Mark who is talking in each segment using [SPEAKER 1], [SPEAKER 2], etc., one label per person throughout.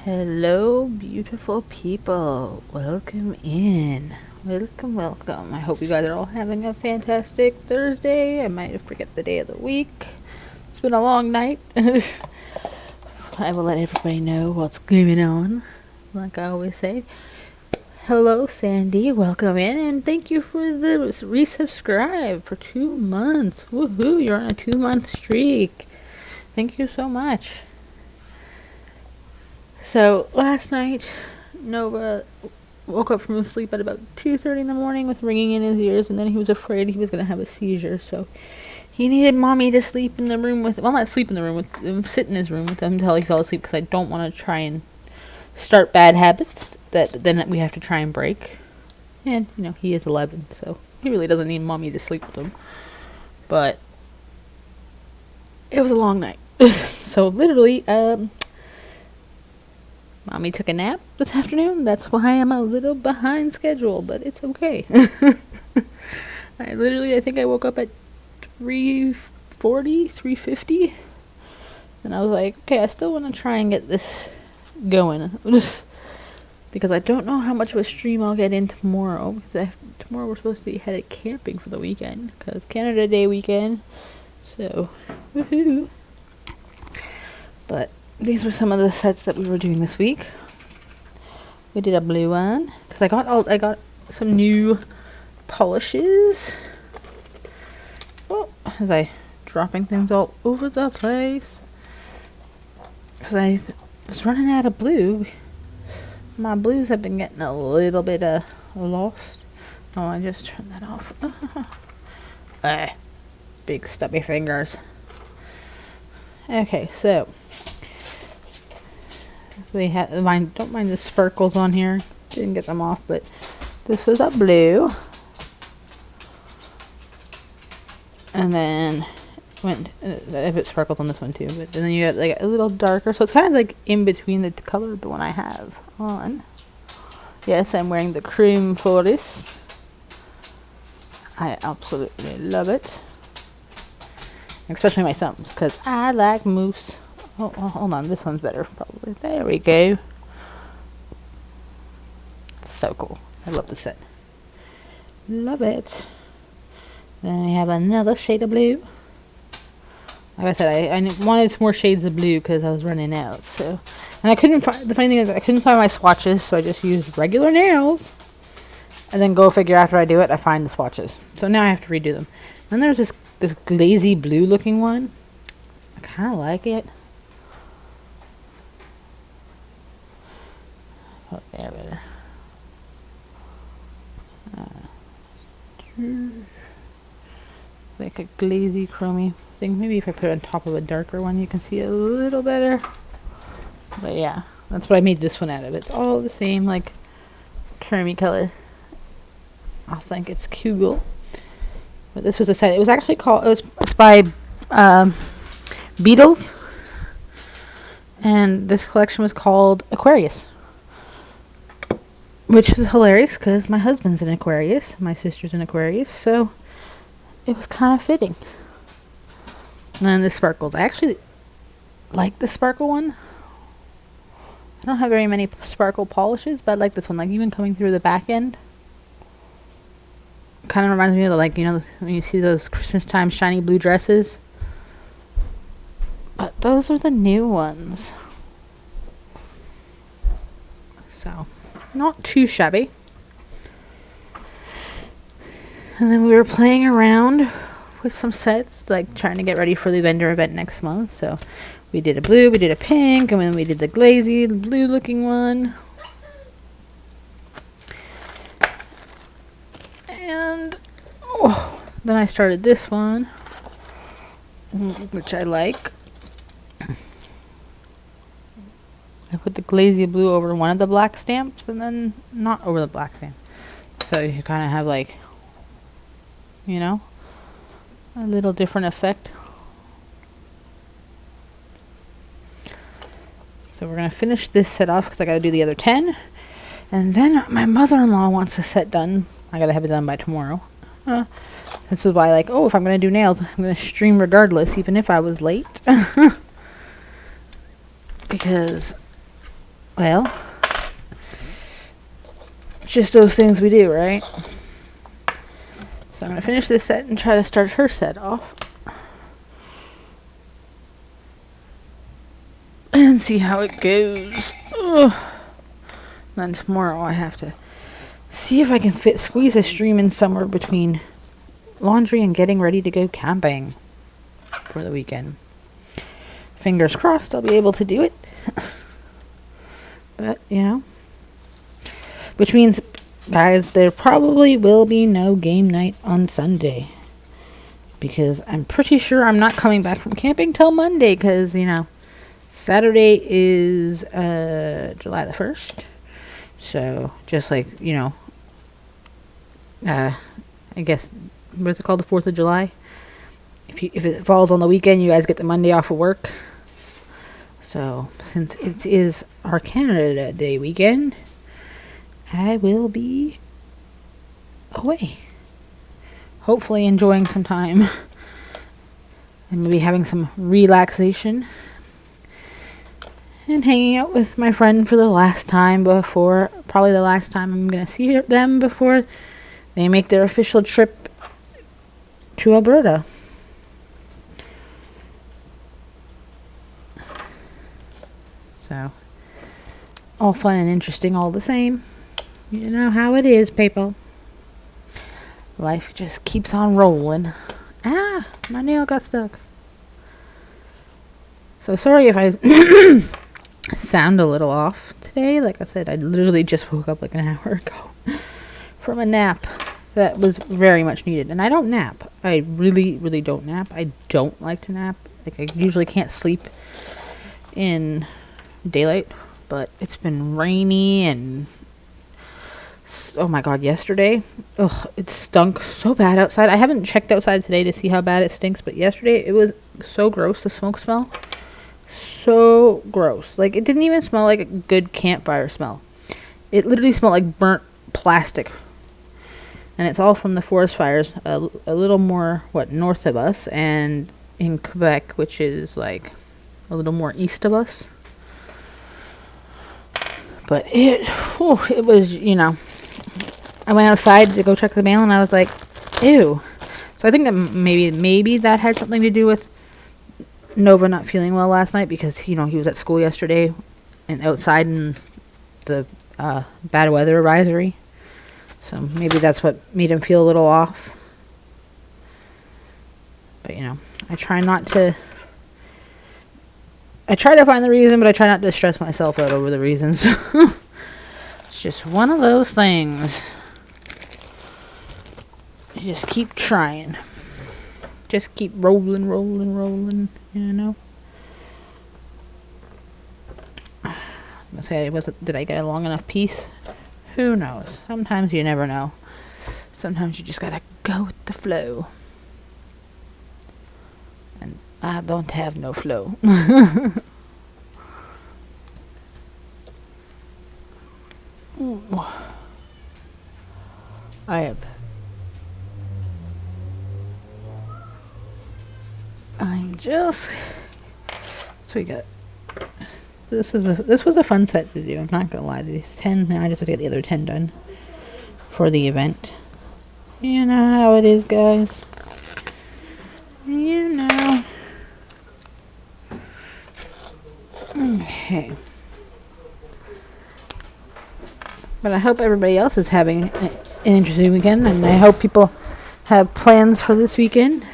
[SPEAKER 1] Hello, beautiful people. Welcome in. Welcome. I hope you guys are all having a fantastic Thursday. I might forget the day of the week. It's been a long night. I will let everybody know what's going on, like I always say. Hello, Sandy. Welcome in, and thank you for the resubscribe for 2 months. Woohoo! You're on a 2-month streak. Thank you so much. So last night, Nova woke up from his sleep at about 2:30 in the morning with ringing in his ears, and then he was afraid he was going to have a seizure. So he needed mommy to sleep in the room with, well, not sleep in the room with him, sit in his room with him until he fell asleep, because I don't want to try and start bad habits that then we have to try and break. And, you know, he is 11, so he really doesn't need mommy to sleep with him. But it was a long night. So literally, mommy took a nap this afternoon. That's why I'm a little behind schedule, but it's okay. I think I woke up at 3:40, 3:50. And I was like, okay, I still want to try and get this going. Because I don't know how much of a stream I'll get in tomorrow. Because tomorrow we're supposed to be headed camping for the weekend. Because Canada Day weekend. So, woohoo. But these were some of the sets that we were doing this week. We did a blue one because I got some new polishes. Oh, as I dropping things all over the place. Because I was running out of blue. My blues have been getting a little bit lost. Oh, I just turned that off. Big stubby fingers. Okay, so we have don't mind the sparkles on here. Didn't get them off, but this was a blue, and then went a bit sparkles on this one too. But then you got like a little darker, so it's kind of like in between the color of the one I have on. Yes, I'm wearing the cream forest. I absolutely love it, especially my thumbs, because I like mousse. Oh, hold on, this one's better, probably. There we go. So cool. I love the set. Love it. Then we have another shade of blue. Like I said, I wanted some more shades of blue because I was running out. So, and I couldn't find, the funny thing is I couldn't find my swatches, so I just used regular nails. And then go figure, after I do it, I find the swatches. So now I have to redo them. Then there's this glazy blue looking one. I kind of like it. Oh, there it is. It's like a glazy, chromy thing. Maybe if I put it on top of a darker one, you can see it a little better. But yeah, that's what I made this one out of. It's all the same, like, chromy color. I think it's cool. But this was a set. It was actually called, it's by Beatles. And this collection was called Aquarius. Which is hilarious because my husband's an Aquarius. My sister's an Aquarius. So it was kind of fitting. And then the sparkles. I actually like the sparkle one. I don't have very many sparkle polishes, but I like this one. Like, even coming through the back end. Kind of reminds me of, like, you know, when you see those Christmas time shiny blue dresses. But those are the new ones. So, not too shabby. And then we were playing around with some sets, like trying to get ready for the vendor event next month. So we did a blue, we did a pink, and then we did the glazy blue looking one. And then I started this one, which I like. I put the glazy blue over one of the black stamps and then not over the black stamp. So you kind of have, like, you know, a little different effect. So we're going to finish this set off because I got to do the other 10. And then my mother-in-law wants the set done. I got to have it done by tomorrow. This is why, like, if I'm going to do nails, I'm going to stream regardless, even if I was late. Because, well, it's just those things we do, right? So I'm going to finish this set and try to start her set off. And see how it goes. Then tomorrow I have to see if I can squeeze a stream in somewhere between laundry and getting ready to go camping for the weekend. Fingers crossed I'll be able to do it. But, you know. Which means, guys, there probably will be no game night on Sunday. Because I'm pretty sure I'm not coming back from camping till Monday. Because, you know, Saturday is July the 1st. So, just like, you know, I guess, what's it called, the 4th of July? If it falls on the weekend, you guys get the Monday off of work. So, since it is our Canada Day weekend, I will be away. Hopefully enjoying some time. And maybe having some relaxation. And hanging out with my friend for the last time probably the last time I'm going to see them before they make their official trip to Alberta. So, all fun and interesting all the same. You know how it is, people. Life just keeps on rolling. My nail got stuck. So sorry if I sound a little off today. Like I said, I literally just woke up like an hour ago from a nap that was very much needed. And I don't nap. I really, really don't nap. I don't like to nap. Like, I usually can't sleep in daylight, but it's been rainy and oh my god, yesterday, it stunk so bad outside. I haven't checked outside today to see how bad it stinks, but yesterday it was so gross, the smoke smell. So gross. Like, it didn't even smell like a good campfire smell. It literally smelled like burnt plastic. And it's all from the forest fires a little more, north of us, and in Quebec, which is like a little more east of us. But it was, you know, I went outside to go check the mail, and I was like, ew. So I think that maybe that had something to do with Nova not feeling well last night, because he was at school yesterday and outside in the bad weather advisory. So maybe that's what made him feel a little off. But I try to find the reason, but I try not to stress myself out over the reasons. It's just one of those things. You just keep trying. Just keep rolling. Did I get a long enough piece? Who knows? Sometimes you never know. Sometimes you just gotta go with the flow. And I don't have no flow. So we got. This was a fun set to do. I'm not gonna lie. These 10. Now I just have to get the other 10 done for the event. You know how it is, guys. You know. Okay. But I hope everybody else is having an interesting weekend, and I hope people have plans for this weekend.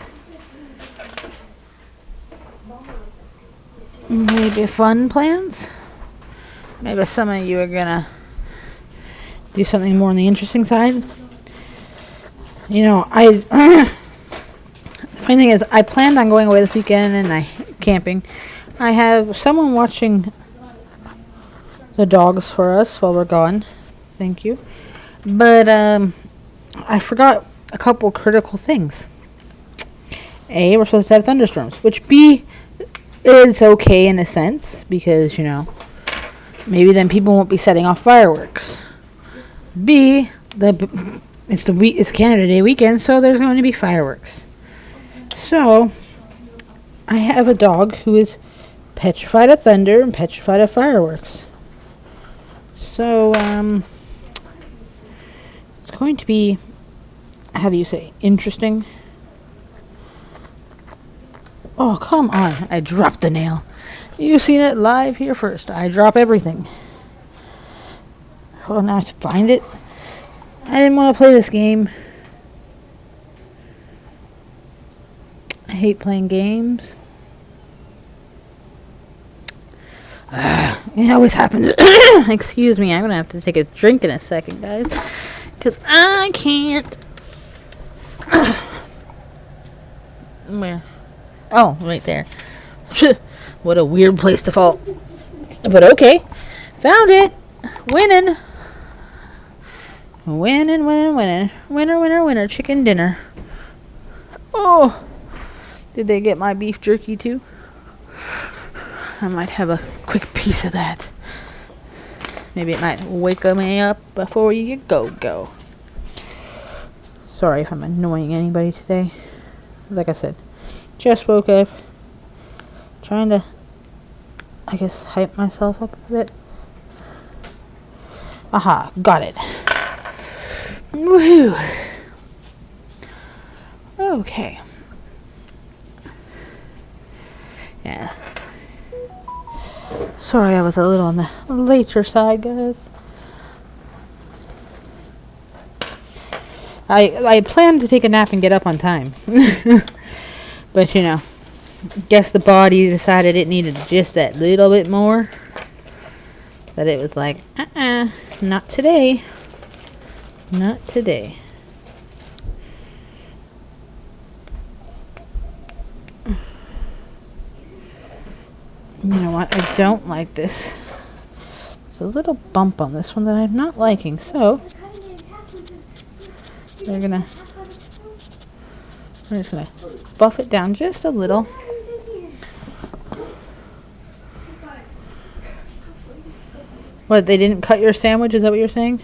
[SPEAKER 1] Maybe fun plans. Maybe some of you are gonna do something more on the interesting side. The funny thing is, I planned on going away this weekend and camping. I have someone watching the dogs for us while we're gone. Thank you. But I forgot a couple critical things. A, we're supposed to have thunderstorms, which B, is okay in a sense, because maybe then people won't be setting off fireworks. B, it's Canada Day weekend, so there's going to be fireworks. So I have a dog who is petrified of thunder and petrified of fireworks. So it's going to be, how do you say, interesting. Oh, come on. I dropped the nail. You've seen it live here first. I drop everything. Hold on, now I have to find it. I didn't want to play this game. I hate playing games. It always happens. Excuse me, I'm going to have to take a drink in a second, guys. Because I can't. Where? Oh, right there. What a weird place to fall. But okay. Found it. Winning. Winning. Winner. Chicken dinner. Oh. Did they get my beef jerky too? I might have a quick piece of that. Maybe it might wake me up before you go. Sorry if I'm annoying anybody today. Like I said, just woke up. Trying to, I guess, hype myself up a bit. Aha, got it. Woohoo. Okay. Yeah. Sorry I was a little on the later side, guys. I planned to take a nap and get up on time. But, guess the body decided it needed just that little bit more. That it was like, not today. Not today. You know what? I don't like this. There's a little bump on this one that I'm not liking, so we're just gonna buff it down just a little. What, they didn't cut your sandwich? Is that what you're saying?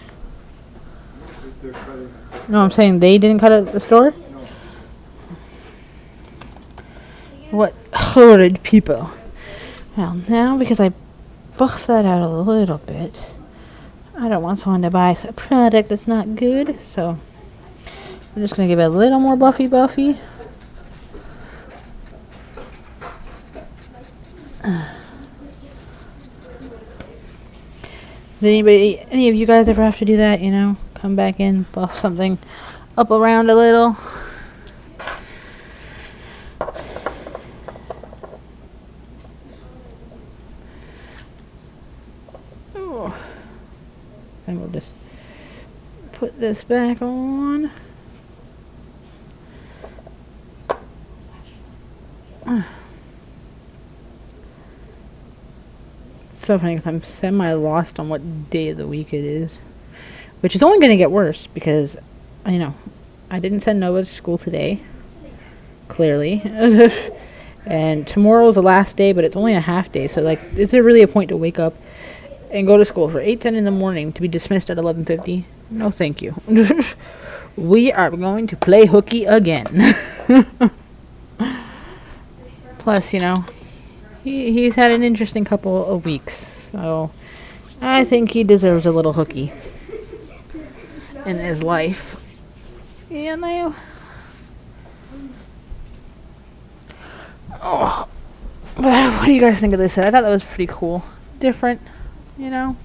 [SPEAKER 1] No, I'm saying they didn't cut it at the store? What horrid people. Well, now, because I buffed that out a little bit, I don't want someone to buy a product that's not good, so I'm just going to give it a little more buffy. Did any of you guys ever have to do that, you know? Come back in, buff something up around a little? Oh. And we'll just put this back on. It's so funny because I'm semi-lost on what day of the week it is. Which is only going to get worse because, you know, I didn't send Noah to school today. Clearly. And tomorrow's the last day, but it's only a half day. So, like, is there really a point to wake up and go to school for 8:10 in the morning to be dismissed at 11:50? No, thank you. We are going to play hooky again. Plus, you know, he's had an interesting couple of weeks. So, I think he deserves a little hooky in his life. You know. Oh. But what do you guys think of this set? I thought that was pretty cool. Different, you know.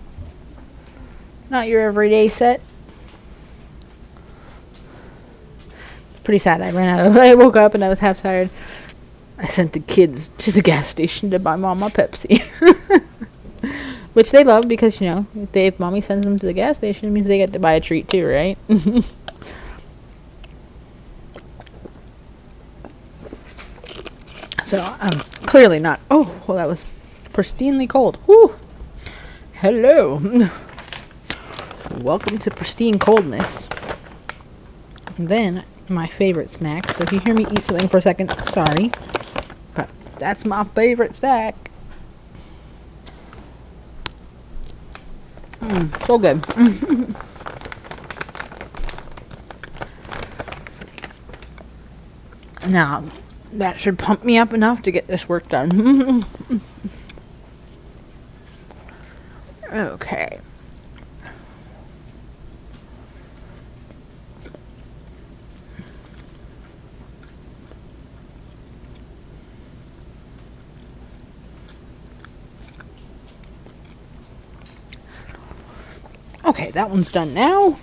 [SPEAKER 1] Not your everyday set. It's pretty sad. I woke up and I was half tired. I sent the kids to the gas station to buy Mama Pepsi. Which they love because, you know, if Mommy sends them to the gas station, it means they get to buy a treat too, right? So, I'm clearly not... Oh, well, that was pristinely cold. Whew. Hello. Welcome to pristine coldness. And then, my favorite snack. So, if you hear me eat something for a second, sorry. But that's my favorite snack. So good. Now, that should pump me up enough to get this work done. Okay. Okay, that one's done now.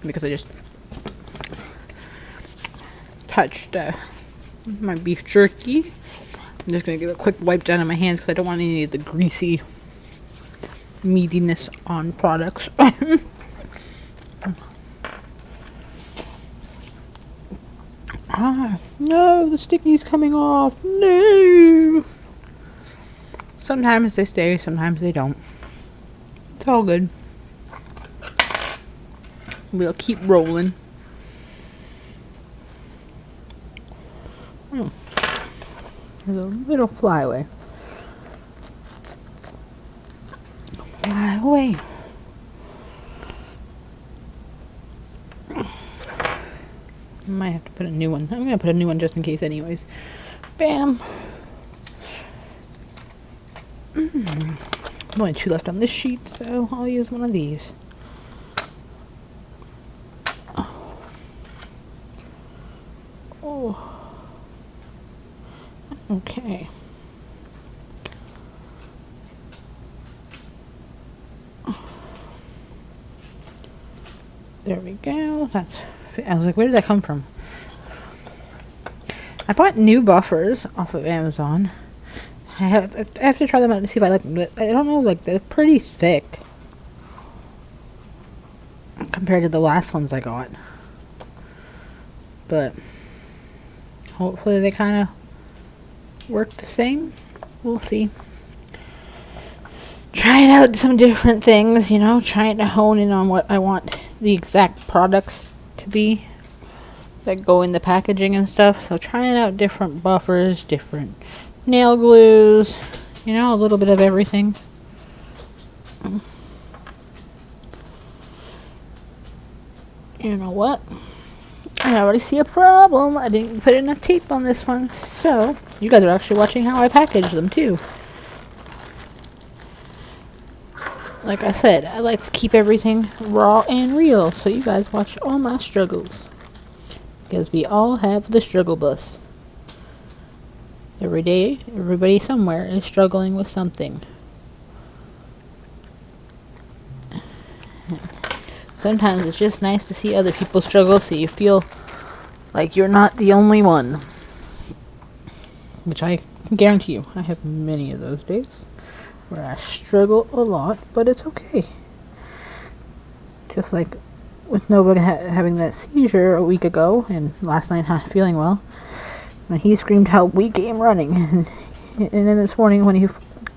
[SPEAKER 1] Because I just touched my beef jerky. I'm just going to give a quick wipe down on my hands because I don't want any of the greasy meatiness on products. No, the sticky's coming off. No. Sometimes they stay, sometimes they don't. It's all good. We'll keep rolling. There's a little flyaway. Fly away. I might have to put a new one. I'm going to put a new one just in case anyways. Bam. Only 2 left on this sheet, so I'll use one of these. Oh. Okay. There we go. I was like, where did that come from? I bought new buffers off of Amazon. I have to try them out to see if I like them. But I don't know, like, they're pretty thick compared to the last ones I got. But hopefully they kind of work the same. We'll see. Trying out some different things, you know, trying to hone in on what I want the exact products to be that go in the packaging and stuff. So trying out different buffers, different nail glues, you know, a little bit of everything. You know what? I already see a problem. I didn't put enough tape on this one. So, you guys are actually watching how I package them too. like I said, I like to keep everything raw and real, so you guys watch all my struggles. Because we all have the struggle bus. Every day, everybody somewhere is struggling with something. Sometimes it's just nice to see other people struggle so you feel like you're not the only one. Which I can guarantee you, I have many of those days where I struggle a lot, but it's okay. Just like with Nova having that seizure a week ago, and last night not feeling well, when he screamed how weak I am running, and then this morning when he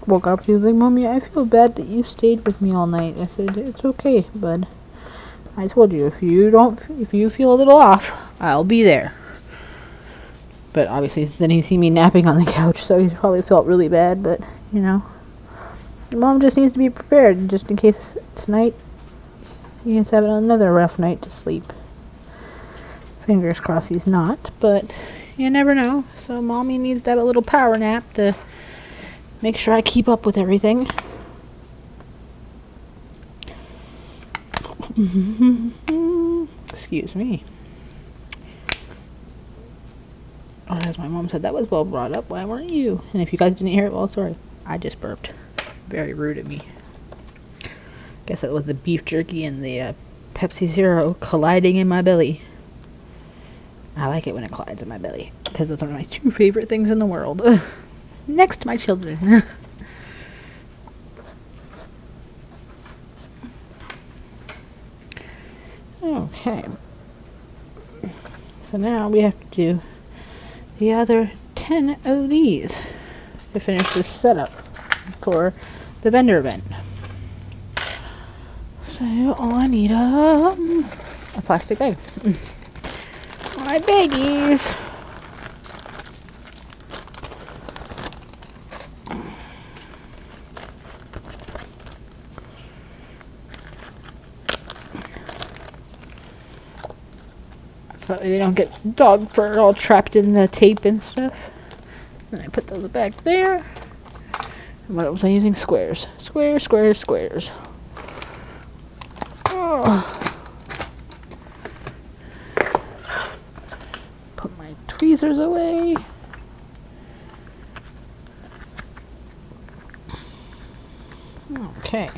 [SPEAKER 1] woke up, he was like, "Mommy, I feel bad that you stayed with me all night." I said, "It's okay, bud. I told you, if you feel a little off, I'll be there." But obviously, then he see me napping on the couch, so he probably felt really bad. But you know, Mom just needs to be prepared, just in case tonight he's having another rough night to sleep. Fingers crossed he's not, but you never know. So Mommy needs to have a little power nap to make sure I keep up with everything. Excuse me. Oh, as my mom said, that was well brought up. Why weren't you? And if you guys didn't hear it, well, sorry. I just burped. Very rude of me. Guess that was the beef jerky and the Pepsi Zero colliding in my belly. I like it when it collides in my belly, because it's one of my two favorite things in the world. Next to my children. Okay. So now we have to do the other 10 of these to finish this setup for the vendor event. So all I need a plastic bag. My baggies. So they don't get dog fur all trapped in the tape and stuff. And I put those back there. And what was I using? Squares. Squares, squares, squares. Oh. Put my tweezers away. Okay.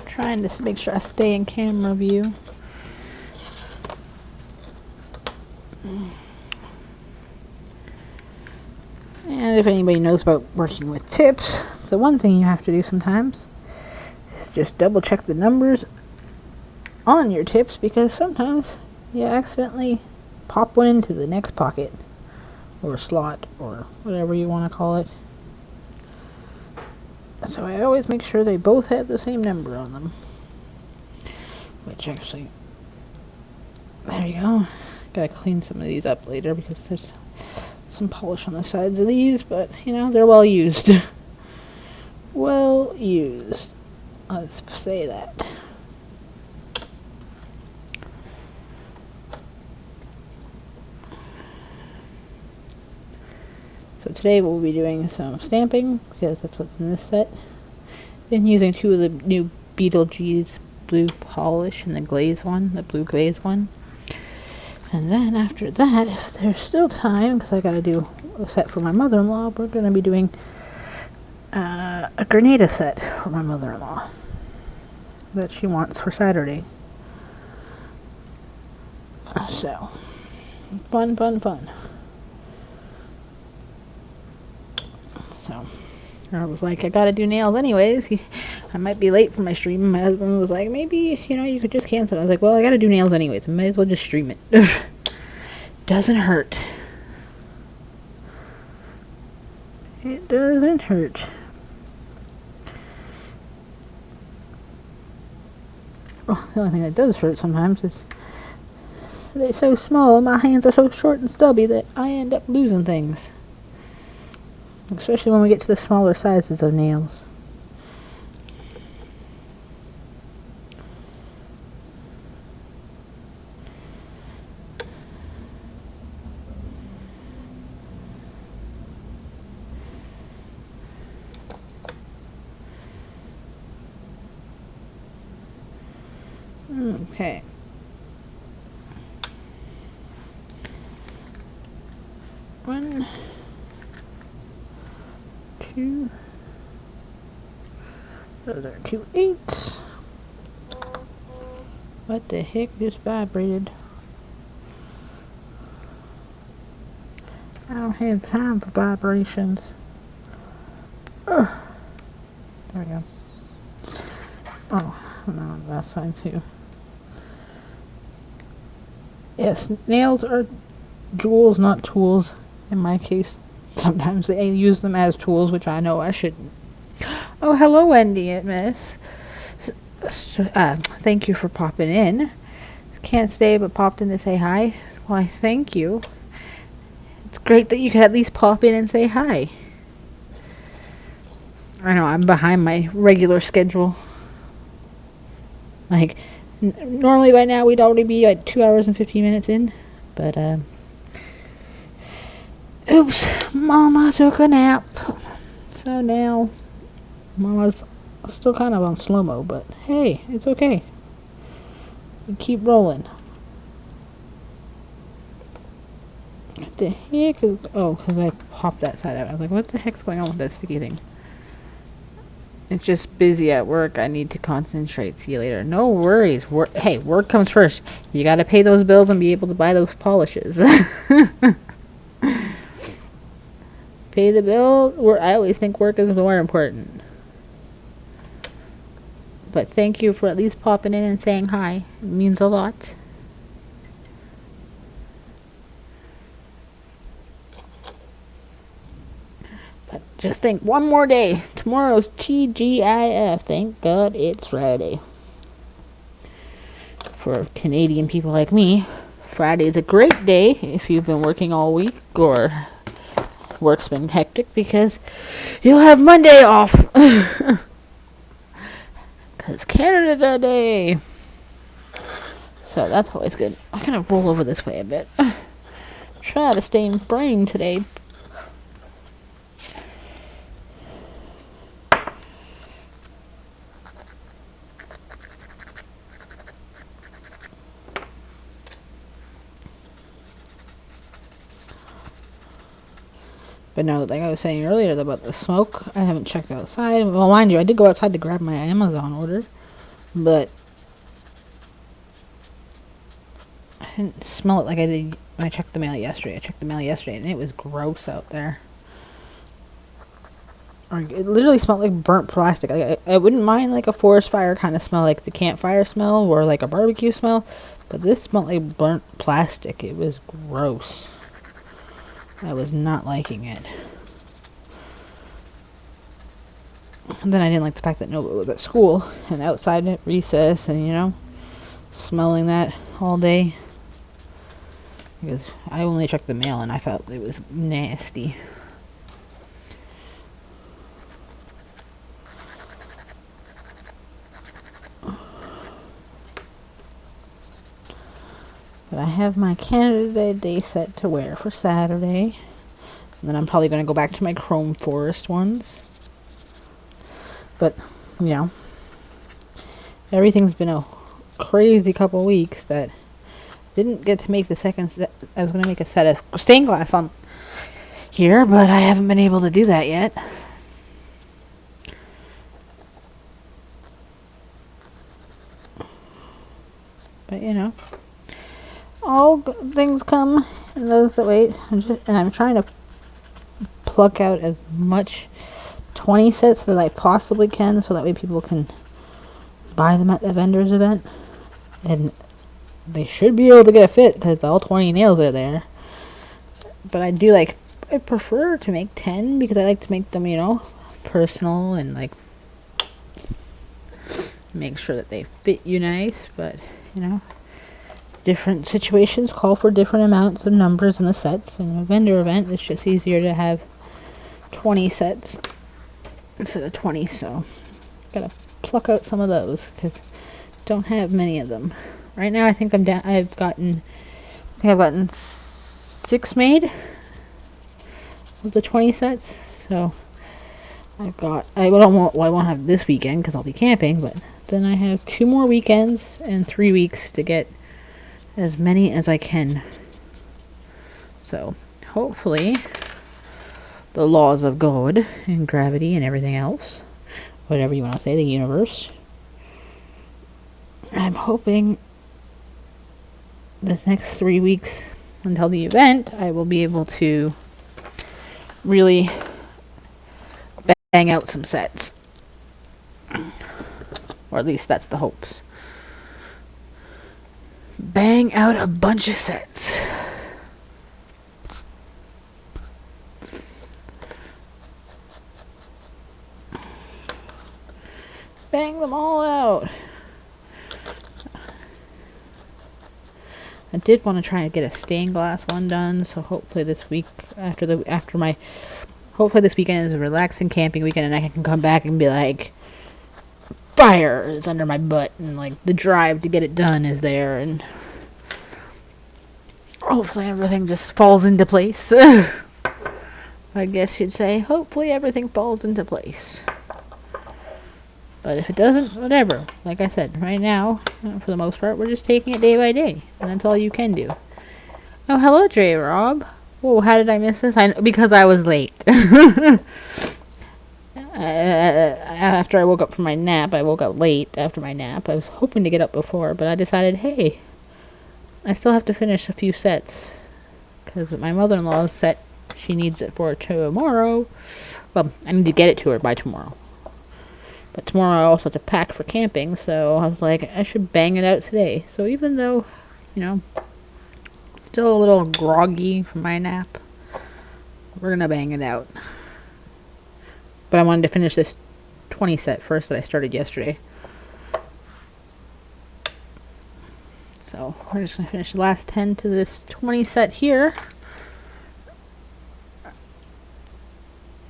[SPEAKER 1] Trying to make sure I stay in camera view. And if anybody knows about working with tips, the one thing you have to do sometimes is just double check the numbers on your tips, because sometimes you accidentally pop one into the next pocket or slot or whatever you want to call it. So I always make sure they both have the same number on them. Which actually, there you go. Gotta clean some of these up later because there's some polish on the sides of these, but you know, they're well used. Well used. Let's say that. So today we'll be doing some stamping, because that's what's in this set. Been using two of the new Beetlejuice blue polish and the glaze one, the blue glaze one. And then after that, if there's still time, because I gotta do a set for my mother-in-law, we're gonna be doing a Grenada set for my mother-in-law that she wants for Saturday. So, fun, fun, fun. So, I was like, I gotta do nails anyways. I might be late for my stream. My husband was like, maybe, you could just cancel. I was like, well, I gotta do nails anyways. I might as well just stream it. Doesn't hurt. It doesn't hurt. Well, the only thing that does hurt sometimes is they're so small and my hands are so short and stubby that I end up losing things. Especially when we get to the smaller sizes of nails. Okay. One, two. Those are 2 8s. What the heck just vibrated? I don't have time for vibrations. Ugh. There we go. Oh, no, on that side too. Yes, nails are jewels, not tools. In my case, sometimes they use them as tools, which I know I shouldn't. Oh, hello, Wendy, miss. Thank you for popping in. Can't stay, but popped in to say hi. Why, thank you. It's great that you could at least pop in and say hi. I know, I'm behind my regular schedule. Like, normally by now we'd already be like 2 hours and 15 minutes in. But, oops, Mama took a nap. So now, Mama's still kind of on slow-mo, but hey, it's okay. We keep rolling. What the heck is... Oh, because I popped that side out. I was like, what the heck's going on with that sticky thing? It's just busy at work. I need to concentrate. See you later. No worries. Hey, work comes first. You gotta pay those bills and be able to buy those polishes. Pay the bill. I always think work is more important. But thank you for at least popping in and saying hi. It means a lot. But just think, one more day. Tomorrow's TGIF. Thank God it's Friday. For Canadian people like me, Friday is a great day if you've been working all week or work's been hectic, because you'll have Monday off. Because Canada Day. So that's always good. I'm going to roll over this way a bit. Try to stay in brain today. But no, like I was saying earlier about the smoke, I haven't checked outside. Well, mind you, I did go outside to grab my Amazon order, but I didn't smell it like I did when I checked the mail yesterday. I checked the mail yesterday, and it was gross out there. Like, it literally smelled like burnt plastic. I wouldn't mind like a forest fire kind of smell, like the campfire smell, or like a barbecue smell, but this smelled like burnt plastic. It was gross. I was not liking it. And then I didn't like the fact that nobody was at school and outside at recess and, you know, smelling that all day. Because I only checked the mail and I felt it was nasty. But I have my Canada Day set to wear for Saturday. And then I'm probably going to go back to my Chrome Forest ones. But, you know, everything's been a crazy couple weeks that didn't get to make the second set. I was going to make a set of stained glass on here, but I haven't been able to do that yet. But, you know, all good things come in those that wait. I'm trying to pluck out as much 20 sets that I possibly can, so that way people can buy them at the vendor's event. And they should be able to get a fit, because all 20 nails are there. But I prefer to make 10, because I like to make them, you know, personal, and like make sure that they fit you nice. But, you know, different situations call for different amounts of numbers in the sets. And a vendor event, it's just easier to have 20 sets instead of 20, so gotta pluck out some of those, because don't have many of them. Right now I think I've gotten 6 made of the 20 sets, so I won't have this weekend because I'll be camping, but then I have 2 more weekends and 3 weeks to get as many as I can. So, hopefully, the laws of God and gravity and everything else, whatever you want to say, the universe, I'm hoping the next 3 weeks until the event, I will be able to really bang out some sets. Or at least that's the hopes. Bang out a bunch of sets. Bang them all out. I did want to try and get a stained glass one done, so hopefully this week hopefully this weekend is a relaxing camping weekend and I can come back and be like, fire is under my butt and like the drive to get it done is there, and hopefully everything just falls into place. I guess you'd say hopefully everything falls into place. But if it doesn't, whatever. Like I said, right now, for the most part, we're just taking it day by day. And that's all you can do. Oh, hello, J. Rob. Whoa, how did I miss this? Because I was late. After I woke up from my nap, I woke up late after my nap. I was hoping to get up before, but I decided, hey, I still have to finish a few sets. Because my mother-in-law's set, she needs it for tomorrow. Well, I need to get it to her by tomorrow. But tomorrow I also have to pack for camping, so I was like, I should bang it out today. So even though, still a little groggy from my nap, we're going to bang it out. But I wanted to finish this 20 set first that I started yesterday. So we're just going to finish the last 10 to this 20 set here.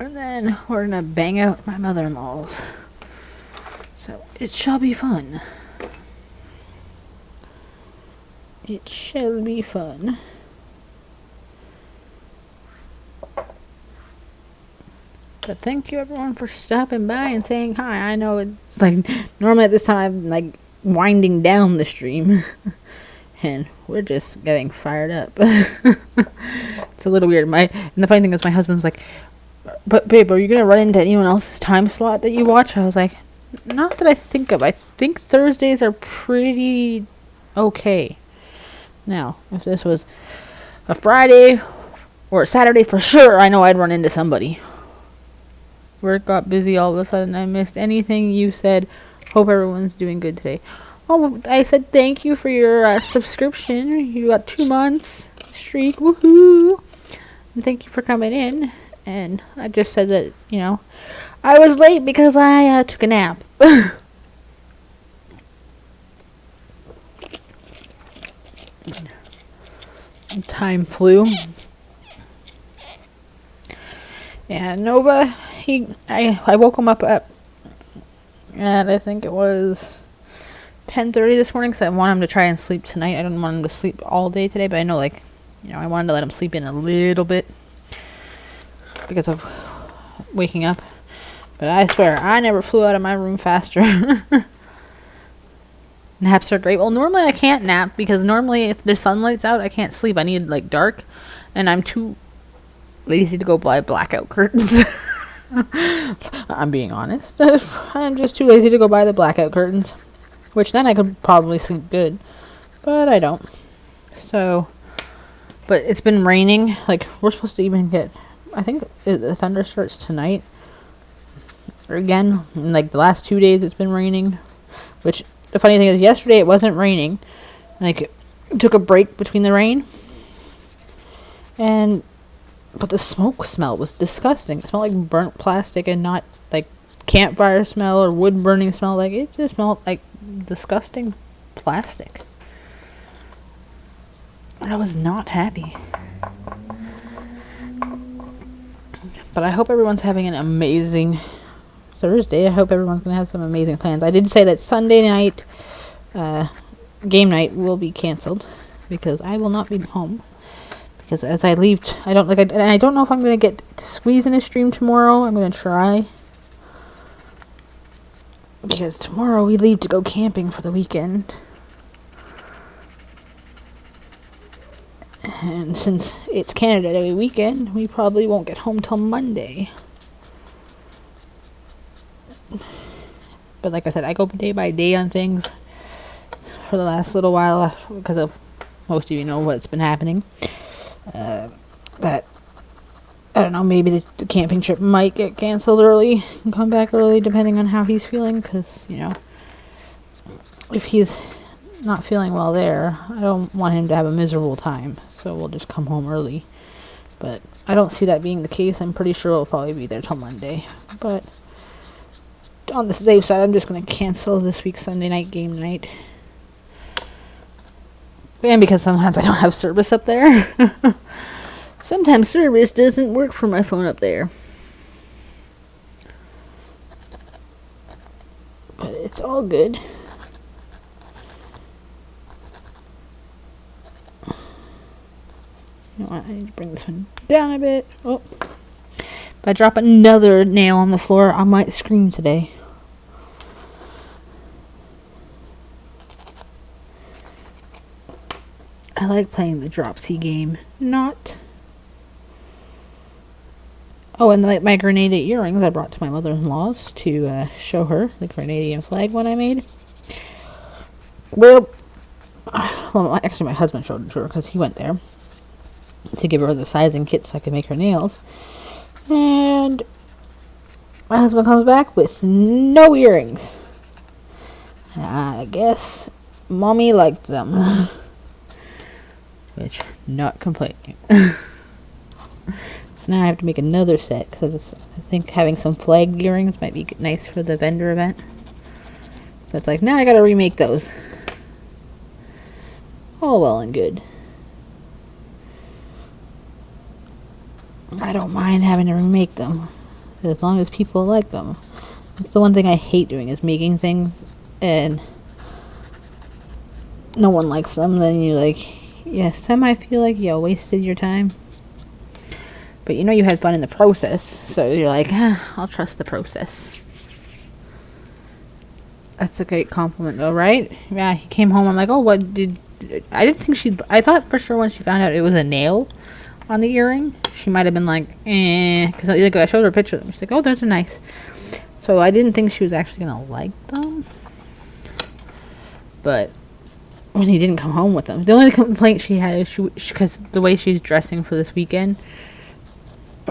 [SPEAKER 1] And then we're going to bang out my mother-in-law's. So, it shall be fun. It shall be fun. But thank you everyone for stopping by and saying hi. I know it's like, normally at this time I'm like winding down the stream. And we're just getting fired up. It's a little weird. And the funny thing is my husband's like, but babe, are you going to run into anyone else's time slot that you watch? I was like, not that I think of. I think Thursdays are pretty okay. Now, if this was a Friday or a Saturday for sure, I know I'd run into somebody. Work got busy all of a sudden. I missed anything you said. Hope everyone's doing good today. Oh, I said thank you for your subscription. You got 2 months streak. Woohoo! And thank you for coming in. And I just said that, I was late because I took a nap. Time flew. Yeah, Nova, I woke him up at, and I think it was 10:30 this morning because I want him to try and sleep tonight. I don't want him to sleep all day today, but I know, I wanted to let him sleep in a little bit because of waking up. But I swear, I never flew out of my room faster. Naps are great. Well, normally I can't nap because normally if the sunlight's out, I can't sleep. I need dark, and I'm too lazy to go buy blackout curtains. I'm being honest. I'm just too lazy to go buy the blackout curtains, which then I could probably sleep good, but I don't. So, but it's been raining. We're supposed to even get, I think the thunder starts tonight. Again, in the last 2 days it's been raining, which the funny thing is yesterday it wasn't raining. Took a break between the rain, but the smoke smell was disgusting. It smelled like burnt plastic and not campfire smell or wood burning smell. It just smelled like disgusting plastic. I was not happy. But I hope everyone's having an amazing Thursday. I hope everyone's going to have some amazing plans. I did say that Sunday night, game night will be canceled because I will not be home. Because as I leave, I don't know if I'm going to get to squeeze in a stream tomorrow. I'm going to try. because tomorrow we leave to go camping for the weekend. And since it's Canada Day weekend, we probably won't get home till Monday. But like I said, I go day by day on things for the last little while because of most of you know what's been happening. That, I don't know, maybe the camping trip might get canceled early and come back early depending on how he's feeling, because, you know, if he's not feeling well there, I don't want him to have a miserable time, so we'll just come home early. But I don't see that being the case. I'm pretty sure we'll probably be there till Monday. But on the safe side, I'm just going to cancel this week's Sunday night game night. And because sometimes I don't have service up there. Sometimes service doesn't work for my phone up there. But it's all good. You know what? I need to bring this one down a bit. Oh. If I drop another nail on the floor, I might scream today. I like playing the drop C game. Not. Oh, and my Grenada earrings I brought to my mother-in-law's to show her the Grenadian flag one I made. Well, actually my husband showed it to her because he went there to give her the sizing kit so I could make her nails. And my husband comes back with no earrings. I guess Mommy liked them. Which, not complaining. So now I have to make another set, because I think having some flag earrings might be nice for the vendor event. So it's like, now I gotta remake those. All well and good. I don't mind having to remake them, as long as people like them. That's the one thing I hate doing, is making things and no one likes them. Then you I feel like you wasted your time. But you know you had fun in the process, so you're like, I'll trust the process. That's a great compliment though, right? Yeah, he came home, I'm like, I didn't think I thought for sure when she found out it was a nail on the earring, she might have been like, because I showed her a picture of them. She's like, oh, those are nice. So I didn't think she was actually going to like them. But when he didn't come home with them, the only complaint she had is because the way she's dressing for this weekend,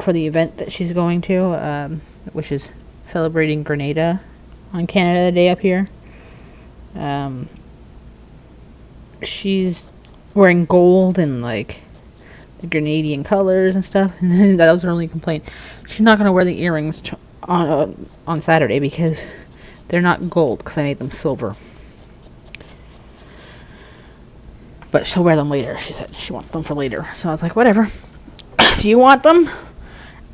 [SPEAKER 1] for the event that she's going to, which is celebrating Grenada on Canada Day up here. She's wearing gold and like the Grenadian colors and stuff, and that was her only complaint. She's not gonna wear the earrings on Saturday because they're not gold, because I made them silver. But she'll wear them later. She said she wants them for later. So I was like, whatever. If you want them,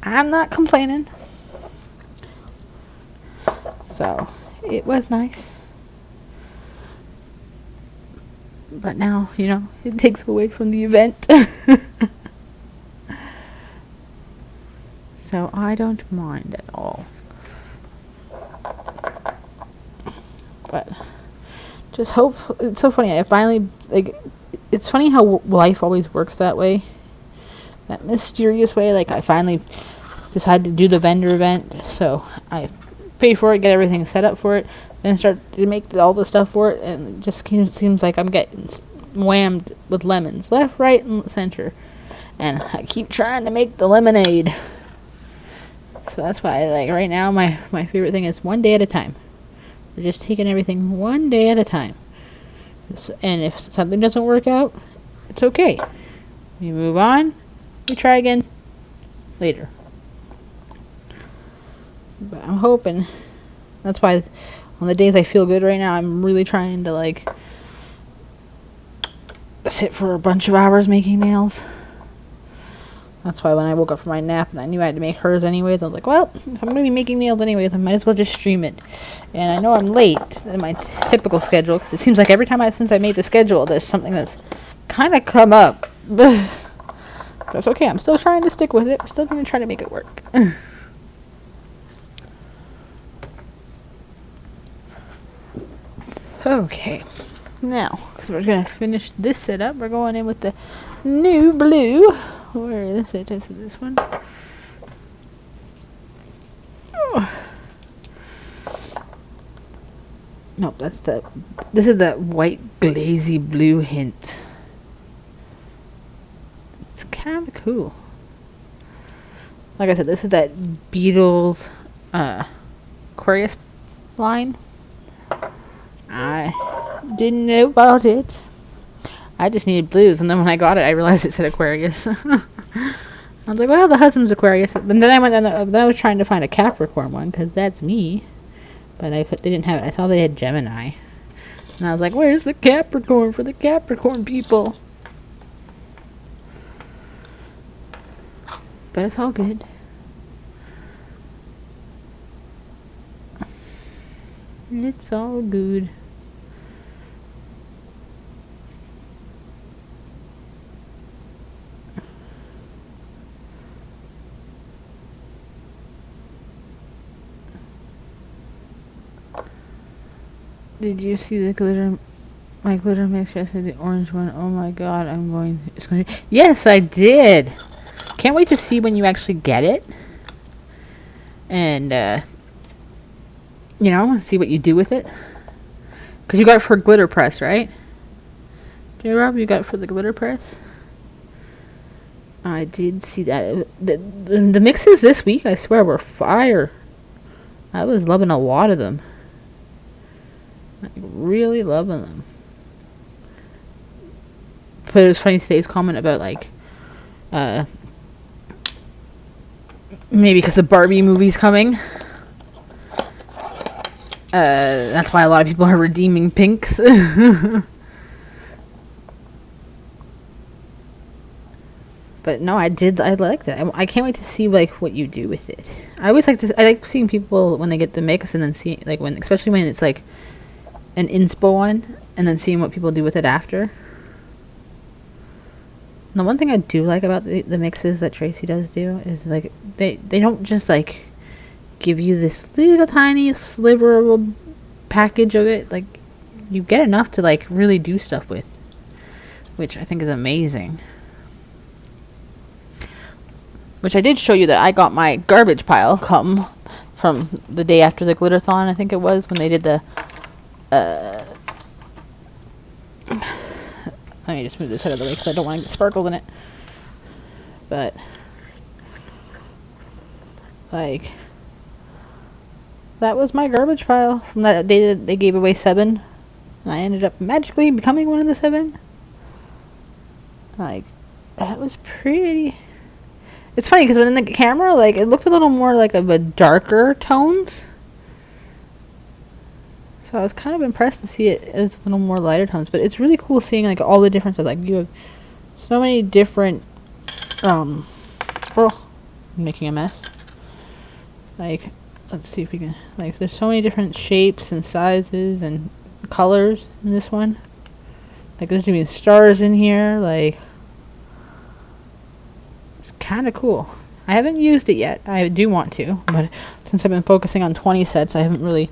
[SPEAKER 1] I'm not complaining. So, it was nice. But now, it takes away from the event. So, I don't mind at all. But, just hope. It's so funny. I finally, it's funny how life always works that way. That mysterious way. I finally decided to do the vendor event. So, I pay for it, get everything set up for it, then start to make all the stuff for it, and it just seems like I'm getting whammed with lemons, left, right, and center. And I keep trying to make the lemonade. So that's why, right now, my favorite thing is one day at a time. We're just taking everything one day at a time. And if something doesn't work out, it's okay. We move on. We try again later. But I'm hoping. That's why on the days I feel good right now, I'm really trying to sit for a bunch of hours making nails. That's why when I woke up from my nap and I knew I had to make hers anyways, I was like, well, if I'm going to be making nails anyways, I might as well just stream it. And I know I'm late in my typical schedule, because it seems like every time since I made the schedule, there's something that's kind of come up. But that's okay. I'm still trying to stick with it. I'm still going to try to make it work. Okay, now, because we're going to finish this setup, we're going in with the new blue. Where is it? Is it this one? Oh. Nope, that's the... This is the white glazy blue hint. It's kind of cool. Like I said, this is that Beatles Aquarius line. I didn't know about it. I just needed blues, and then when I got it, I realized it said Aquarius. I was like, well, the husband's Aquarius. And then I went and then I was trying to find a Capricorn one, because that's me. But they didn't have it. I thought they had Gemini. And I was like, where's the Capricorn for the Capricorn people? But it's all good. It's all good. Did you see the glitter? My glitter mix yesterday, the orange one. Oh my god, it's going to... Yes, I did! Can't wait to see when you actually get it. And, you know, see what you do with it. Because you got it for glitter press, right? J-Rob, you got it for the glitter press? I did see that. The mixes this week, I swear, were fire. I was loving a lot of them. Like, really loving them. But it was funny today's comment about, like, maybe because the Barbie movie's coming. That's why a lot of people are redeeming pinks. But no, I like that. I can't wait to see, like, what you do with it. I like seeing people when they get the mix and then see, like, especially when it's, like, an inspo one, and then seeing what people do with it after. And the one thing I do like about the mixes that Tracy does do is, like, they don't just, like, give you this little tiny sliver of a package of it. Like, you get enough to, like, really do stuff with, which I think is amazing. Which I did show you that I got my garbage pile come from the day after the Glitterthon, I think it was, when they did the... let me just move this out of the way because I don't want to get sparkled in it. But, like, that was my garbage pile from that day that they gave away 7. And I ended up magically becoming one of the 7. Like, that was pretty... It's funny because when in the camera, like, it looked a little more like of a darker tones. So I was kind of impressed to see it as a little more lighter tones. But it's really cool seeing, like, all the differences. Like, you have so many different, oh, I'm making a mess. Like, let's see if we can, like, there's so many different shapes and sizes and colors in this one. Like, there's even stars in here, like, it's kind of cool. I haven't used it yet. I do want to, but since I've been focusing on 20 sets, I haven't really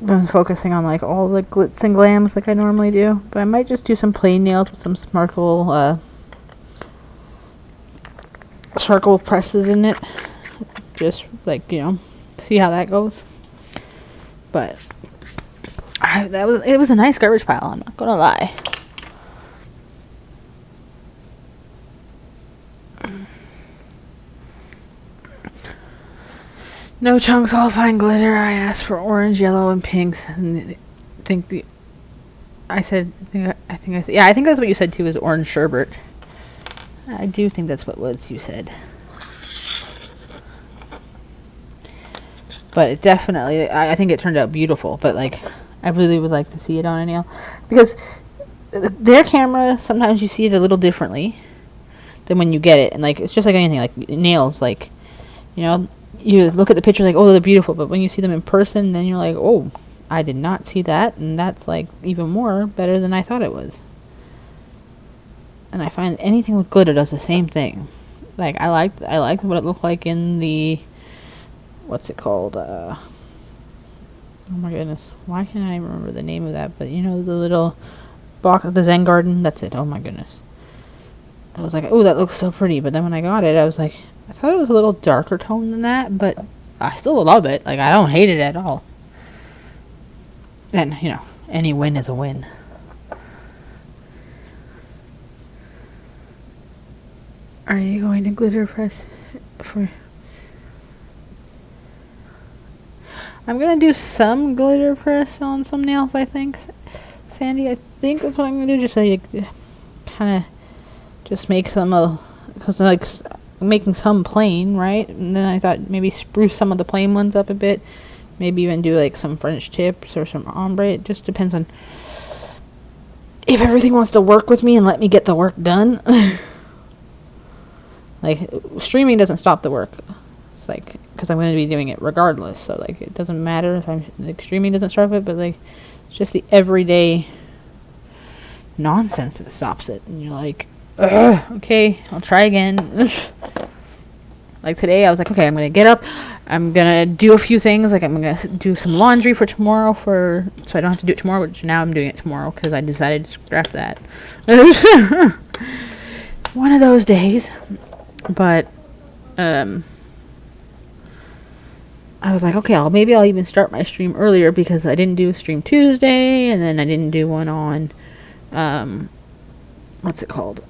[SPEAKER 1] been focusing on, like, all the glitz and glams like I normally do. But I might just do some plain nails with some sparkle presses in it. Just, like, you know, see how that goes. But it was a nice garbage pile, I'm not gonna lie. No chunks, all fine glitter. I asked for orange, yellow, and pinks, and I think that's what you said too, is orange sherbet. I do think that's what you said. But it definitely, I think it turned out beautiful. But, like, I really would like to see it on a nail, because their camera, sometimes you see it a little differently than when you get it, and, like, it's just like anything, like nails, like, you know. You look at the picture like, oh, they're beautiful, but when you see them in person, then you're like, oh, I did not see that, and that's, like, even more better than I thought it was. And I find anything with glitter does the same thing. Like, I liked what it looked like in the, what's it called, Oh my goodness. Why can't I remember the name of that? But you know, the little box of the Zen garden? That's it. Oh my goodness. I was like, oh, that looks so pretty. But then when I got it, I was like, I thought it was a little darker tone than that, but I still love it. Like, I don't hate it at all. And, you know, any win is a win. Are you going to glitter press for... I'm going to do some glitter press on some nails, I think. Sandy, I think that's what I'm going to do. Just like, kind of just make some, because like, making some plain, right? And then I thought maybe spruce some of the plain ones up a bit. Maybe even do like some French tips or some ombre. It just depends on if everything wants to work with me and let me get the work done. Like, streaming doesn't stop the work. It's like, because I'm going to be doing it regardless. So, like, it doesn't matter if I'm, like, streaming doesn't stop it, but, like, it's just the everyday nonsense that stops it. And you're like, ugh, okay, I'll try again. Like, today, I was like, okay, I'm going to get up. I'm going to do a few things. Like, I'm going to do some laundry for tomorrow so I don't have to do it tomorrow, which now I'm doing it tomorrow because I decided to scrap that. One of those days. But, I was like, okay, maybe I'll even start my stream earlier because I didn't do a stream Tuesday, and then I didn't do one on, what's it called?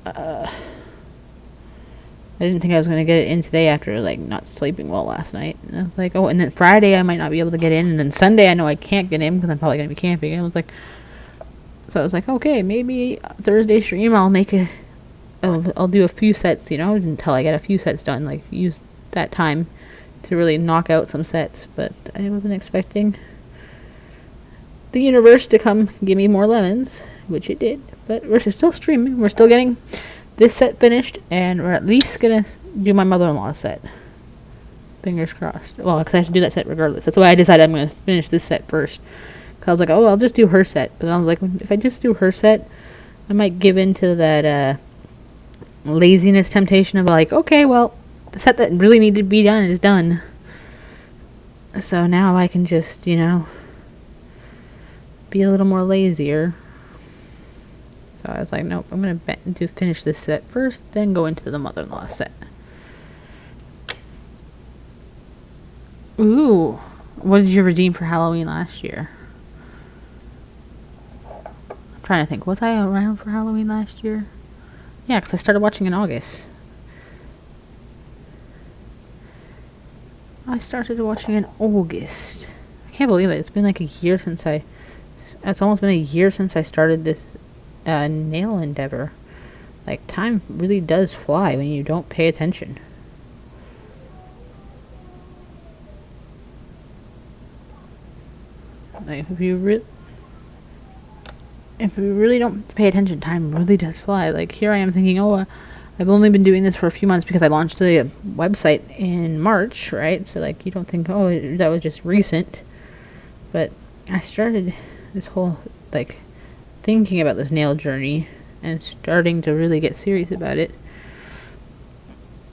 [SPEAKER 1] I didn't think I was going to get it in today after, like, not sleeping well last night. And I was like, oh, and then Friday I might not be able to get in, and then Sunday I know I can't get in because I'm probably going to be camping. I was like, okay, maybe Thursday stream I'll do a few sets, you know, until I get a few sets done, like, use that time to really knock out some sets. But I wasn't expecting the universe to come give me more lemons, which it did. But we're still streaming. We're still getting this set finished, and we're at least gonna do my mother-in-law's set. Fingers crossed. Well, because I have to do that set regardless. That's why I decided I'm gonna finish this set first. Because I was like, oh, I'll just do her set. But I was like, if I just do her set, I might give in to that laziness temptation of like, okay, well, the set that really needed to be done is done. So now I can just, you know, be a little more lazier. So I was like, nope, I'm going to finish this set first, then go into the mother-in-law set. Ooh, what did you redeem for Halloween last year? I'm trying to think, was I around for Halloween last year? Yeah, because I started watching in August. I started watching in August. I can't believe it. It's been like a year since it's almost been a year since I started this nail endeavor. Like, time really does fly when you don't pay attention. Like, if you really don't pay attention, time really does fly. Like, here I am thinking, oh, I've only been doing this for a few months because I launched the website in March, right? So, like, you don't think, oh, that was just recent. But I started this whole, like, thinking about this nail journey and starting to really get serious about it.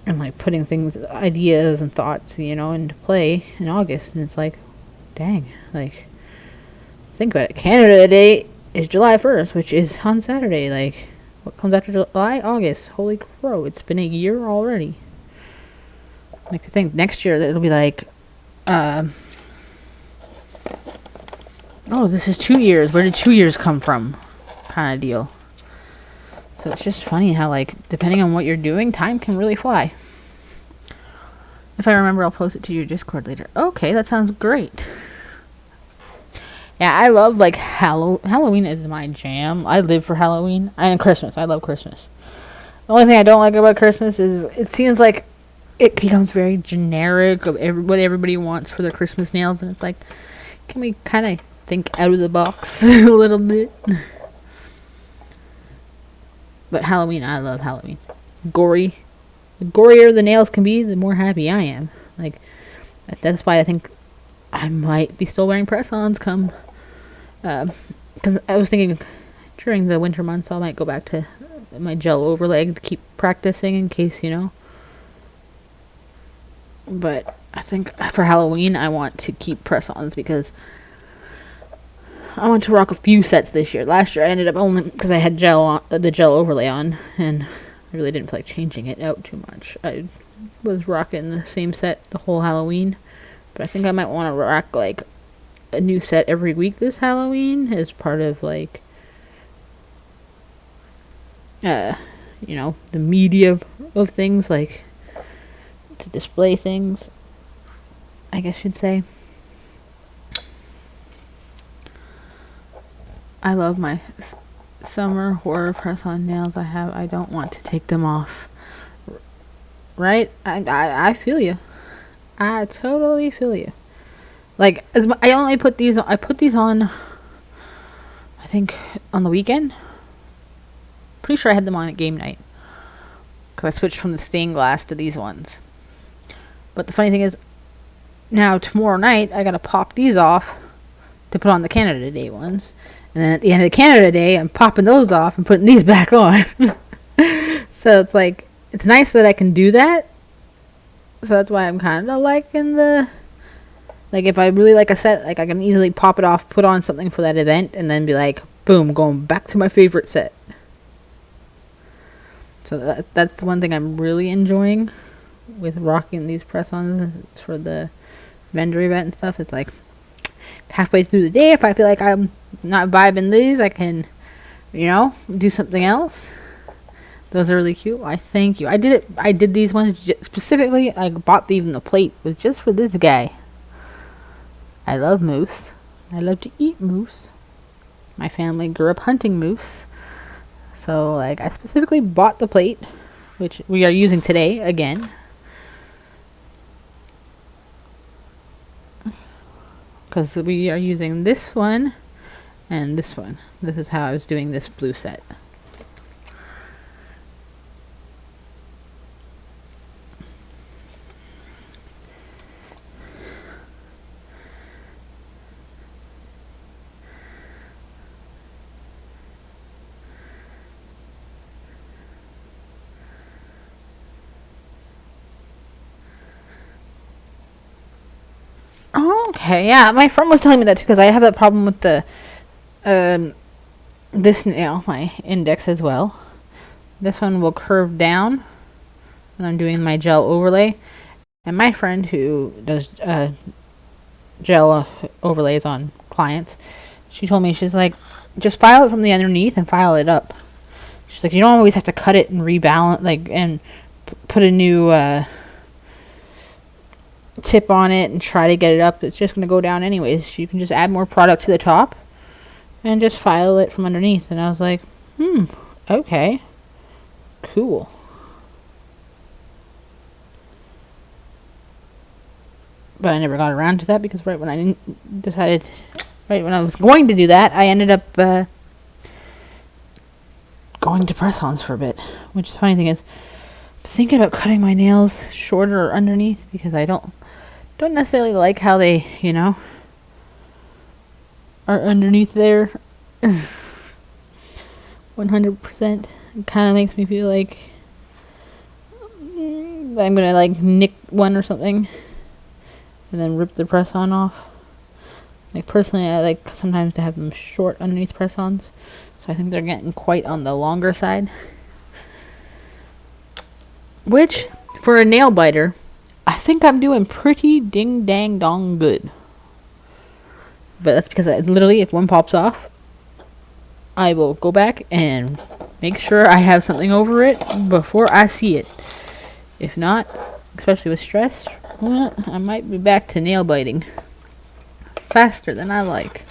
[SPEAKER 1] And, like, putting ideas and thoughts, you know, into play in August. And it's like, dang, like, think about it. Canada Day is July 1st, which is on Saturday. Like, what comes after July? August. Holy crow, it's been a year already. Like, to think next year it'll be like, oh, this is 2 years. Where did 2 years come from? Kind of deal. So it's just funny how, like, depending on what you're doing, time can really fly. If I remember, I'll post it to your Discord later. Okay, that sounds great. Yeah, I love, like, Halloween is my jam. I live for Halloween. And Christmas. I love Christmas. The only thing I don't like about Christmas is it seems like it becomes very generic of what everybody wants for their Christmas nails. And it's like, can we kind of think out of the box a little bit? But Halloween, I love Halloween. Gory. The gorier the nails can be, the more happy I am. Like, that's why I think I might be still wearing press-ons come. Because I was thinking during the winter months I might go back to my gel overlay to keep practicing in case, you know. But I think for Halloween I want to keep press-ons because I want to rock a few sets this year. Last year I ended up only because I had the gel overlay on, and I really didn't feel like changing it out too much. I was rocking the same set the whole Halloween, but I think I might want to rock like a new set every week this Halloween as part of like the media of things, like to display things, I guess you'd say. I love my summer horror press-on nails I don't want to take them off. Right? I feel you. I totally feel you. Like, I put these on, I think, on the weekend. Pretty sure I had them on at game night. Because I switched from the stained glass to these ones. But the funny thing is, now tomorrow night, I gotta pop these off to put on the Canada Day ones. And then at the end of the Canada Day, I'm popping those off and putting these back on. So it's like, it's nice that I can do that. So that's why I'm kind of liking like, if I really like a set, like, I can easily pop it off, put on something for that event, and then be like, boom, going back to my favorite set. So that's the one thing I'm really enjoying with rocking these press-ons. It's for the vendor event and stuff. It's like, halfway through the day, if I feel like I'm not vibing these, I can, do something else. Those are really cute. I thank you. I did these ones specifically. I bought even the plate was just for this guy. I love moose. I love to eat moose. My family grew up hunting moose. So, like, I specifically bought the plate, which we are using today again. Because we are using this one and this one. This is how I was doing this blue set. Okay, yeah, my friend was telling me that too, because I have that problem with the this nail, my index as well. This one will curve down when I'm doing my gel overlay. And my friend who does gel overlays on clients, she told me, she's like, just file it from the underneath and file it up. She's like, you don't always have to cut it and rebalance, like, and put a new tip on it and try to get it up. It's just going to go down anyways. You can just add more product to the top and just file it from underneath. And I was like, okay, cool. But I never got around to that because right when I was going to do that, I ended up going to press-ons for a bit. Which, the funny thing is, I'm thinking about cutting my nails shorter or underneath because I don't necessarily like how they, are underneath there. 100%. It kind of makes me feel like I'm gonna like nick one or something and then rip the press-on off. Like, personally, I like sometimes to have them short underneath press-ons, so I think they're getting quite on the longer side. Which, for a nail biter, I think I'm doing pretty ding dang dong good. But that's because literally, if one pops off, I will go back and make sure I have something over it before I see it. If not, especially with stress, well, I might be back to nail biting faster than I like.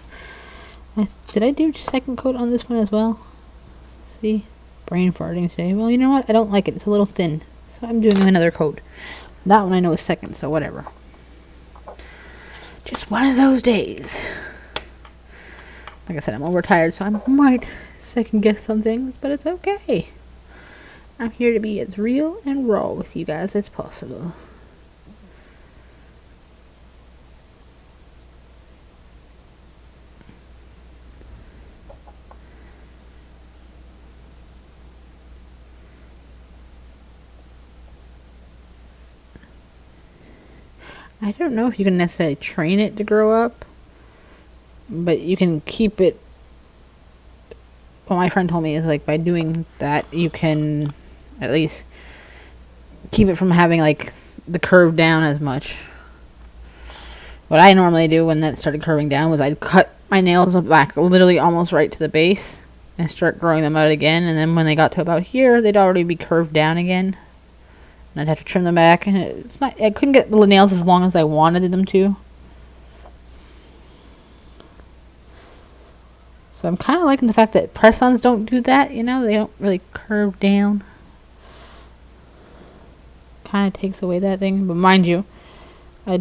[SPEAKER 1] Did I do second coat on this one as well? See? Brain farting today. Well, you know what? I don't like it. It's a little thin. So I'm doing another coat. That one I know is second, so whatever. Just one of those days. Like I said, I'm overtired, so I might second guess some things, but it's okay. I'm here to be as real and raw with you guys as possible. I don't know if you can necessarily train it to grow up, but you can keep it. What my friend told me is like by doing that, you can at least keep it from having like the curve down as much. What I normally do when that started curving down was I'd cut my nails back literally almost right to the base and start growing them out again. And then when they got to about here, they'd already be curved down again. And I'd have to trim them back. And it's not. I couldn't get the nails as long as I wanted them to. So I'm kind of liking the fact that press-ons don't do that. You know, they don't really curve down. Kind of takes away that thing. But mind you, I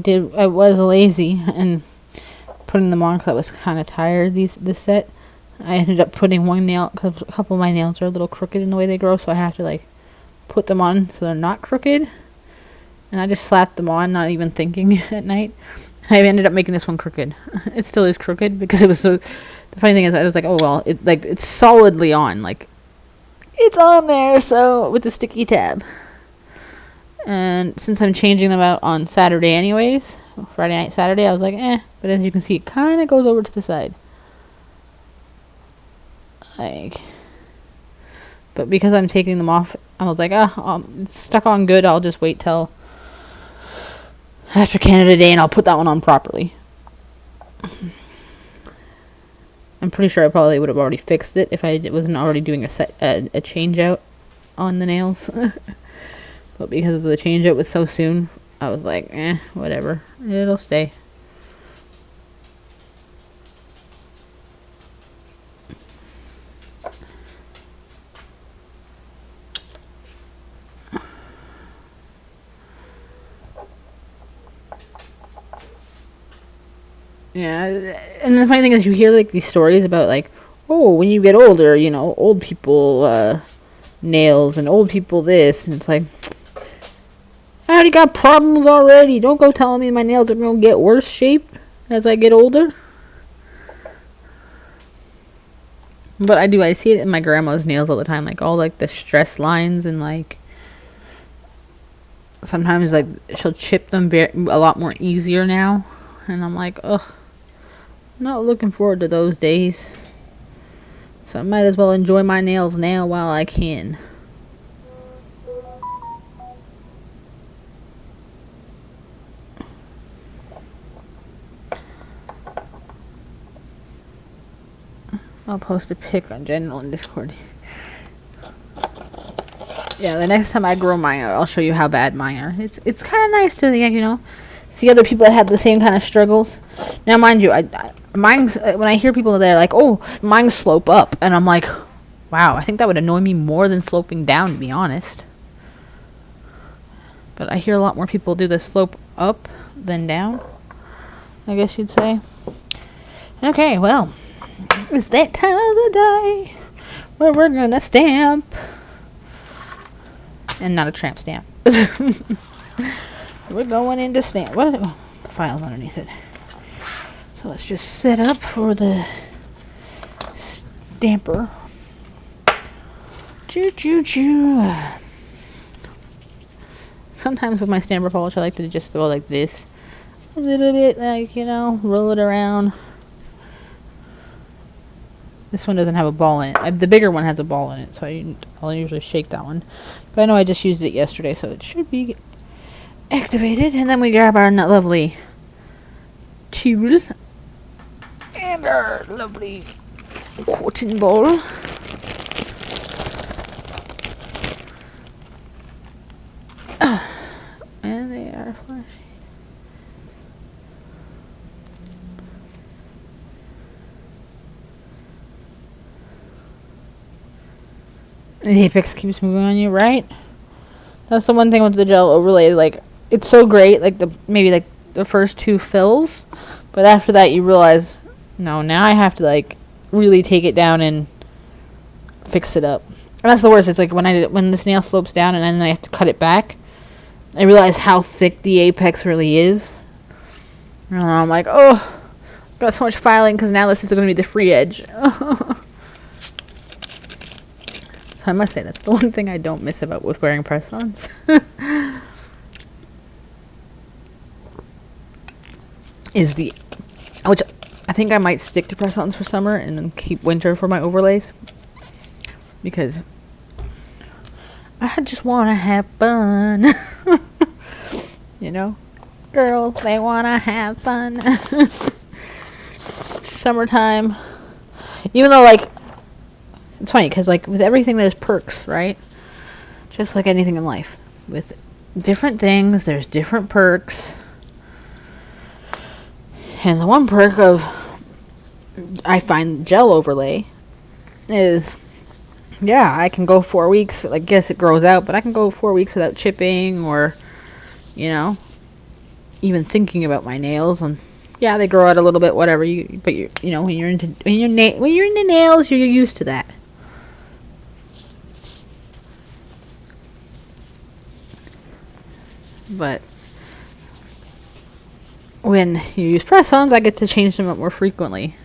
[SPEAKER 1] was lazy and putting them on because I was kind of tired this set. I ended up putting one nail, because a couple of my nails are a little crooked in the way they grow, so I have to like put them on so they're not crooked. And I just slapped them on, not even thinking at night. I ended up making this one crooked. It still is crooked because it was so. The funny thing is, I was like, oh well, it's solidly on, like it's on there, so with the sticky tab. And since I'm changing them out on Saturday anyways, Friday night, Saturday, I was like, eh. But as you can see, it kind of goes over to the side. Like, but because I'm taking them off, I was like, it's stuck on good. I'll just wait till after Canada Day and I'll put that one on properly. I'm pretty sure I probably would have already fixed it if I wasn't already doing a change out on the nails. But because the change out was so soon, I was like, whatever. It'll stay. Yeah, and the funny thing is you hear like these stories about like, oh, when you get older, you know, old people nails and old people this, and it's like, I already got problems already. Don't go telling me my nails are going to get worse shape as I get older. But I see it in my grandma's nails all the time, like all like the stress lines and like sometimes like she'll chip them a lot more easier now, and I'm like, ugh, not looking forward to those days. So I might as well enjoy my nails now while I can. I'll post a pic on General and Discord. Yeah, the next time I grow mine, I'll show you how bad mine are. It's kind of nice to, you know, see other people that have the same kind of struggles. Now, mind you, mine's when I hear people that are like, oh, mine slope up, and I'm like, wow, I think that would annoy me more than sloping down, to be honest. But I hear a lot more people do the slope up than down, I guess you'd say. Okay, well, it's that time of the day where we're gonna stamp. And not a tramp stamp. We're going into stamp. What are the files underneath it? So let's just set up for the stamper. Choo choo choo. Sometimes with my stamper polish, I like to just throw like this. A little bit, like, you know, roll it around. This one doesn't have a ball in it. The bigger one has a ball in it, so I'll usually shake that one. But I know I just used it yesterday, so it should be activated. And then we grab our lovely tool and our lovely cotton ball. And they are flashy. The apex keeps moving on you, right? That's the one thing with the gel overlay. Like, it's so great, like maybe the first two fills, but after that you realize, no, now I have to like really take it down and fix it up. And that's the worst. It's like when this nail slopes down and then I have to cut it back, I realize how thick the apex really is. And I'm like, oh, got so much filing because now this is going to be the free edge. I must say that's the one thing I don't miss about with wearing press-ons. is the, which I think I might stick to press-ons for summer and then keep winter for my overlays, because I just want to have fun. You know, girls, they want to have fun. Summertime, even though, like, it's funny because, like, with everything there's perks, right? Just like anything in life, with different things there's different perks. And the one perk of, I find, gel overlay is, yeah, I can go 4 weeks. I guess it grows out, but I can go 4 weeks without chipping or, you know, even thinking about my nails. And yeah, they grow out a little bit, whatever. But you know, when you're into nails, you're used to that. But when you use press-ons, I get to change them up more frequently.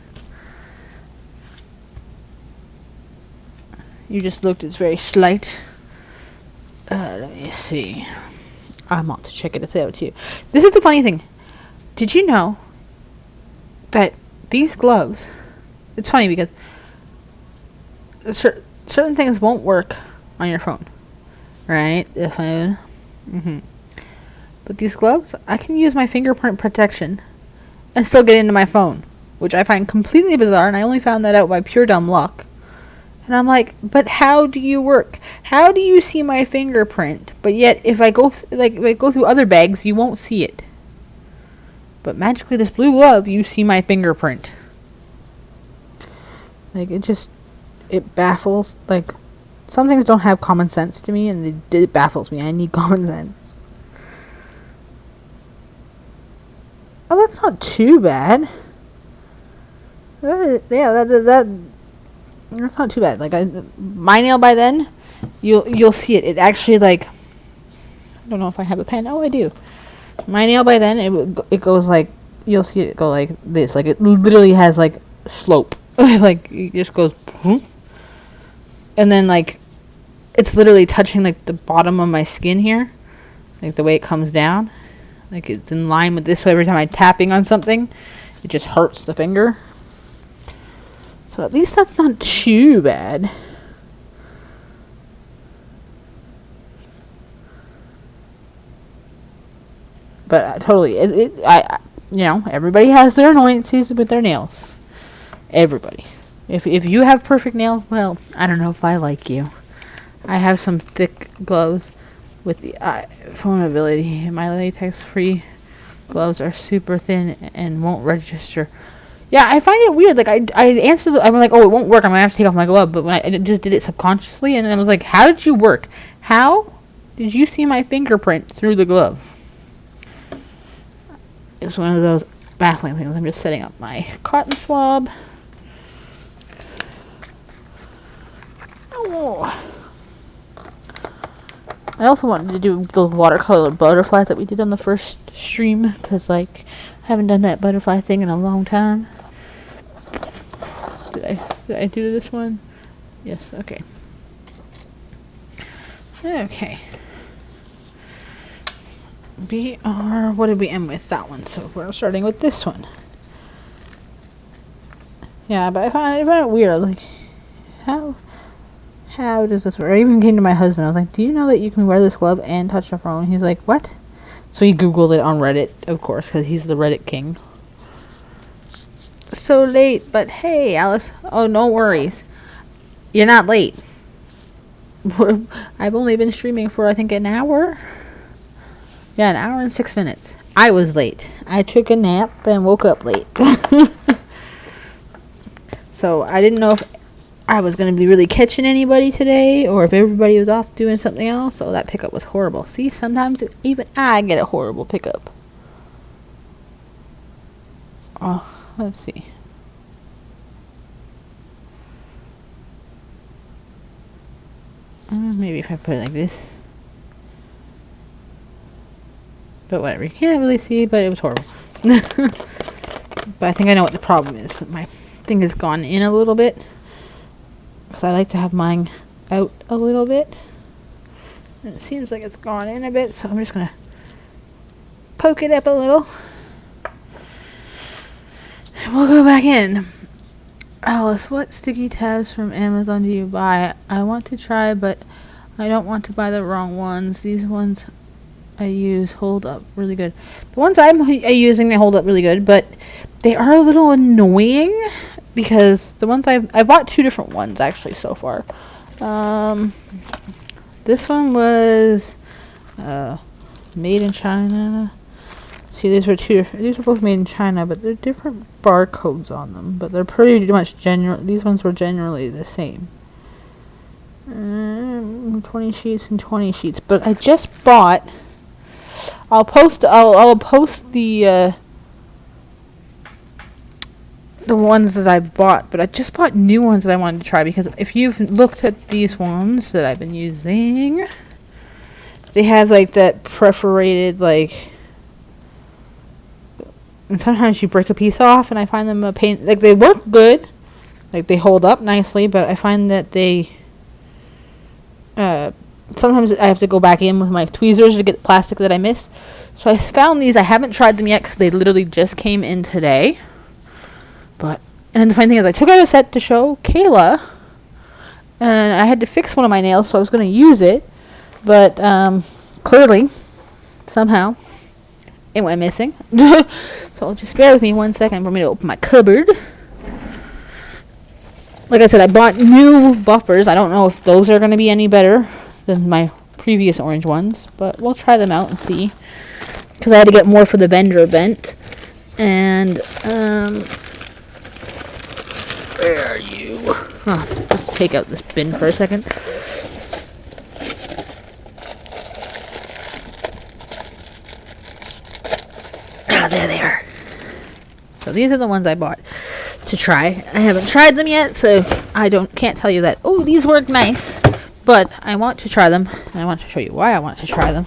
[SPEAKER 1] You just looked, it's very slight. Let me see. I'm about to check it out to you. This is the funny thing. Did you know that these gloves, it's funny because certain things won't work on your phone, right? The phone. But these gloves, I can use my fingerprint protection and still get into my phone, which I find completely bizarre, and I only found that out by pure dumb luck. And I'm like, but how do you work? How do you see my fingerprint? But yet, if I go through other bags, you won't see it. But magically, this blue glove, you see my fingerprint. Like, it baffles. Like, some things don't have common sense to me, and it baffles me. I need common sense. Oh, that's not too bad. That's not too bad. Like, my nail by then, you'll see it. It actually, like, I don't know if I have a pen. Oh, I do. My nail by then, it goes like, you'll see it go like this. Like, it literally has, like, slope. Like, it just goes, and then, like, it's literally touching, like, the bottom of my skin here. Like, the way it comes down. Like, it's in line with this, so every time I'm tapping on something, it just hurts the finger. So at least that's not too bad. But totally, you know, everybody has their annoyances with their nails. Everybody. If you have perfect nails, well, I don't know if I like you. I have some thick gloves with the iPhone ability. My latex-free gloves are super thin and won't register. Yeah, I find it weird. Like, I answered, I'm like, oh, it won't work. I'm going to have to take off my glove. But when I just did it subconsciously, and then I was like, how did you work? How did you see my fingerprint through the glove? It was one of those baffling things. I'm just setting up my cotton swab. Oh. I also wanted to do those watercolor butterflies that we did on the first stream, because, like, I haven't done that butterfly thing in a long time. Did I do this one? Yes, okay. Okay. BR, what did we end with? That one. So we're starting with this one. Yeah, but I find it weird. Like, how does this work? I even came to my husband. I was like, do you know that you can wear this glove and touch your phone? He's like, what? So he Googled it on Reddit, of course, because he's the Reddit king. So late, but hey, Alice. Oh, no worries. You're not late. I've only been streaming for, I think, an hour. Yeah, an hour and 6 minutes. I was late. I took a nap and woke up late. So I didn't know if I was going to be really catching anybody today, or if everybody was off doing something else. So that pickup was horrible. See, sometimes even I get a horrible pickup. Oh, let's see. Maybe if I put it like this. But whatever. You can't really see, but it was horrible. But I think I know what the problem is. My thing has gone in a little bit. Because I like to have mine out a little bit. And it seems like it's gone in a bit, so I'm just going to poke it up a little. we'll go back in. Alice, what sticky tabs from Amazon do you buy? I want to try, but I don't want to buy the wrong ones. These ones I use hold up really good. The ones I'm using, they hold up really good, but they are a little annoying because the ones I bought 2 different ones actually so far. This one was made in China. See, these were both made in China, but they're different barcodes on them, but they're pretty much these ones were generally the same. 20 sheets and 20 sheets, but I just bought. I'll post the ones that I bought, but I just bought new ones that I wanted to try because if you've looked at these ones that I've been using, they have like that perforated like. And sometimes you break a piece off, and I find them a pain. Like, they work good. Like, they hold up nicely, but I find that they... sometimes I have to go back in with my tweezers to get the plastic that I missed. So I found these. I haven't tried them yet because they literally just came in today. And then the funny thing is I took out a set to show Kayla. And I had to fix one of my nails, so I was going to use it. But clearly, somehow... it went missing. So just bear with me 1 second for me to open my cupboard. Like I said, I bought new buffers. I don't know if those are going to be any better than my previous orange ones, but we'll try them out and see. Because I had to get more for the vendor event. And, where are you? Just take out this bin for a second. There they are. So these are the ones I bought to try. I haven't tried them yet, so I can't tell you that, oh, these work nice. But I want to try them, and I want to show you why I want to try them.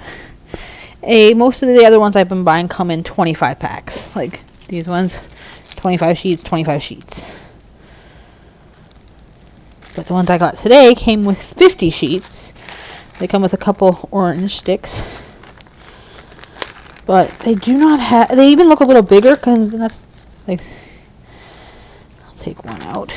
[SPEAKER 1] Most of the other ones I've been buying come in 25 packs. Like these ones, 25 sheets, 25 sheets. But the ones I got today came with 50 sheets. They come with a couple orange sticks. But they do not have... they even look a little bigger, because that's... like... I'll take one out.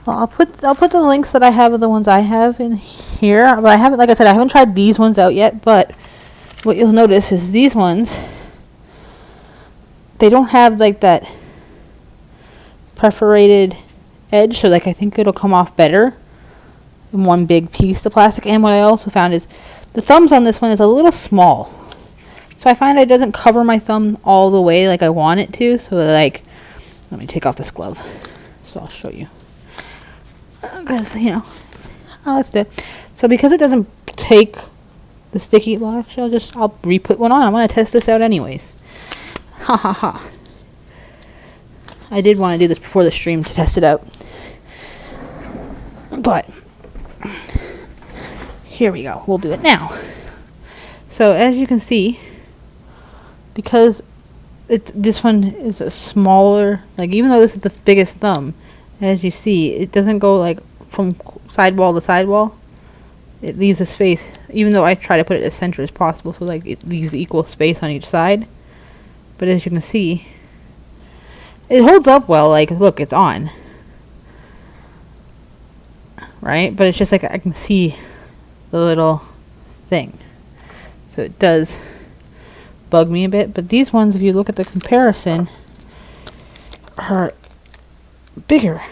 [SPEAKER 1] Well, I'll put the links that I have of the ones I have in here. But I haven't... like I said, I haven't tried these ones out yet, but... what you'll notice is these ones... they don't have like that perforated edge, so like I think it'll come off better in one big piece of plastic. And what I also found is the thumbs on this one is a little small, so I find it doesn't cover my thumb all the way like I want it to. So like, let me take off this glove so I'll show you, because you know I like to. So because it doesn't take the sticky, well actually I'll re-put one on. I'm gonna test this out anyways. Ha ha ha. I did want to do this before the stream to test it out. But here we go. We'll do it now. So as you can see, because this one is a smaller, like even though this is the biggest thumb, as you see, it doesn't go like from sidewall to sidewall. It leaves a space, even though I try to put it as center as possible, so like it leaves equal space on each side. But as you can see, it holds up well. Like, look, it's on. Right? But it's just like I can see the little thing. So it does bug me a bit. But these ones, if you look at the comparison, are bigger.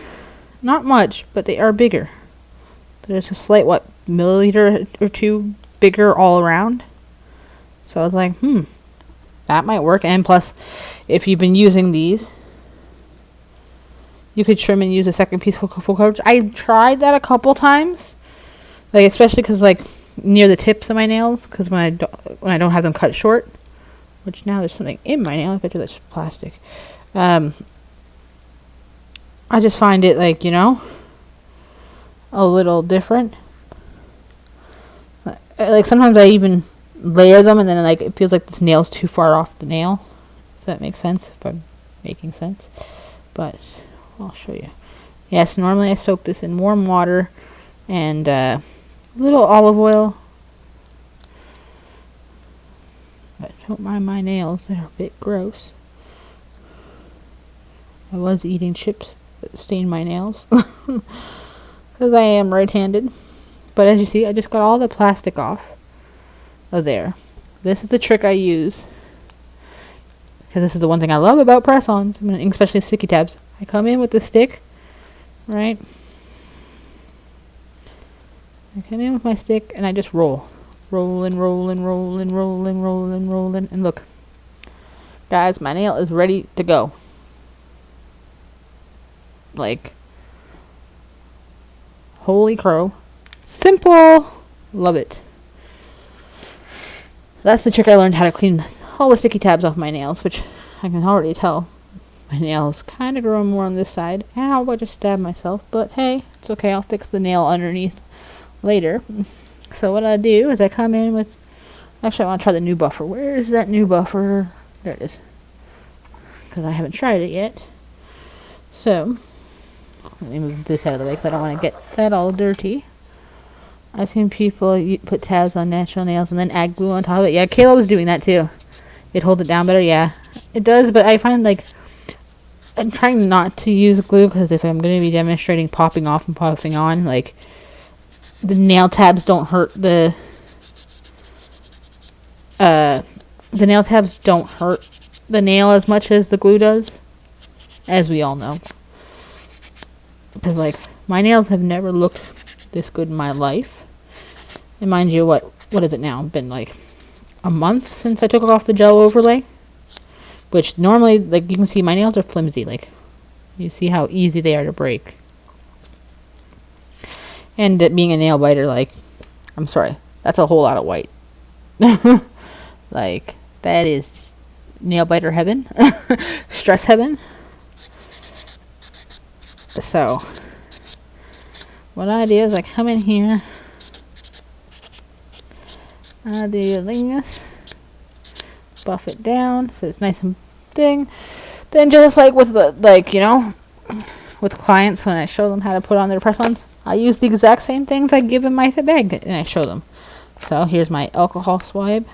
[SPEAKER 1] Not much, but they are bigger. There's a slight, milliliter or two bigger all around. So I was like, that might work. And plus, if you've been using these, you could trim and use a second piece for full coverage. I tried that a couple times, like especially because like near the tips of my nails, because when I don't have them cut short, which now there's something in my nail. I bet you that's plastic. I just find it like, you know, a little different. Like sometimes I even layer them, and then like it feels like this nail's too far off the nail. If that makes sense, if I'm making sense. But I'll show you. Yes, normally I soak this in warm water and a little olive oil. But don't mind my nails, they're a bit gross. I was eating chips that stained my nails. Because I am right-handed. But as you see, I just got all the plastic off of there. This is the trick I use. Because this is the one thing I love about press-ons, especially sticky tabs. I come in with the stick, right? I come in with my stick and I just roll. Roll and roll and roll and roll and roll and roll and look. Guys, my nail is ready to go. Like, holy crow. Simple! Love it. That's the trick I learned how to clean all the sticky tabs off my nails, which I can already tell. My nails kind of growing more on this side. Ow, I just stabbed myself. But hey, it's okay. I'll fix the nail underneath later. So what I do is I come in with... Actually, I want to try the new buffer. Where is that new buffer? There it is. Because I haven't tried it yet. So, let me move this out of the way because I don't want to get that all dirty. I've seen people put tabs on natural nails and then add glue on top of it. Yeah, Kayla was doing that too. It holds it down better. Yeah, it does. But I find like I'm trying not to use glue because if I'm going to be demonstrating popping off and popping on, like the nail tabs don't hurt the nail tabs don't hurt the nail as much as the glue does, as we all know. Because like my nails have never looked this good in my life. And mind you, what is it now? Been like a month since I took off the gel overlay. Which normally, like you can see, my nails are flimsy. Like, you see how easy they are to break. And being a nail biter, like, I'm sorry, that's a whole lot of white. Like, that is nail biter heaven. Stress heaven. So, what I do is I come in here. I do this. Buff it down so it's nice and thin. Then just like with the, like, you know, with clients when I show them how to put on their press-ons, I use the exact same things I give in my bag and I show them. So here's my alcohol swipe.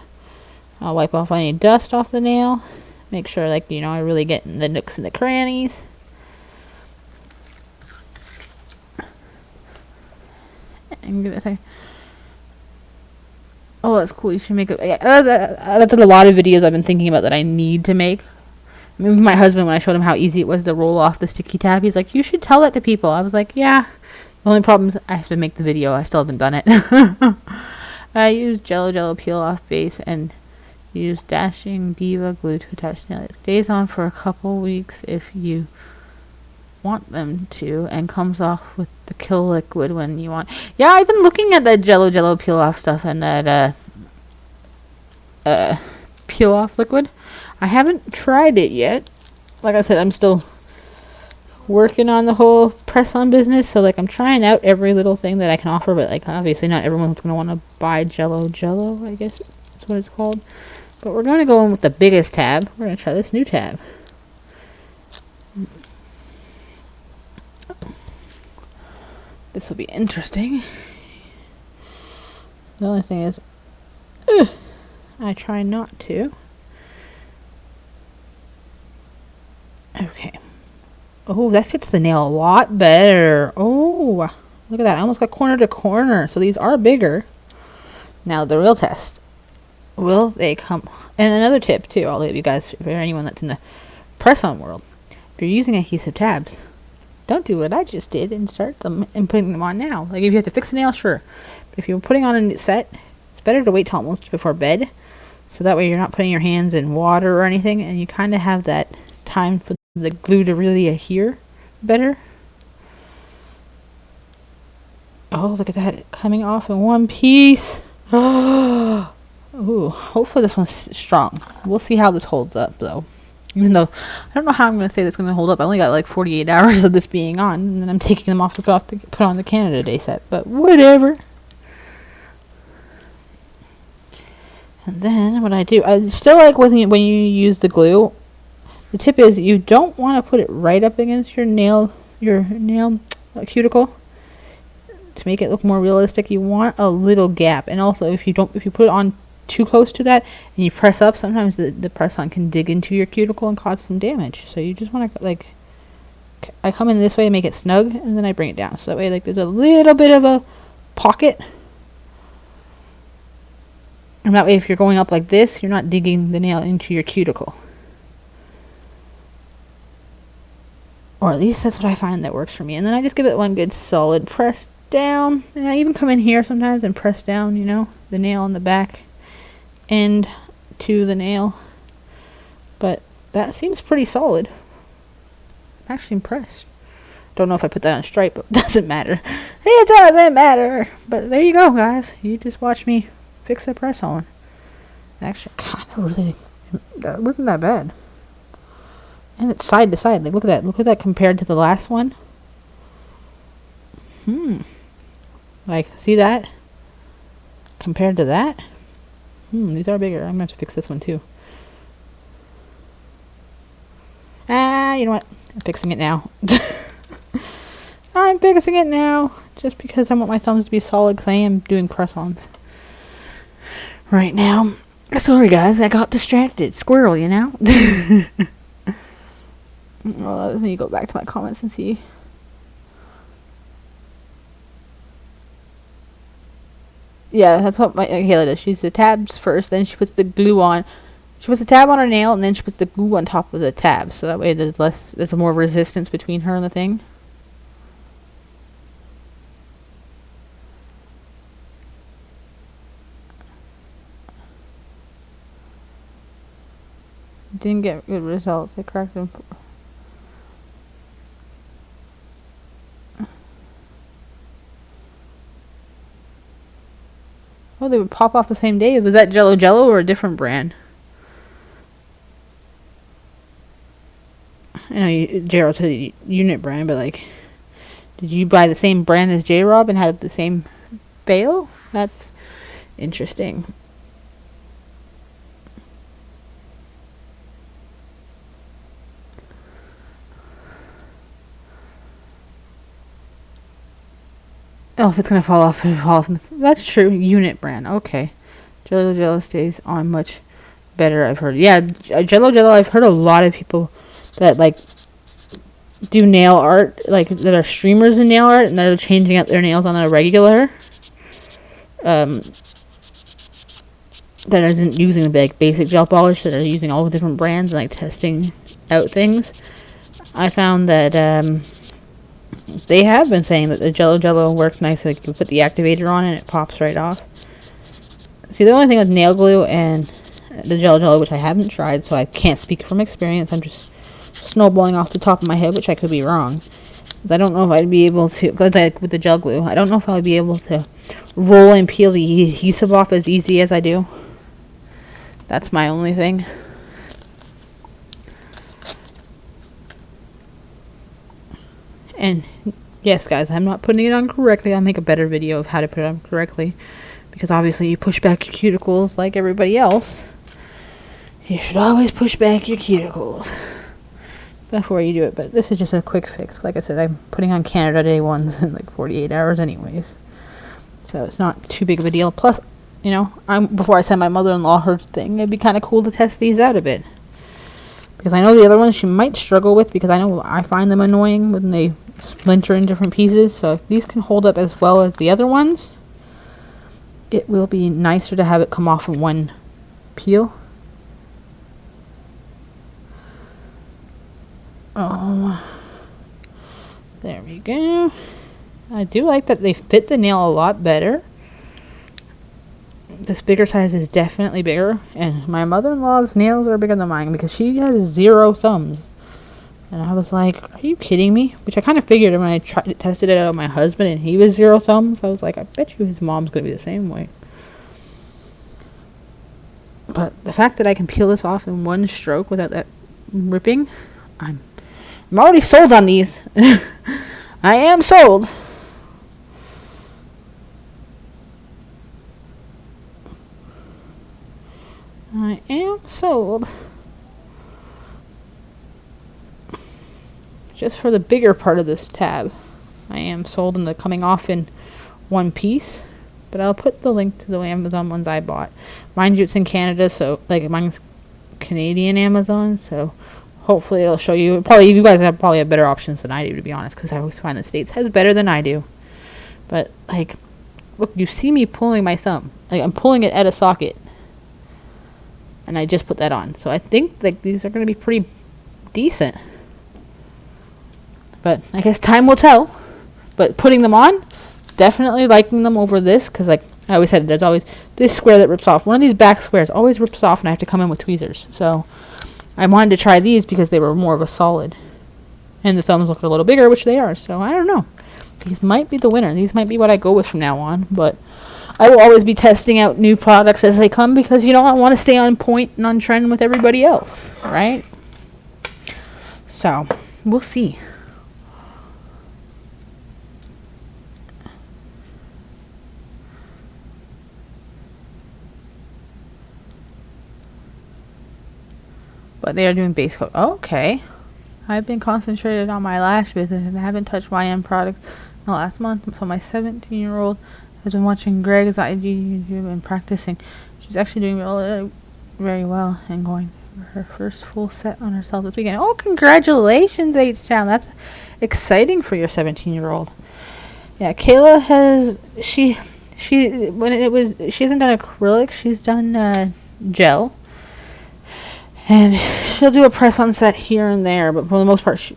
[SPEAKER 1] I'll wipe off any dust off the nail. Make sure, like, you know, I really get in the nooks and the crannies. And give it a second. Oh, that's cool. You should make it. Yeah, that's a lot of videos I've been thinking about that I need to make. Maybe my husband, when I showed him how easy it was to roll off the sticky tab, he's like, you should tell that to people. I was like, yeah. The only problem is I have to make the video. I still haven't done it. I use Jello peel off base and use Dashing Diva glue to attach nail. It stays on for a couple weeks if you want them to, and comes off with the kill liquid when you want. Yeah, I've been looking at that Jello peel off stuff and that peel off liquid. I haven't tried it yet. Like I said, I'm still working on the whole press on business, so like I'm trying out every little thing that I can offer, but like obviously not everyone's gonna want to buy Jello, I guess that's what it's called. But we're gonna go in with the biggest tab. We're gonna try this new tab. This will be interesting. The only thing is, I try not to. Okay. Oh, that fits the nail a lot better. Oh, look at that. I almost got corner to corner. So these are bigger. Now the real test. Will they come? And another tip too, I'll leave you guys, for anyone that's in the press-on world. If you're using adhesive tabs, don't do what I just did and start them and putting them on now. Like if you have to fix a nail, sure. But if you're putting on a set, it's better to wait till almost before bed. So that way you're not putting your hands in water or anything, and you kind of have that time for the glue to really adhere better. Oh, look at that, coming off in one piece. Ooh, hopefully this one's strong. We'll see how this holds up though. Even though I don't know how I'm going to say this is going to hold up. I only got like 48 hours of this being on, and then I'm taking them off to put on the Canada Day set. But whatever. And then what I do, I still like when you use the glue. The tip is you don't want to put it right up against your nail your nail cuticle to make it look more realistic. You want a little gap, and also if you put it on too close to that and you press up, sometimes the press on can dig into your cuticle and cause some damage. So you just want to like, I come in this way to make it snug, and then I bring it down, so that way like there's a little bit of a pocket, and that way if you're going up like this, you're not digging the nail into your cuticle. Or at least that's what I find that works for me. And then I just give it one good solid press down. And I even come in here sometimes and press down, you know, the nail on the back end to the nail. But that seems pretty solid. I'm actually impressed. Don't know if I put that on stripe, but it doesn't matter. It doesn't matter. But there you go, guys. You just watch me fix that press on. Actually, kind of really, that wasn't that bad. And it's side to side. Like, look at that. Look at that compared to the last one. Like, see that? Compared to that? These are bigger. I'm going to have to fix this one, too. You know what? I'm fixing it now. I'm fixing it now. Just because I want my thumbs to be solid, because I am doing press-ons right now. Sorry, guys. I got distracted. Squirrel, you know? Well, let me go back to my comments and see. Yeah, that's what my Kayla does. She uses the tabs first, then she puts the glue on. She puts the tab on her nail, and then she puts the glue on top of the tab. So that way there's more resistance between her and the thing. Didn't get good results. I cracked them. Oh, they would pop off the same day. Was that Jello Jello or a different brand? I know J-Rob said unit brand, but like, did you buy the same brand as J-Rob and have the same fail? That's interesting. Oh, if it's gonna fall off, it'll fall off. That's true. Unit brand. Okay. Jello Jello stays on much better, I've heard. Yeah, Jello Jello, I've heard a lot of people that, like, do nail art, like, that are streamers in nail art, and they're changing out their nails on a regular. That isn't using, like, basic gel polish, that are using all the different brands and, like, testing out things. I found that, they have been saying that the Jello Jello works nice. Like, you put the activator on and it pops right off. See, the only thing with nail glue and the Jello Jello, which I haven't tried, so I can't speak from experience. I'm just snowballing off the top of my head, which I could be wrong. I don't know if I'd be able to, like with the gel glue, I don't know if I'd be able to roll and peel the adhesive off as easy as I do. That's my only thing. And yes, guys, I'm not putting it on correctly. I'll make a better video of how to put it on correctly. Because obviously you push back your cuticles like everybody else. You should always push back your cuticles before you do it. But this is just a quick fix. Like I said, I'm putting on Canada Day ones in like 48 hours anyways. So it's not too big of a deal. Plus, you know, before I send my mother-in-law her thing, it'd be kind of cool to test these out a bit. Because I know the other ones she might struggle with, because I know I find them annoying when they splinter in different pieces. So if these can hold up as well as the other ones, it will be nicer to have it come off in one peel. Oh, there we go. I do like that they fit the nail a lot better. This bigger size is definitely bigger, and my mother-in-law's nails are bigger than mine because she has 0 thumbs. And I was like, are you kidding me? Which I kind of figured when I tested it out on my husband, and he was 0 thumbs. I was like, I bet you his mom's going to be the same way. But the fact that I can peel this off in one stroke without that ripping, I'm already sold on these. I am sold. I am sold. just for the bigger part of this tab. I am sold in the coming off in one piece, but I'll put the link to the Amazon ones I bought. Mind you, it's in Canada, so like mine's Canadian Amazon, so hopefully it'll show you. Probably you guys have better options than I do, to be honest, because I always find the States has better than I do. But like, look, you see me pulling my thumb. Like, I'm pulling it at a socket, and I just put that on. So I think like these are going to be pretty decent. But I guess time will tell. But putting them on, definitely liking them over this, because like I always said, there's always this square that rips off. One of these back squares always rips off, and I have to come in with tweezers. So I wanted to try these because they were more of a solid. And the thumbs look a little bigger, which they are. So I don't know. These might be the winner. These might be what I go with from now on. But I will always be testing out new products as they come, because, you know, I want to stay on point and on trend with everybody else, right? So we'll see. But they are doing base coat. Oh, okay. I've been concentrated on my lash business and I haven't touched YM products in the last month. So my 17-year-old has been watching Greg's IG YouTube and practicing. She's actually doing really, very well and going for her first full set on herself this weekend. Oh, congratulations, H-Town. That's exciting for your 17-year-old. Yeah, Kayla has, she hasn't done acrylic, she's done gel. And she'll do a press-on set here and there, but for the most part, she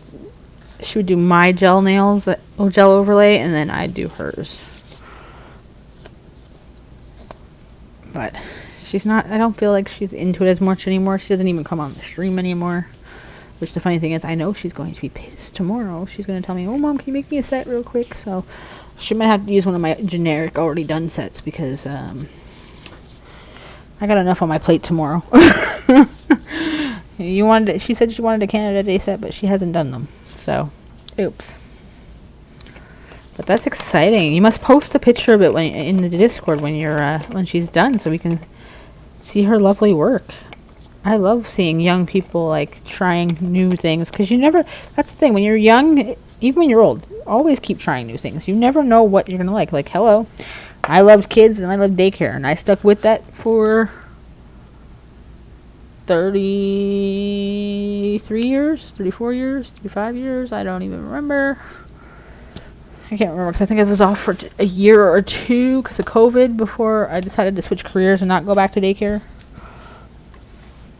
[SPEAKER 1] would do my gel nails, gel overlay, and then I'd do hers. But she's not, I don't feel like she's into it as much anymore. She doesn't even come on the stream anymore. Which the funny thing is, I know she's going to be pissed tomorrow. She's going to tell me, oh, Mom, can you make me a set real quick? So she might have to use one of my generic already done sets, because I got enough on my plate tomorrow. She said she wanted a Canada Day set, but she hasn't done them. So, oops. But that's exciting. You must post a picture of it in the Discord when she's done, so we can see her lovely work. I love seeing young people like trying new things, because that's the thing, when you're young, even when you're old, always keep trying new things. You never know what you're gonna like. Like, hello, I loved kids and I loved daycare, and I stuck with that for 33 years, 34 years, 35 years. I don't even remember. I can't remember, because I think I was off for a year or two because of COVID before I decided to switch careers and not go back to daycare.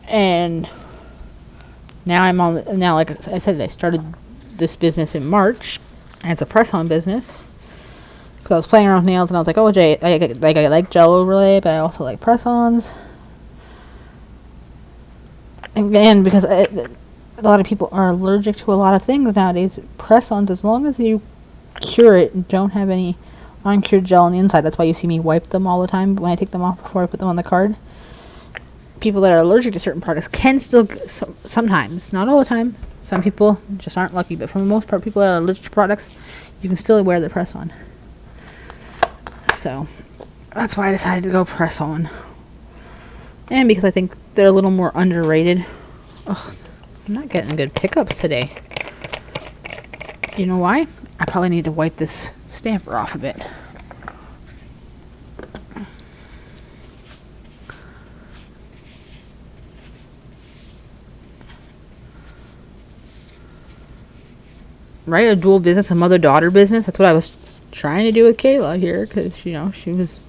[SPEAKER 1] And now like I said, I started this business in March, and it's a press-on business. Because I was playing around with nails, and I was like, oh, Jay, I like gel overlay, but I also like press-ons. And because a lot of people are allergic to a lot of things nowadays, press-ons, as long as you cure it and don't have any uncured gel on the inside, that's why you see me wipe them all the time when I take them off before I put them on the card. People that are allergic to certain products can still, sometimes, not all the time, some people just aren't lucky, but for the most part, people that are allergic to products, you can still wear the press-on. So that's why I decided to go press-on. And because I think they're a little more underrated. Ugh, I'm not getting good pickups today. You know why? I probably need to wipe this stamper off a bit. Right? A dual business, a mother-daughter business. That's what I was trying to do with Kayla here, because, you know, she was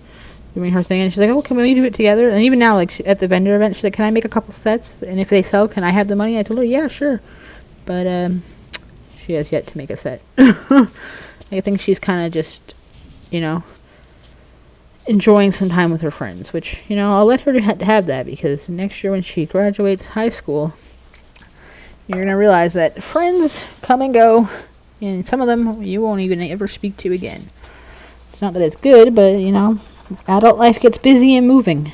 [SPEAKER 1] doing her thing, and she's like, oh, can we do it together? And even now, like, at the vendor event, she's like, can I make a couple sets? And if they sell, can I have the money? I told her, yeah, sure. But she has yet to make a set. I think she's kind of just, you know, enjoying some time with her friends, which, you know, I'll let her have that, because next year when she graduates high school, you're going to realize that friends come and go, and some of them you won't even ever speak to again. It's not that it's good, but, you know, adult life gets busy and moving.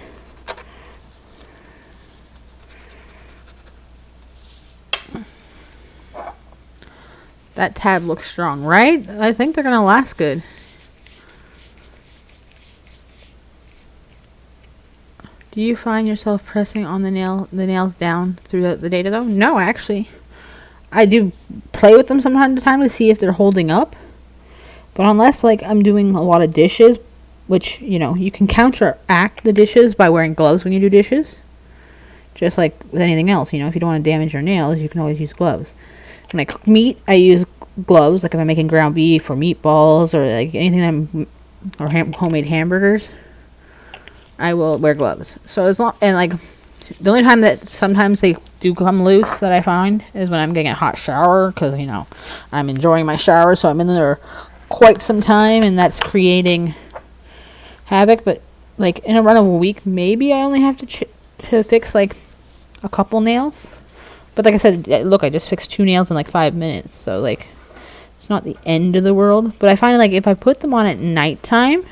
[SPEAKER 1] That tab looks strong, right? I think they're going to last good. Do you find yourself pressing on the nails down through the data though? No, actually. I do play with them from time to time to see if they're holding up. But unless, like, I'm doing a lot of dishes, which, you know, you can counteract the dishes by wearing gloves when you do dishes. Just like with anything else, you know, if you don't want to damage your nails, you can always use gloves. When I cook meat, I use gloves, like if I'm making ground beef or meatballs or like anything or homemade hamburgers, I will wear gloves. So as long, and like, the only time that sometimes they do come loose that I find is when I'm getting a hot shower, because, you know, I'm enjoying my shower, so I'm in there quite some time, and that's creating havoc. But like in a run of a week, maybe I only have to fix like a couple nails. But like I said, look, I just fixed 2 nails in like 5 minutes, so like it's not the end of the world. But I find like if I put them on at nighttime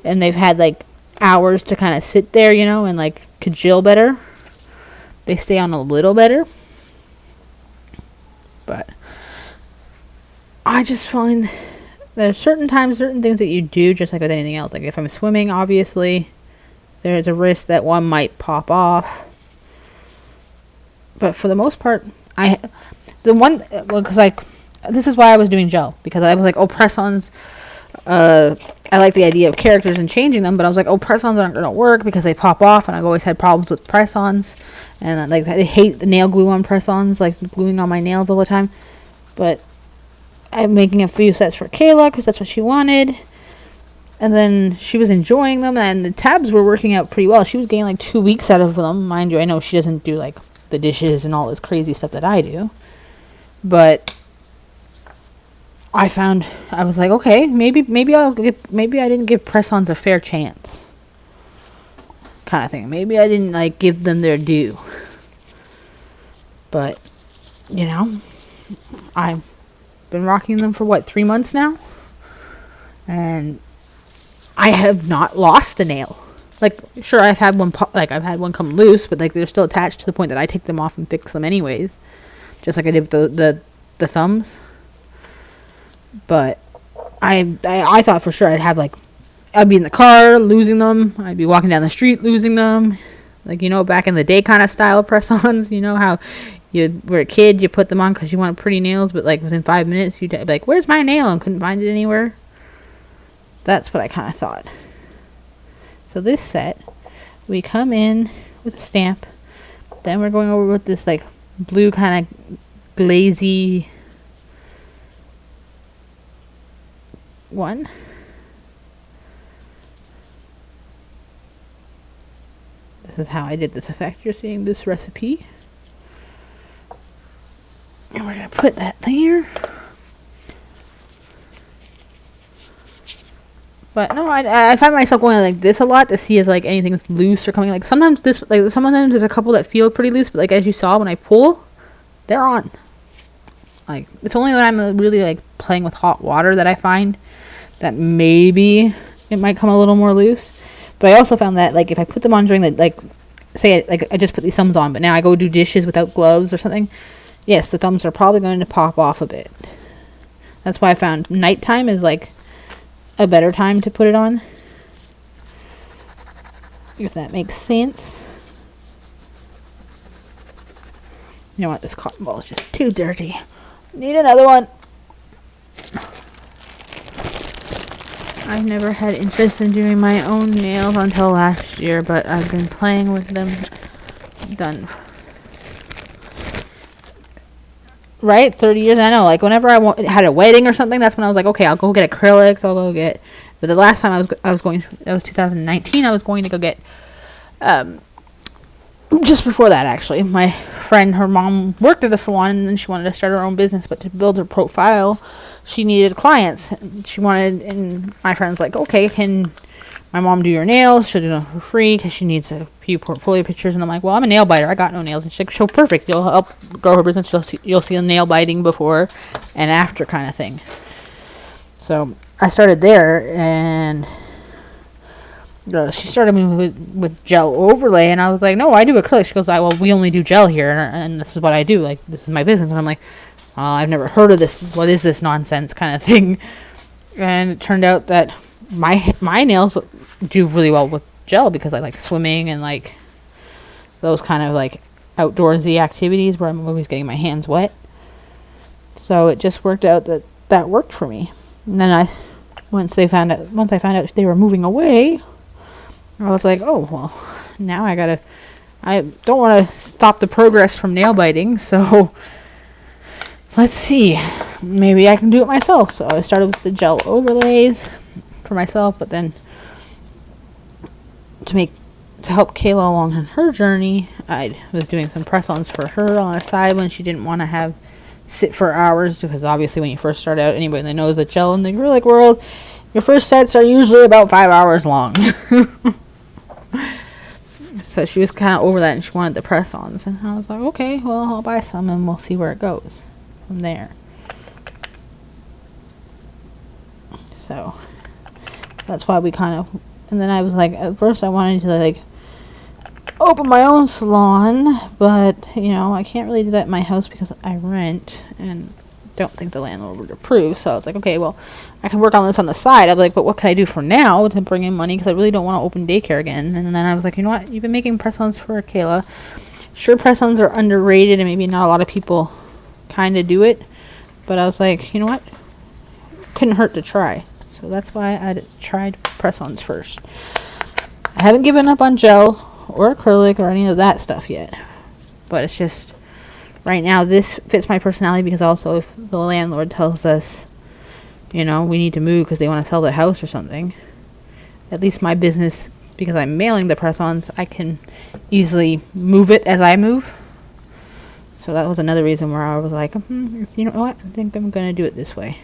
[SPEAKER 1] and they've had like hours to kind of sit there, you know, and like congeal better, they stay on a little better. But I just find there's certain times, certain things that you do, just like with anything else. Like if I'm swimming, obviously there's a risk that one might pop off. But for the most part, because like, this is why I was doing gel, because I was like, oh, press-ons, I like the idea of characters and changing them, but I was like, oh, press-ons aren't going to work because they pop off, and I've always had problems with press-ons, and like, I hate the nail glue on press-ons, like gluing on my nails all the time. But I'm making a few sets for Kayla because that's what she wanted, and then she was enjoying them, and the tabs were working out pretty well. She was getting like 2 weeks out of them, mind you. I know she doesn't do like the dishes and all this crazy stuff that I do, but I was like, okay, maybe I didn't give press-ons a fair chance, kind of thing. Maybe I didn't like give them their due. But you know, I've been rocking them for 3 months now, and I have not lost a nail. Like, sure, I've had one come loose, but like they're still attached to the point that I take them off and fix them anyways, just like I did with the thumbs. But I thought for sure I'd be in the car losing them. I'd be walking down the street losing them. Like, you know, back in the day kind of style of press-ons. You know how you were a kid, you put them on because you wanted pretty nails, but like within 5 minutes you'd be like, where's my nail? And couldn't find it anywhere. That's what I kind of thought. So this set, we come in with a stamp. Then we're going over with this like blue kind of glazy one. This is how I did this effect. You're seeing this recipe. And we're going to put that there. But no, I find myself going like this a lot to see if like anything's loose or coming. Like sometimes there's a couple that feel pretty loose, but like as you saw when I pull, they're on. Like it's only when I'm really like playing with hot water that I find that maybe it might come a little more loose. But I also found that like if I put them on during the like, say I just put these thumbs on, but now I go do dishes without gloves or something, yes, the thumbs are probably going to pop off a bit. That's why I found nighttime is like a better time to put it on, if that makes sense. You know what, this cotton ball is just too dirty. Need another one. I've never had interest in doing my own nails until last year, but I've been playing with them. Done. Right? 30 years, I know. Like, whenever had a wedding or something, that's when I was like, okay, I'll go get acrylics, but the last time I was going, that was 2019, I was going to go get, just before that, actually, my friend, her mom worked at a salon, and then she wanted to start her own business, but to build her profile, she needed clients. And my friend's like, okay, can my mom do your nails? She'll do them for free because she needs a few portfolio pictures. And I'm like, well, I'm a nail biter. I got no nails. And she's like, so perfect. You'll help grow her business. You'll see a nail biting before and after kind of thing. So I started there, and she started me with gel overlay, and I was like, no, I do acrylic. She goes, well, we only do gel here, and this is what I do. Like, this is my business. And I'm like, I've never heard of this. What is this nonsense kind of thing? And it turned out that my nails do really well with gel because I like swimming and like those kind of like outdoorsy activities where I'm always getting my hands wet. So it just worked out that that worked for me. And then once I found out they were moving away, I was like, oh well, now I don't want to stop the progress from nail biting, so let's see, maybe I can do it myself. So I started with the gel overlays for myself, but then to help Kayla along on her journey, I was doing some press-ons for her on the side when she didn't want to sit for hours, because obviously when you first start out, anybody that knows the gel in the acrylic world, your first sets are usually about 5 hours long. So she was kind of over that, and she wanted the press-ons, and I was like, okay, well, I'll buy some and we'll see where it goes from there. So that's why we kind of, and then I was like, at first I wanted to like open my own salon, but I can't really do that in my house because I rent and don't think the landlord would approve. So I was like, okay, well, I can work on this on the side. I was like, but what can I do for now to bring in money, because I really don't want to open daycare again. And then I was like, you know what, you've been making press-ons for Kayla. Sure, press-ons are underrated and maybe not a lot of people kind of do it, but I was like, you know what, couldn't hurt to try. So that's why I tried press-ons first. I haven't given up on gel or acrylic or any of that stuff yet, but it's just right now this fits my personality, because also if the landlord tells us we need to move because they want to sell their house or something, at least my business, because I'm mailing the press-ons, I can easily move it as I move. So that was another reason where I was like, you know what, I think I'm gonna do it this way.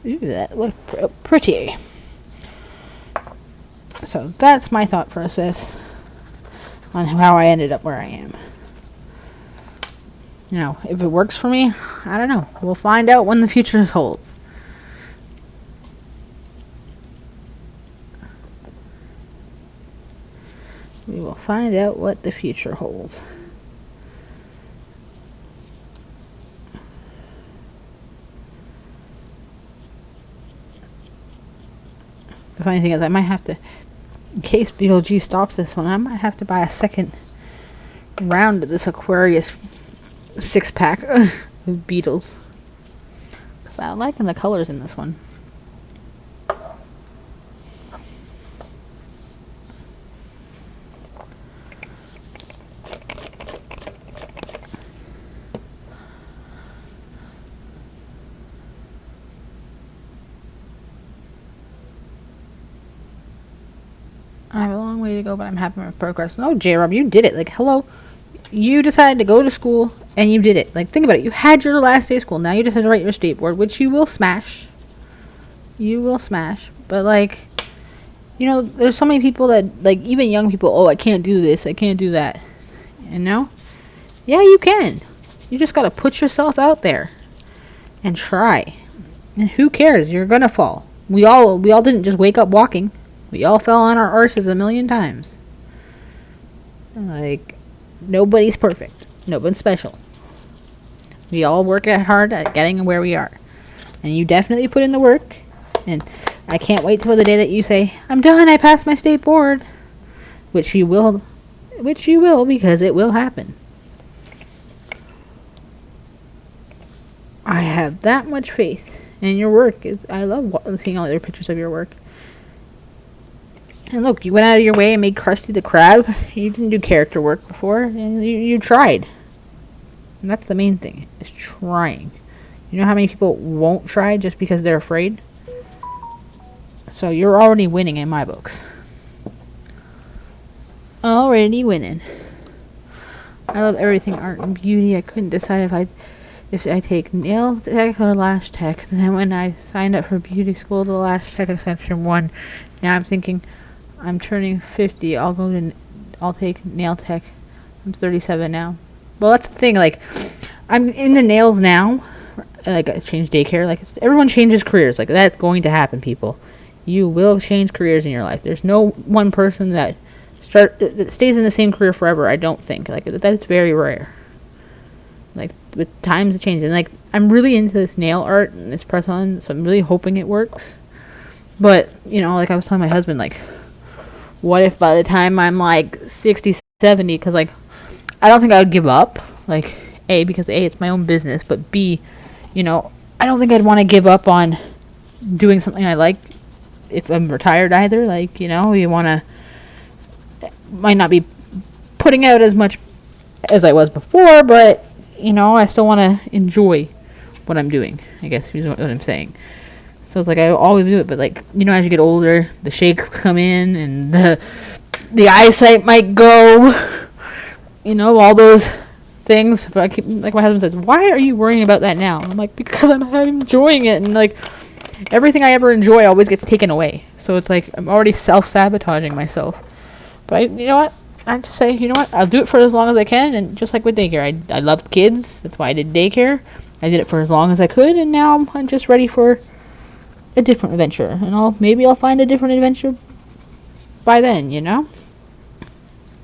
[SPEAKER 1] Ooh, that looked pretty. So that's my thought process on how I ended up where I am. If it works for me, I don't know. We'll find out when the future holds. We will find out what the future holds. The funny thing is, I might have to, in case Beetlejuice stops this one, I might have to buy a second round of this Aquarius 6-pack of Beetles, because I'm liking the colors in this one. I have a long way to go, but I'm happy with progress. No, J-Rob, you did it. Like, hello. You decided to go to school, and you did it. Like, think about it. You had your last day of school. Now you just have to write your state board, which you will smash. You will smash. But, like, there's so many people that, like, even young people, oh, I can't do this, I can't do that. Yeah, you can. You just got to put yourself out there and try. And who cares? You're going to fall. We all didn't just wake up walking. We all fell on our arses a million times. Like, nobody's perfect. Nobody's special. We all work hard at getting where we are. And you definitely put in the work. And I can't wait till the day that you say, I'm done, I passed my state board. Which you will, because it will happen. I have that much faith in your work. I love seeing all the pictures of your work. And look, you went out of your way and made Krusty the Krab. You didn't do character work before, and you tried. And that's the main thing, is trying. You know how many people won't try just because they're afraid? So you're already winning in my books. Already winning. I love everything art and beauty. I couldn't decide if I take nail tech or lash tech. And then when I signed up for beauty school, the lash tech exception won. Now I'm thinking, I'm turning 50. I'll take nail tech. I'm 37 now. Well, that's the thing. Like, I'm into nails now. Like, I changed daycare. Like, everyone changes careers. Like, that's going to happen, people. You will change careers in your life. There's no one person that stays in the same career forever. I don't think. Like, that's very rare. Like, with times changing. Like, I'm really into this nail art and this press on, so I'm really hoping it works. But, like I was telling my husband, like, what if by the time I'm like 60, 70, because, like, I don't think I would give up. Like, A, because A, it's my own business, but B, you know, I don't think I'd want to give up on doing something I like if I'm retired either. Like, you know, you want to, might not be putting out as much as I was before, but, you know, I still want to enjoy what I'm doing, I guess is what I'm saying. So it's like I always do it, but like, you know, as you get older, the shakes come in and the eyesight might go, you know, all those things. But I keep, like my husband says, why are you worrying about that now? And I'm like, because I'm enjoying it, and like everything I ever enjoy always gets taken away. So it's like I'm already self-sabotaging myself. But you know what? I just say, you know what? I'll do it for as long as I can, and just like with daycare, I loved kids. That's why I did daycare. I did it for as long as I could, and now I'm just ready for a different adventure. And maybe I'll find a different adventure by then, you know?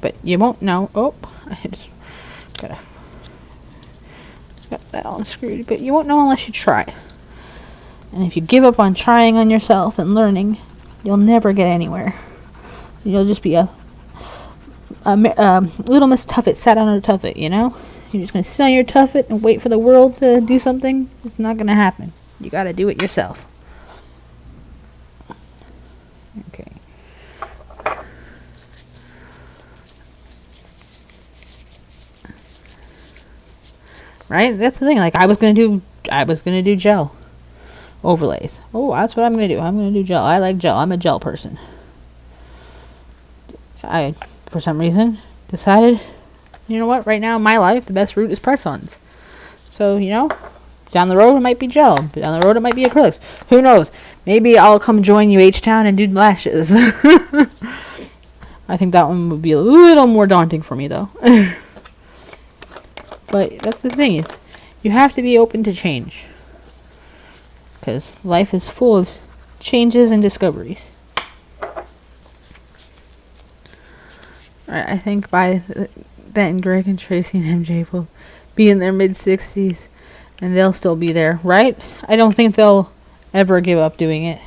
[SPEAKER 1] But you won't know. Oh, I just got that all unscrewed. But you won't know unless you try. And if you give up on trying on yourself and learning, you'll never get anywhere. You'll just be a little Miss Tuffet sat on her tuffet, you know? You're just going to sit on your tuffet and wait for the world to do something? It's not going to happen. You got to do it yourself. Okay. Right? That's the thing. Like I was gonna do gel overlays. Oh, that's what I'm gonna do. I'm gonna do gel. I like gel. I'm a gel person. I, for some reason, decided, you know what? Right now in my life, the best route is press-ons. So, you know, down the road it might be gel. Down the road it might be acrylics. Who knows? Maybe I'll come join you H-Town and do lashes. I think that one would be a little more daunting for me, though. But that's the thing, is you have to be open to change. Because life is full of changes and discoveries. I think by then Greg and Tracy and MJ will be in their mid-60s. And they'll still be there, right? I don't think they'll ever give up doing it.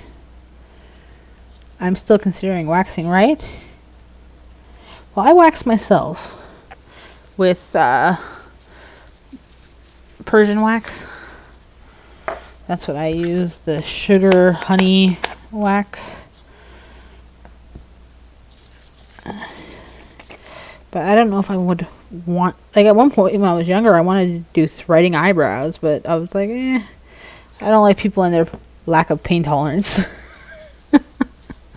[SPEAKER 1] I'm still considering waxing, right? Well, I wax myself with Persian wax. That's what I use, the sugar honey wax. But I don't know if I would want, like at one point when I was younger, I wanted to do threading eyebrows, but I was like, I don't like people and their lack of pain tolerance.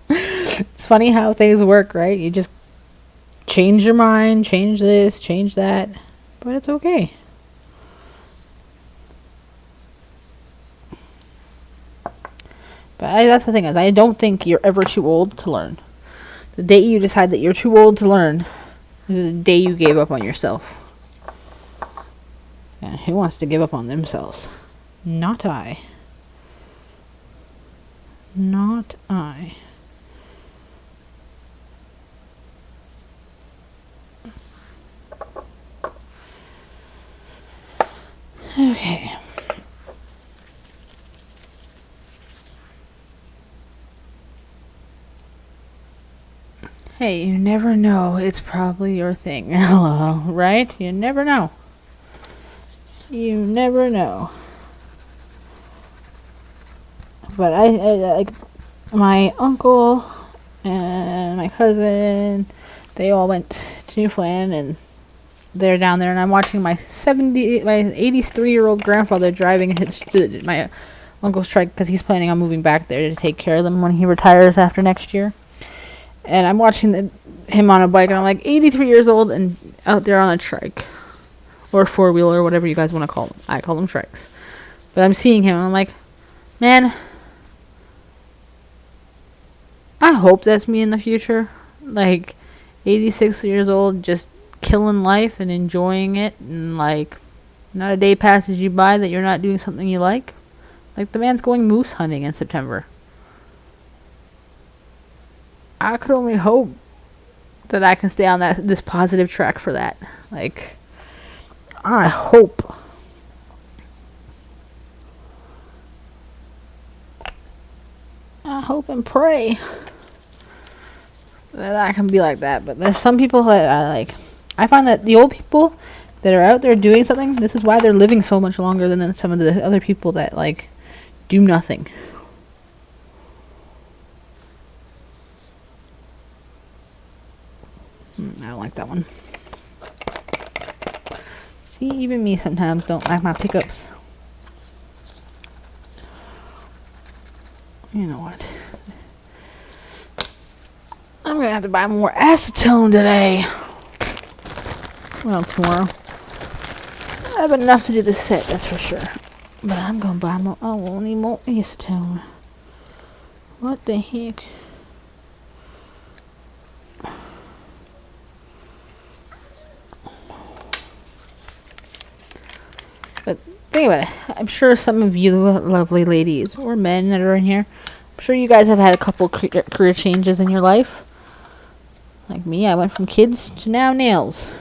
[SPEAKER 1] It's funny how things work, right? You just change your mind, change this, change that, but it's okay. But that's the thing, is I don't think you're ever too old to learn. The day you decide that you're too old to learn is the day you gave up on yourself. And who wants to give up on themselves? Not I. Not I. Okay. Hey, you never know. It's probably your thing. LOL, right? You never know. You never know. But I like my uncle and my cousin, they all went to Newfoundland and they're down there, and I'm watching my 83-year-old grandfather driving my uncle's truck because he's planning on moving back there to take care of them when he retires after next year. And I'm watching him on a bike, and I'm like 83 years old and out there on a trike. Or four-wheeler, or whatever you guys want to call them. I call them trikes. But I'm seeing him, and I'm like, man, I hope that's me in the future. Like, 86 years old, just killing life and enjoying it. And, like, not a day passes you by that you're not doing something you like. Like, the man's going moose hunting in September. I could only hope that I can stay on this positive track for that. Like, I hope. I hope and pray that I can be like that. But there's some people that I like. I find that the old people, that are out there doing something. This is why they're living so much longer than some of the other people that like do nothing. I don't like that one. See, even me sometimes don't like my pickups. You know what? I'm gonna have to buy more acetone today. Well, tomorrow. I have enough to do the set, that's for sure. But I'm gonna buy more. I won't need more acetone. What the heck? But think about it. I'm sure some of you lovely ladies or men that are in here, I'm sure you guys have had a couple career changes in your life. Like me, I went from kids to now nails.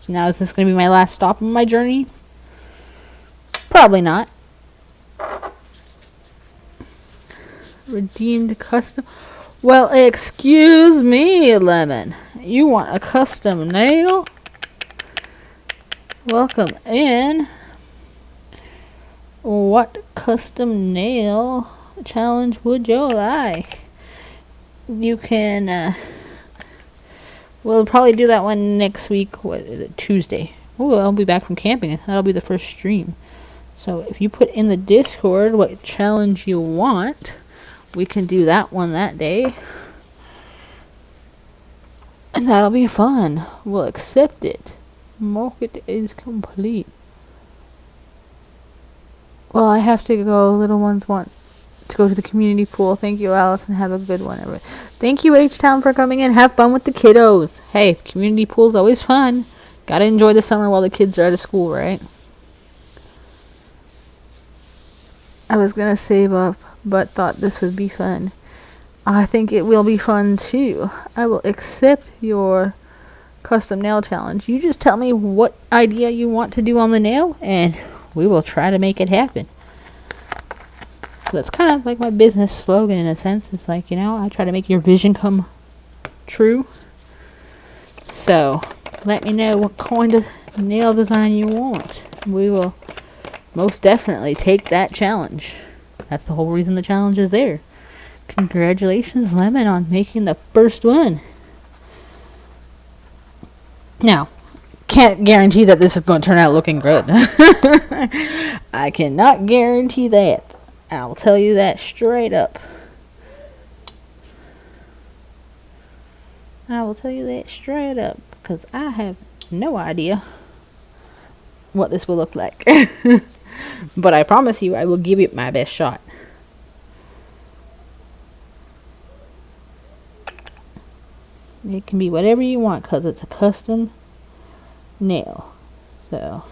[SPEAKER 1] Now is this going to be my last stop on my journey? Probably not. Redeemed custom. Well, excuse me, Lemon. You want a custom nail? Welcome in. What custom nail challenge would you like? You can, we'll probably do that one next week. What is it? Tuesday. Oh, I'll be back from camping. That'll be the first stream. So if you put in the Discord what challenge you want, we can do that one that day. And that'll be fun. We'll accept it. Market is complete. Well, I have to go. Little ones want to go to the community pool. Thank you, Allison. Have a good one, everybody. Thank you, H-Town, for coming in. Have fun with the kiddos. Hey, community pool's always fun. Gotta enjoy the summer while the kids are out of school, right? I was gonna save up, but thought this would be fun. I think it will be fun, too. I will accept your custom nail challenge. You just tell me what idea you want to do on the nail, and we will try to make it happen. So that's kind of like my business slogan in a sense. It's like, you know, I try to make your vision come true. So let me know what kind of nail design you want. We will most definitely take that challenge. That's the whole reason the challenge is there. Congratulations, Lemon, on making the first one. Now, can't guarantee that this is going to turn out looking good. I cannot guarantee that. I'll tell you that straight up. I will tell you that straight up, because I have no idea what this will look like. But I promise you, I will give it my best shot. It can be whatever you want, because it's a custom nail. So,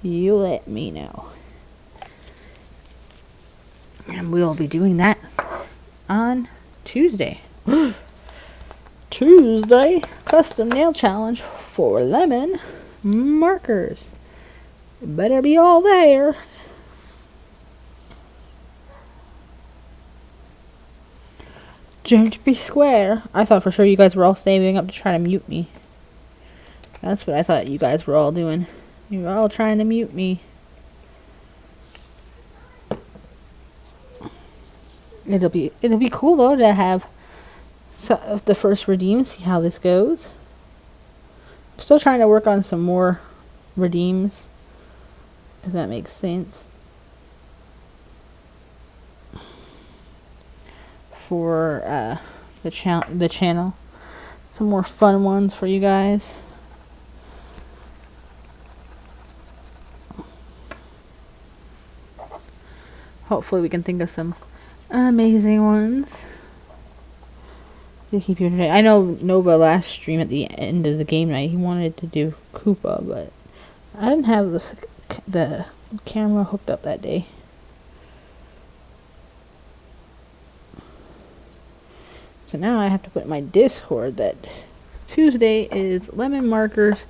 [SPEAKER 1] you let me know. And we'll be doing that on Tuesday. Tuesday, custom nail challenge for Lemon markers. You better be all there. Don't be square. I thought for sure you guys were all saving up to try to mute me. That's what I thought you guys were all doing. You were all trying to mute me. It'll be cool though to have the first redeem. See how this goes. I'm still trying to work on some more redeems, if that makes sense. For the channel, some more fun ones for you guys. Hopefully we can think of some amazing ones to keep you today. I know Nova last stream at the end of the game night, he wanted to do Koopa, but I didn't have the camera hooked up that day. So now I have to put in my Discord that Tuesday is Lemon markers.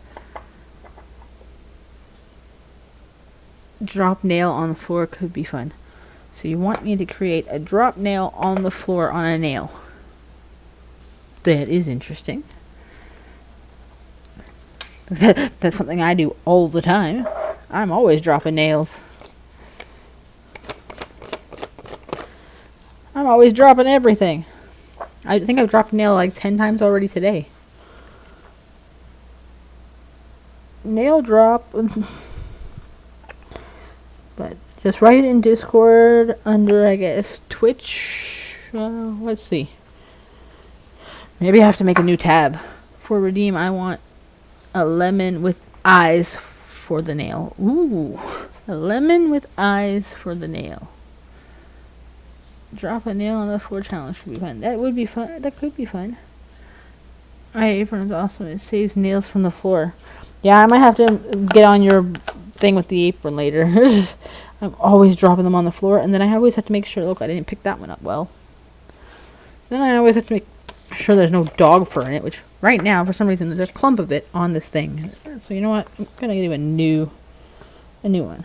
[SPEAKER 1] Drop nail on the floor could be fun. So you want me to create a drop nail on the floor on a nail. That is interesting. That's something I do all the time. I'm always dropping nails. I'm always dropping everything. I think I've dropped a nail like 10 times already today. Nail drop. But just write it in Discord under, I guess, Twitch. Let's see. Maybe I have to make a new tab. For redeem, I want a lemon with eyes for the nail. Ooh. A lemon with eyes for the nail. Drop a nail on the floor challenge should be fun. That would be fun. That could be fun. My apron is awesome. It saves nails from the floor. Yeah, I might have to get on your thing with the apron later. I'm always dropping them on the floor, and then I always have to make sure, look, I didn't pick that one up well. Then I always have to make sure there's no dog fur in it, which right now, for some reason, there's a clump of it on this thing. So you know what? I'm going to give you a new one.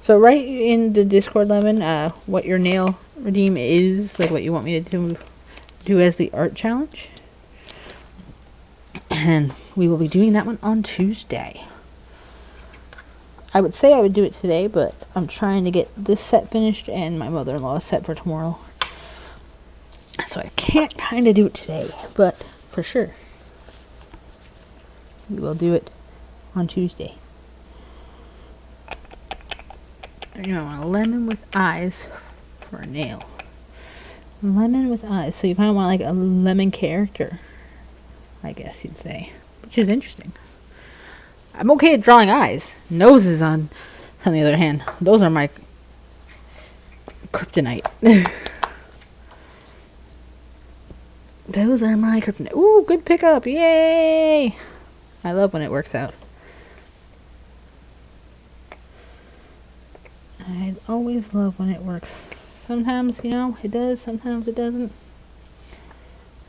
[SPEAKER 1] So write in the Discord, Lemon, what your nail redeem is, like what you want me to do as the art challenge. And we will be doing that one on Tuesday. I would say I would do it today, but I'm trying to get this set finished and my mother-in-law's set for tomorrow. So I can't kind of do it today, but for sure, we will do it on Tuesday. You know, a lemon with eyes for a nail. Lemon with eyes. So you kind of want like a lemon character, I guess you'd say, which is interesting. I'm okay at drawing eyes. Noses, on the other hand, those are my kryptonite. Those are my kryptonite. Ooh, good pickup. Yay! I love when it works out. I always love when it works. Sometimes, you know, it does. Sometimes it doesn't.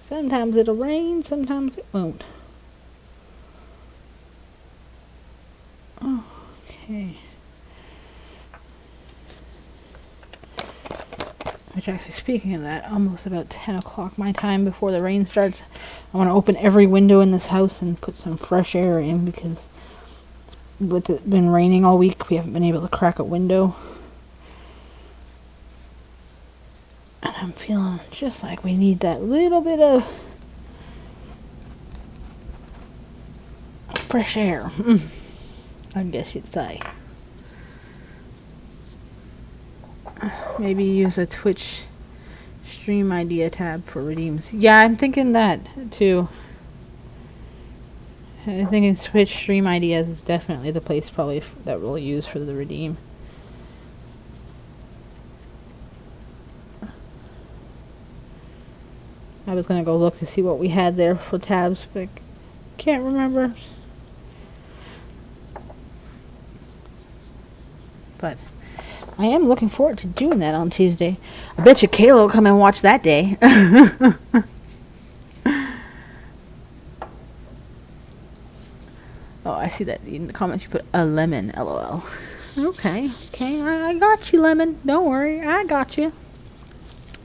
[SPEAKER 1] Sometimes it'll rain. Sometimes it won't. Okay. Which actually, speaking of that, almost about 10 o'clock my time before the rain starts. I want to open every window in this house and put some fresh air in because with it been raining all week, we haven't been able to crack a window. And I'm feeling just like we need that little bit of fresh air. I guess you'd say. Maybe use a Twitch stream idea tab for redeems. Yeah, I'm thinking that too. I think Twitch stream ideas is definitely the place probably that we'll use for the redeem. I was gonna go look to see what we had there for tabs, but can't remember. But I am looking forward to doing that on Tuesday. I bet you Kayla will come and watch that day. Oh, I see that in the comments you put a lemon, lol. Okay, I got you, Lemon. Don't worry, I got you.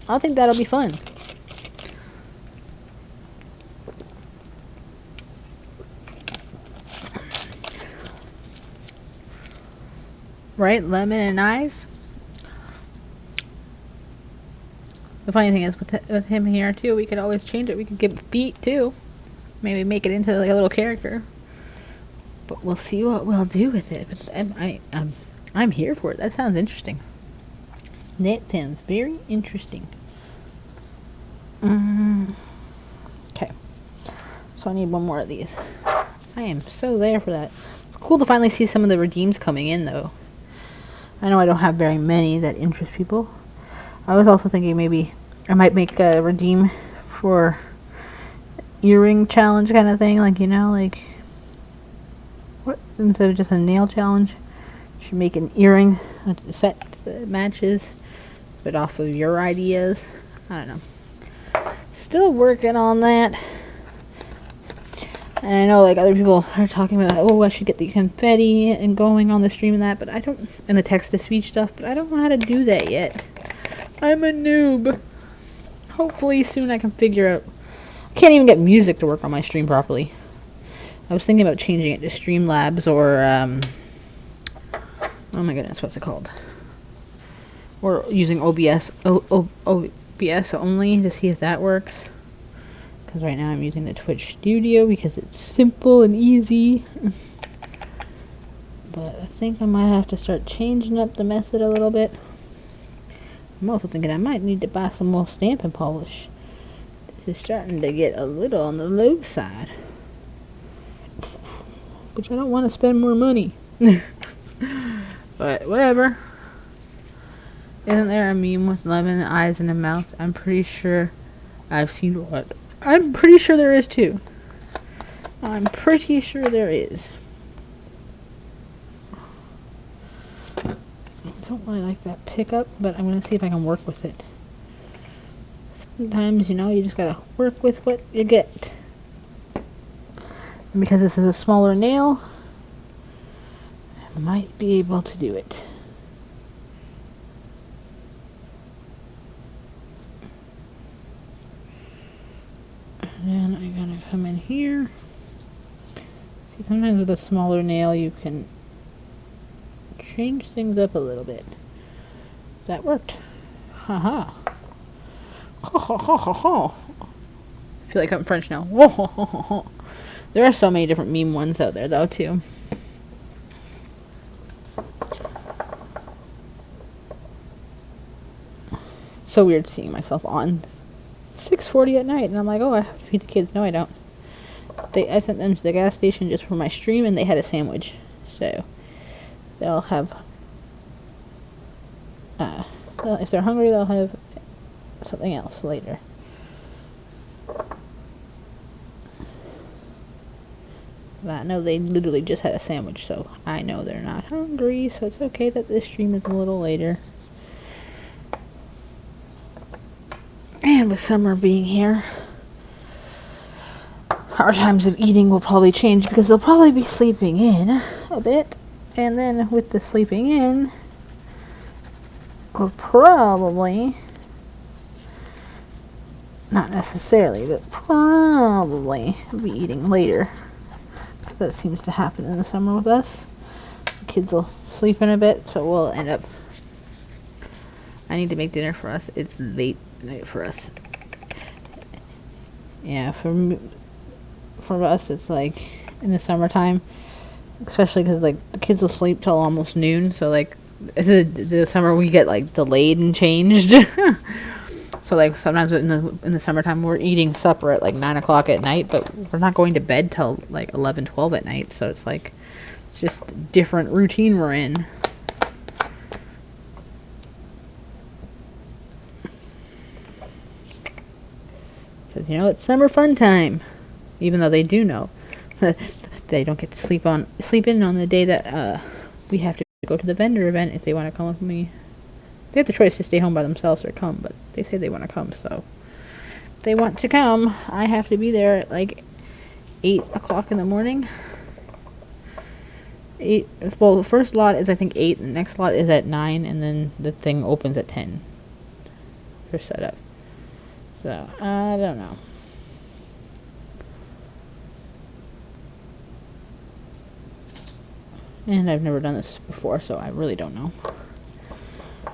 [SPEAKER 1] I think that'll be fun. Right? Lemon and eyes. The funny thing is, with him here too, we could always change it. We could give feet too. Maybe make it into like a little character. But we'll see what we'll do with it. But I'm here for it. That sounds interesting. That sounds very interesting. Okay. So I need one more of these. I am so there for that. It's cool to finally see some of the redeems coming in though. I know I don't have very many that interest people. I was also thinking maybe I might make a redeem for earring challenge kind of thing. Like, you know, like, what? Instead of just a nail challenge, you should make an earring set that matches, but off of your ideas. I don't know. Still working on that. And I know like other people are talking about, oh, I should get the confetti and going on the stream and that, but I don't, and the text-to-speech stuff, but I don't know how to do that yet. I'm a noob. Hopefully soon I can figure out. I can't even get music to work on my stream properly. I was thinking about changing it to Streamlabs or, oh my goodness, what's it called? Or using OBS only to see if that works. Because right now I'm using the Twitch Studio because it's simple and easy. But I think I might have to start changing up the method a little bit. I'm also thinking I might need to buy some more stamping polish. This is starting to get a little on the low side. Which I don't want to spend more money. But whatever. Isn't there a meme with lemon eyes and a mouth? I'm pretty sure I've seen what. I'm pretty sure there is too. I'm pretty sure there is. I don't really like that pickup, but I'm going to see if I can work with it. Sometimes, you know, you just got to work with what you get. And because this is a smaller nail, I might be able to do it. And I'm going to come in here. See, sometimes with a smaller nail you can change things up a little bit. That worked. Haha. Ho ho ho ho ho. I feel like I'm French now. Whoa, ho, ho, ho, ho. There are so many different meme ones out there though too. So weird seeing myself on 6:40 at night and I'm like, oh, I have to feed the kids. No, I don't. I sent them to the gas station just for my stream and they had a sandwich. So they'll have well, if they're hungry they'll have something else later. But I know they literally just had a sandwich, so I know they're not hungry, so it's okay that this stream is a little later. And with summer being here, our times of eating will probably change because they'll probably be sleeping in a bit. And then with the sleeping in, we'll probably, not necessarily, but probably be eating later. That seems to happen in the summer with us. The kids will sleep in a bit, so we'll end up, I need to make dinner for us. It's late night for us. Yeah, for us it's like in the summertime, especially because like the kids will sleep till almost noon, so like the summer we get like delayed and changed. So like sometimes in the summertime we're eating supper at like 9 o'clock at night, but we're not going to bed till like 11, 12 at night. So it's like it's just a different routine we're in. Because you know it's summer fun time, even though they do know that they don't get to sleep in on the day that we have to go to the vendor event if they want to come with me. They have the choice to stay home by themselves or come, but they say they want to come, so if they want to come, I have to be there at like 8 o'clock in the morning. 8, well, the first lot is I think 8, and the next lot is at 9, and then the thing opens at 10 for setup. So, I don't know. And I've never done this before, so I really don't know.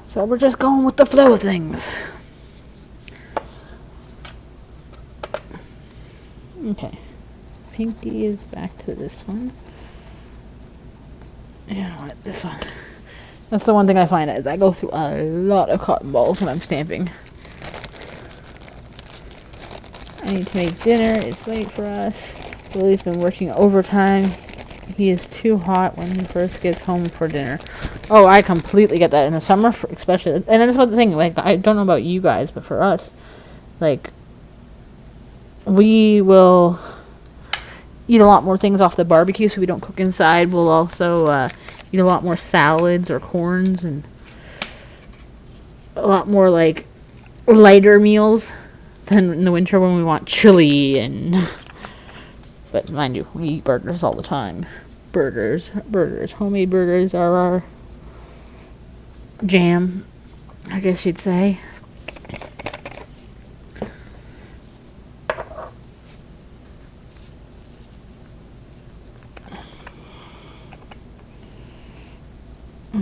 [SPEAKER 1] So we're just going with the flow of things. Okay. Pinky is back to this one. You know what? This one. That's the one thing I find is I go through a lot of cotton balls when I'm stamping. I need to make dinner. It's late for us. Lily's been working overtime. He is too hot when he first gets home for dinner. Oh, I completely get that in the summer, especially. And that's what the thing, like, I don't know about you guys, but for us, like, we will eat a lot more things off the barbecue so we don't cook inside. We'll also eat a lot more salads or corns and a lot more, like, lighter meals than in the winter when we want chili and... But mind you, we eat burgers all the time. Burgers. Homemade burgers are our jam, I guess you'd say.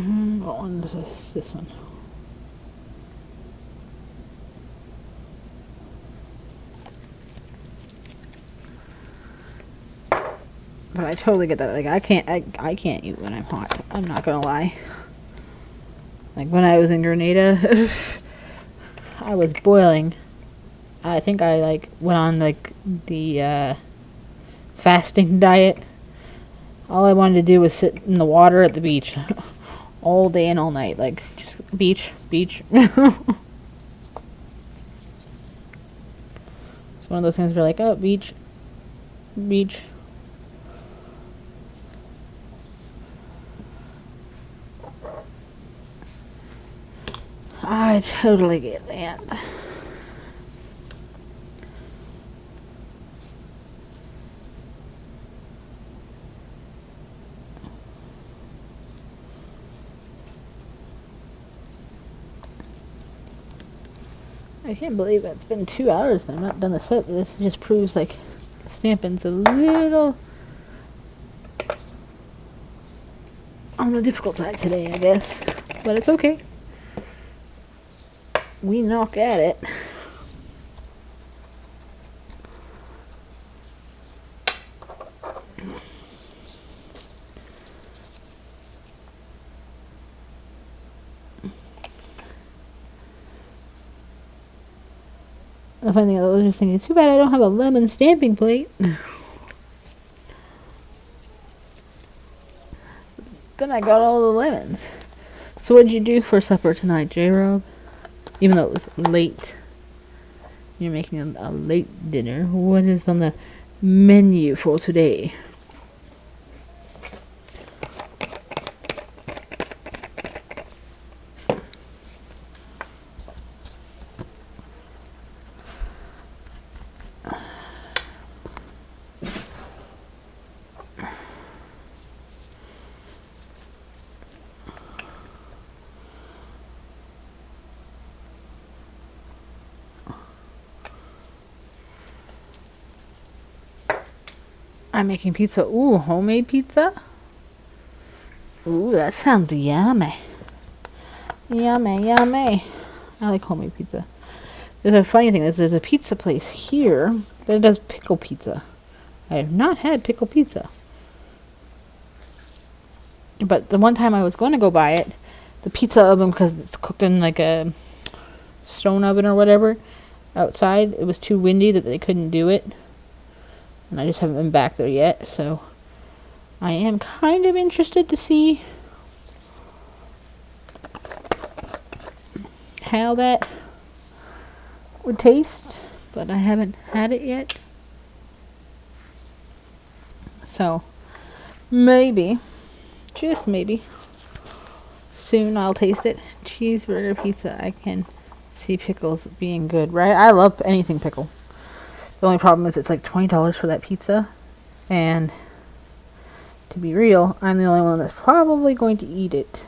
[SPEAKER 1] What one is this? This one. But I totally get that. Like I can't eat when I'm hot. I'm not gonna lie. Like when I was in Grenada, I was boiling. I think I like went on like the fasting diet. All I wanted to do was sit in the water at the beach all day and all night. Like just beach. It's one of those things where like, oh, beach. I totally get that. I can't believe it's been 2 hours and I'm not done the set. This just proves like stamping's a little on the difficult side today, I guess. But it's okay. We knock at it. The funny thing I was just thinking, too bad I don't have a lemon stamping plate. Then I got all the lemons. So what'd you do for supper tonight, J-Rob? Even though it was late. You're making a late dinner. What is on the menu for today? I'm making pizza. Ooh, homemade pizza? Ooh, that sounds yummy. Yummy. I like homemade pizza. There's a funny thing is there's a pizza place here that does pickle pizza. I have not had pickle pizza. But the one time I was going to go buy it, the pizza oven, because it's cooked in like a stone oven or whatever, outside, it was too windy that they couldn't do it. And I just haven't been back there yet, so I am kind of interested to see how that would taste, but I haven't had it yet. So maybe, just maybe, soon I'll taste it. Cheeseburger pizza, I can see pickles being good, right? I love anything pickle. The only problem is it's like $20 for that pizza, and to be real, I'm the only one that's probably going to eat it.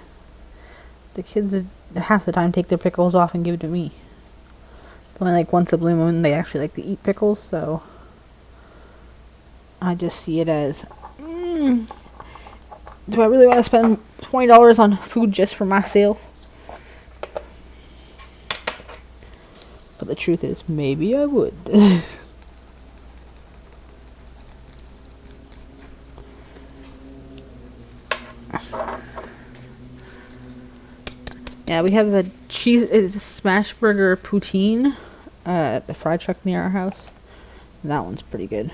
[SPEAKER 1] The kids half the time take their pickles off and give it to me. Only like once a blue moon they actually like to eat pickles, so I just see it as, do I really want to spend $20 on food just for myself? But the truth is, maybe I would. Yeah, we have it's a smash burger poutine at the fry truck near our house. And that one's pretty good.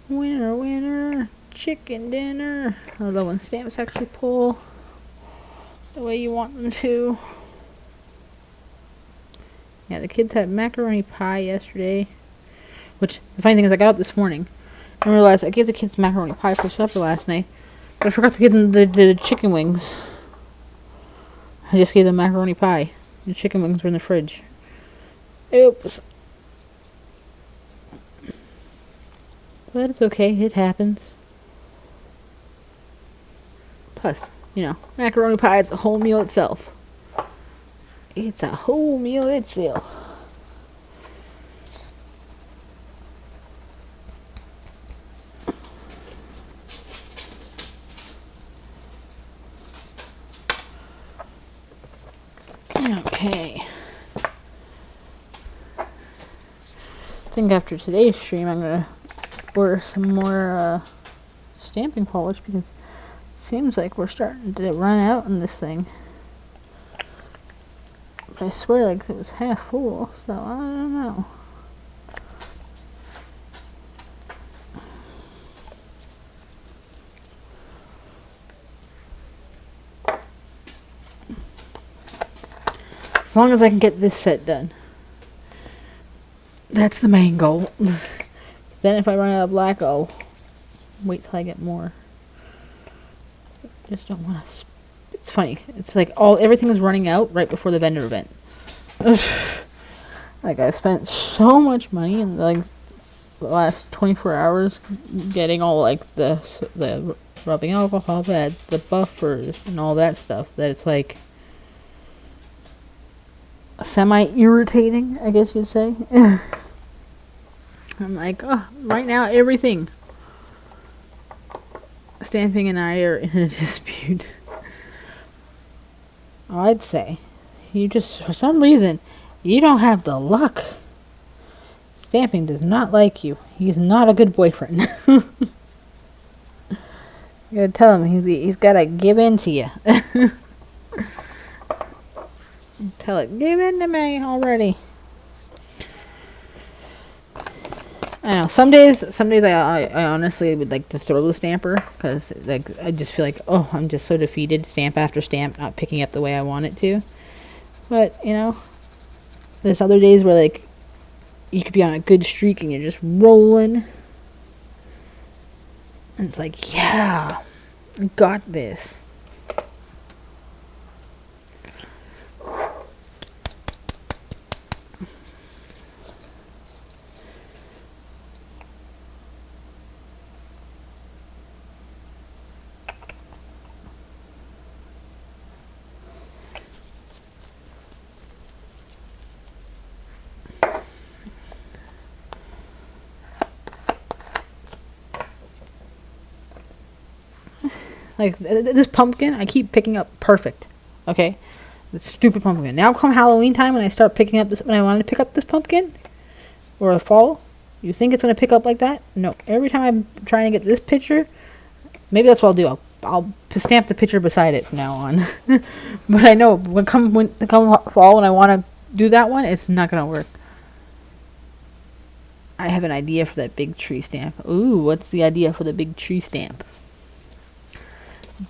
[SPEAKER 1] Winner, chicken dinner. I love when stamps actually pull the way you want them to. Yeah, the kids had macaroni pie yesterday. Which, the funny thing is, I got up this morning and realized I gave the kids macaroni pie for supper last night. But I forgot to give them the chicken wings. I just gave them macaroni pie. The chicken wings were in the fridge. Oops. But it's okay, it happens. Plus, You know, macaroni pie is a whole meal itself. It's a whole meal itself. Okay. I think after today's stream, I'm gonna order some more stamping polish because it seems like we're starting to run out on this thing. But I swear, like, it was half full, so I don't know. As long as I can get this set done. That's the main goal. Then if I run out of black, I'll wait till I get more. Just don't want to. It's funny. It's like everything is running out right before the vendor event. Like, I've spent so much money in like the last 24 hours getting all like the rubbing alcohol pads, the buffers, and all that stuff that it's like semi-irritating, I guess you'd say. I'm like, oh, right now everything. Stamping and I are in a dispute. I'd say you just, for some reason, you don't have the luck. Stamping does not like you. He's not a good boyfriend. You gotta tell him he's gotta give in to you. Tell it, give in to me already. I know, some days I honestly would like to throw the stamper, because like I just feel like, oh, I'm just so defeated, stamp after stamp, not picking up the way I want it to. But, you know, there's other days where like you could be on a good streak and you're just rolling. And it's like, yeah, I got this. Like, this pumpkin, I keep picking up perfect. Okay? This stupid pumpkin. Now come Halloween time, when I start picking up this, when I wanted to pick up this pumpkin, or the fall, you think it's going to pick up like that? No. Every time I'm trying to get this picture, maybe that's what I'll do. I'll stamp the picture beside it from now on. But I know, when come fall, when I want to do that one, it's not going to work. I have an idea for that big tree stamp. Ooh, what's the idea for the big tree stamp?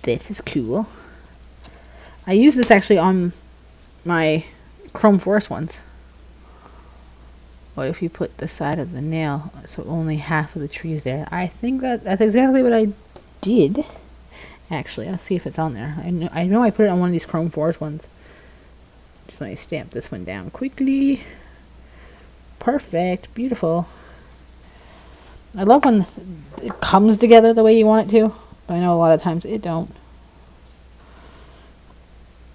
[SPEAKER 1] This is cool. I use this actually on my Chrome Forest ones. What if you put the side of the nail so only half of the tree's there? I think that's exactly what I did. Actually, I'll see if it's on there. I know I put it on one of these Chrome Forest ones. Just let me stamp this one down quickly. Perfect. Beautiful. I love when it comes together the way you want it to. But I know a lot of times it don't.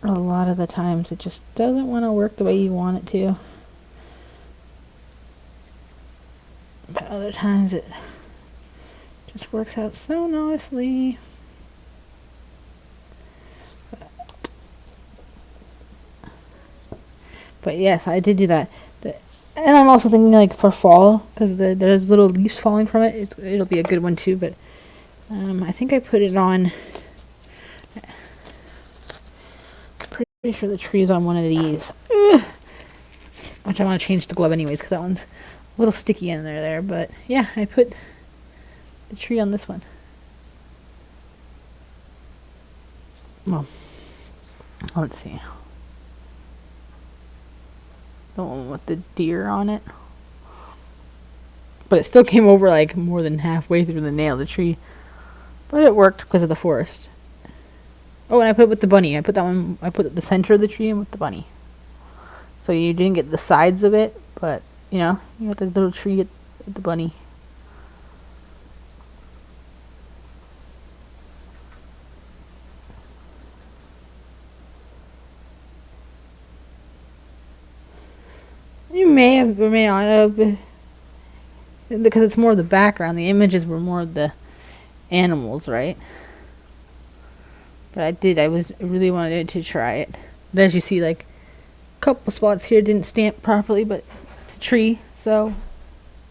[SPEAKER 1] A lot of the times it just doesn't want to work the way you want it to. But other times it just works out so nicely. But yes, I did do that. And I'm also thinking like for fall, because there's little leaves falling from it. It'll be a good one too, but I think I put it on. Pretty sure the tree is on one of these. Which I want to change the glove anyways, because that one's a little sticky in there. But yeah, I put the tree on this one. Well, let's see. The one with the deer on it. But it still came over like more than halfway through the nail of the tree. But it worked because of the forest. Oh, and I put it with the bunny. I put the center of the tree in with the bunny. So you didn't get the sides of it, but, you know, you got the little tree with the bunny. You may have or may not have, because it's more the background. The images were more of the animals, right? But I really wanted to try it. But as you see, like, a couple spots here didn't stamp properly, but it's a tree, so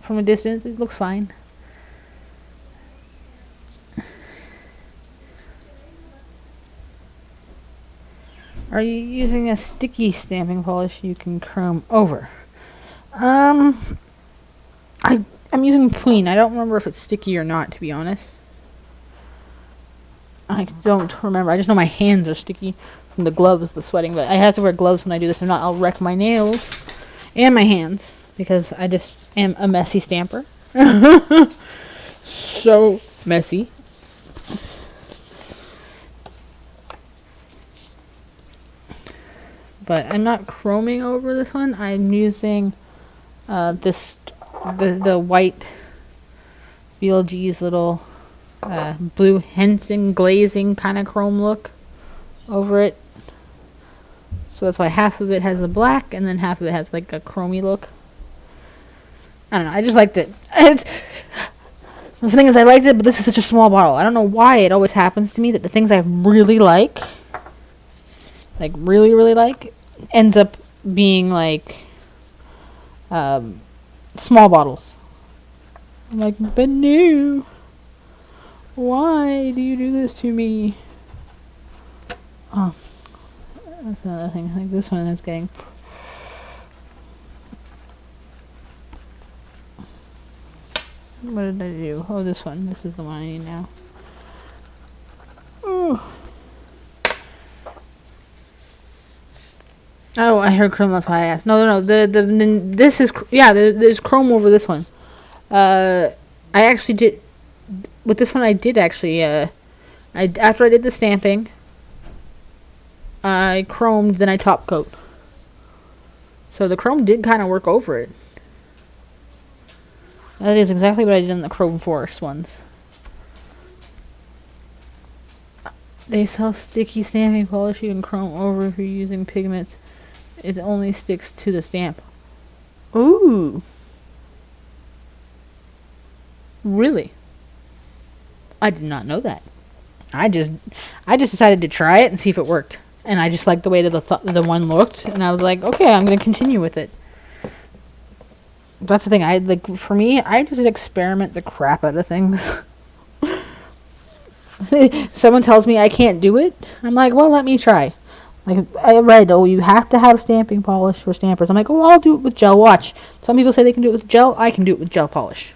[SPEAKER 1] from a distance it looks fine. Are you using a sticky stamping polish you can chrome over? I'm using Tween. I don't remember if it's sticky or not, to be honest. I don't remember. I just know my hands are sticky from the gloves, the sweating. But I have to wear gloves when I do this. If not, I'll wreck my nails and my hands because I just am a messy stamper. So messy. But I'm not chroming over this one. I'm using the white BLG's little blue Henson glazing kind of chrome look over it. So that's why half of it has the black and then half of it has like a chromey look. I don't know. I just liked it. The thing is, I liked it, but this is such a small bottle. I don't know why it always happens to me that the things I really like really, really like, ends up being like small bottles. I'm like, but no. Why do you do this to me? Oh, that's another thing. Like this one is getting. What did I do? Oh, this one. This is the one I need now. Ooh. Oh, I heard chrome. That's why I asked. No. This is there's chrome over this one. I actually did with this one. I did actually. After I did the stamping, I chromed, then I top coat. So the chrome did kind of work over it. That is exactly what I did in the Chrome Forest ones. They sell sticky stamping polish you can chrome over if you're using pigments. It only sticks to the stamp. Ooh. Really? I did not know that. I just decided to try it and see if it worked. And I just liked the way that the one looked, and I was like, okay, I'm going to continue with it. That's the thing. For me, I just experiment the crap out of things. Someone tells me I can't do it. I'm like, well, let me try. Like, I read, you have to have stamping polish for stampers. I'm like, I'll do it with gel. Watch. Some people say they can do it with gel. I can do it with gel polish.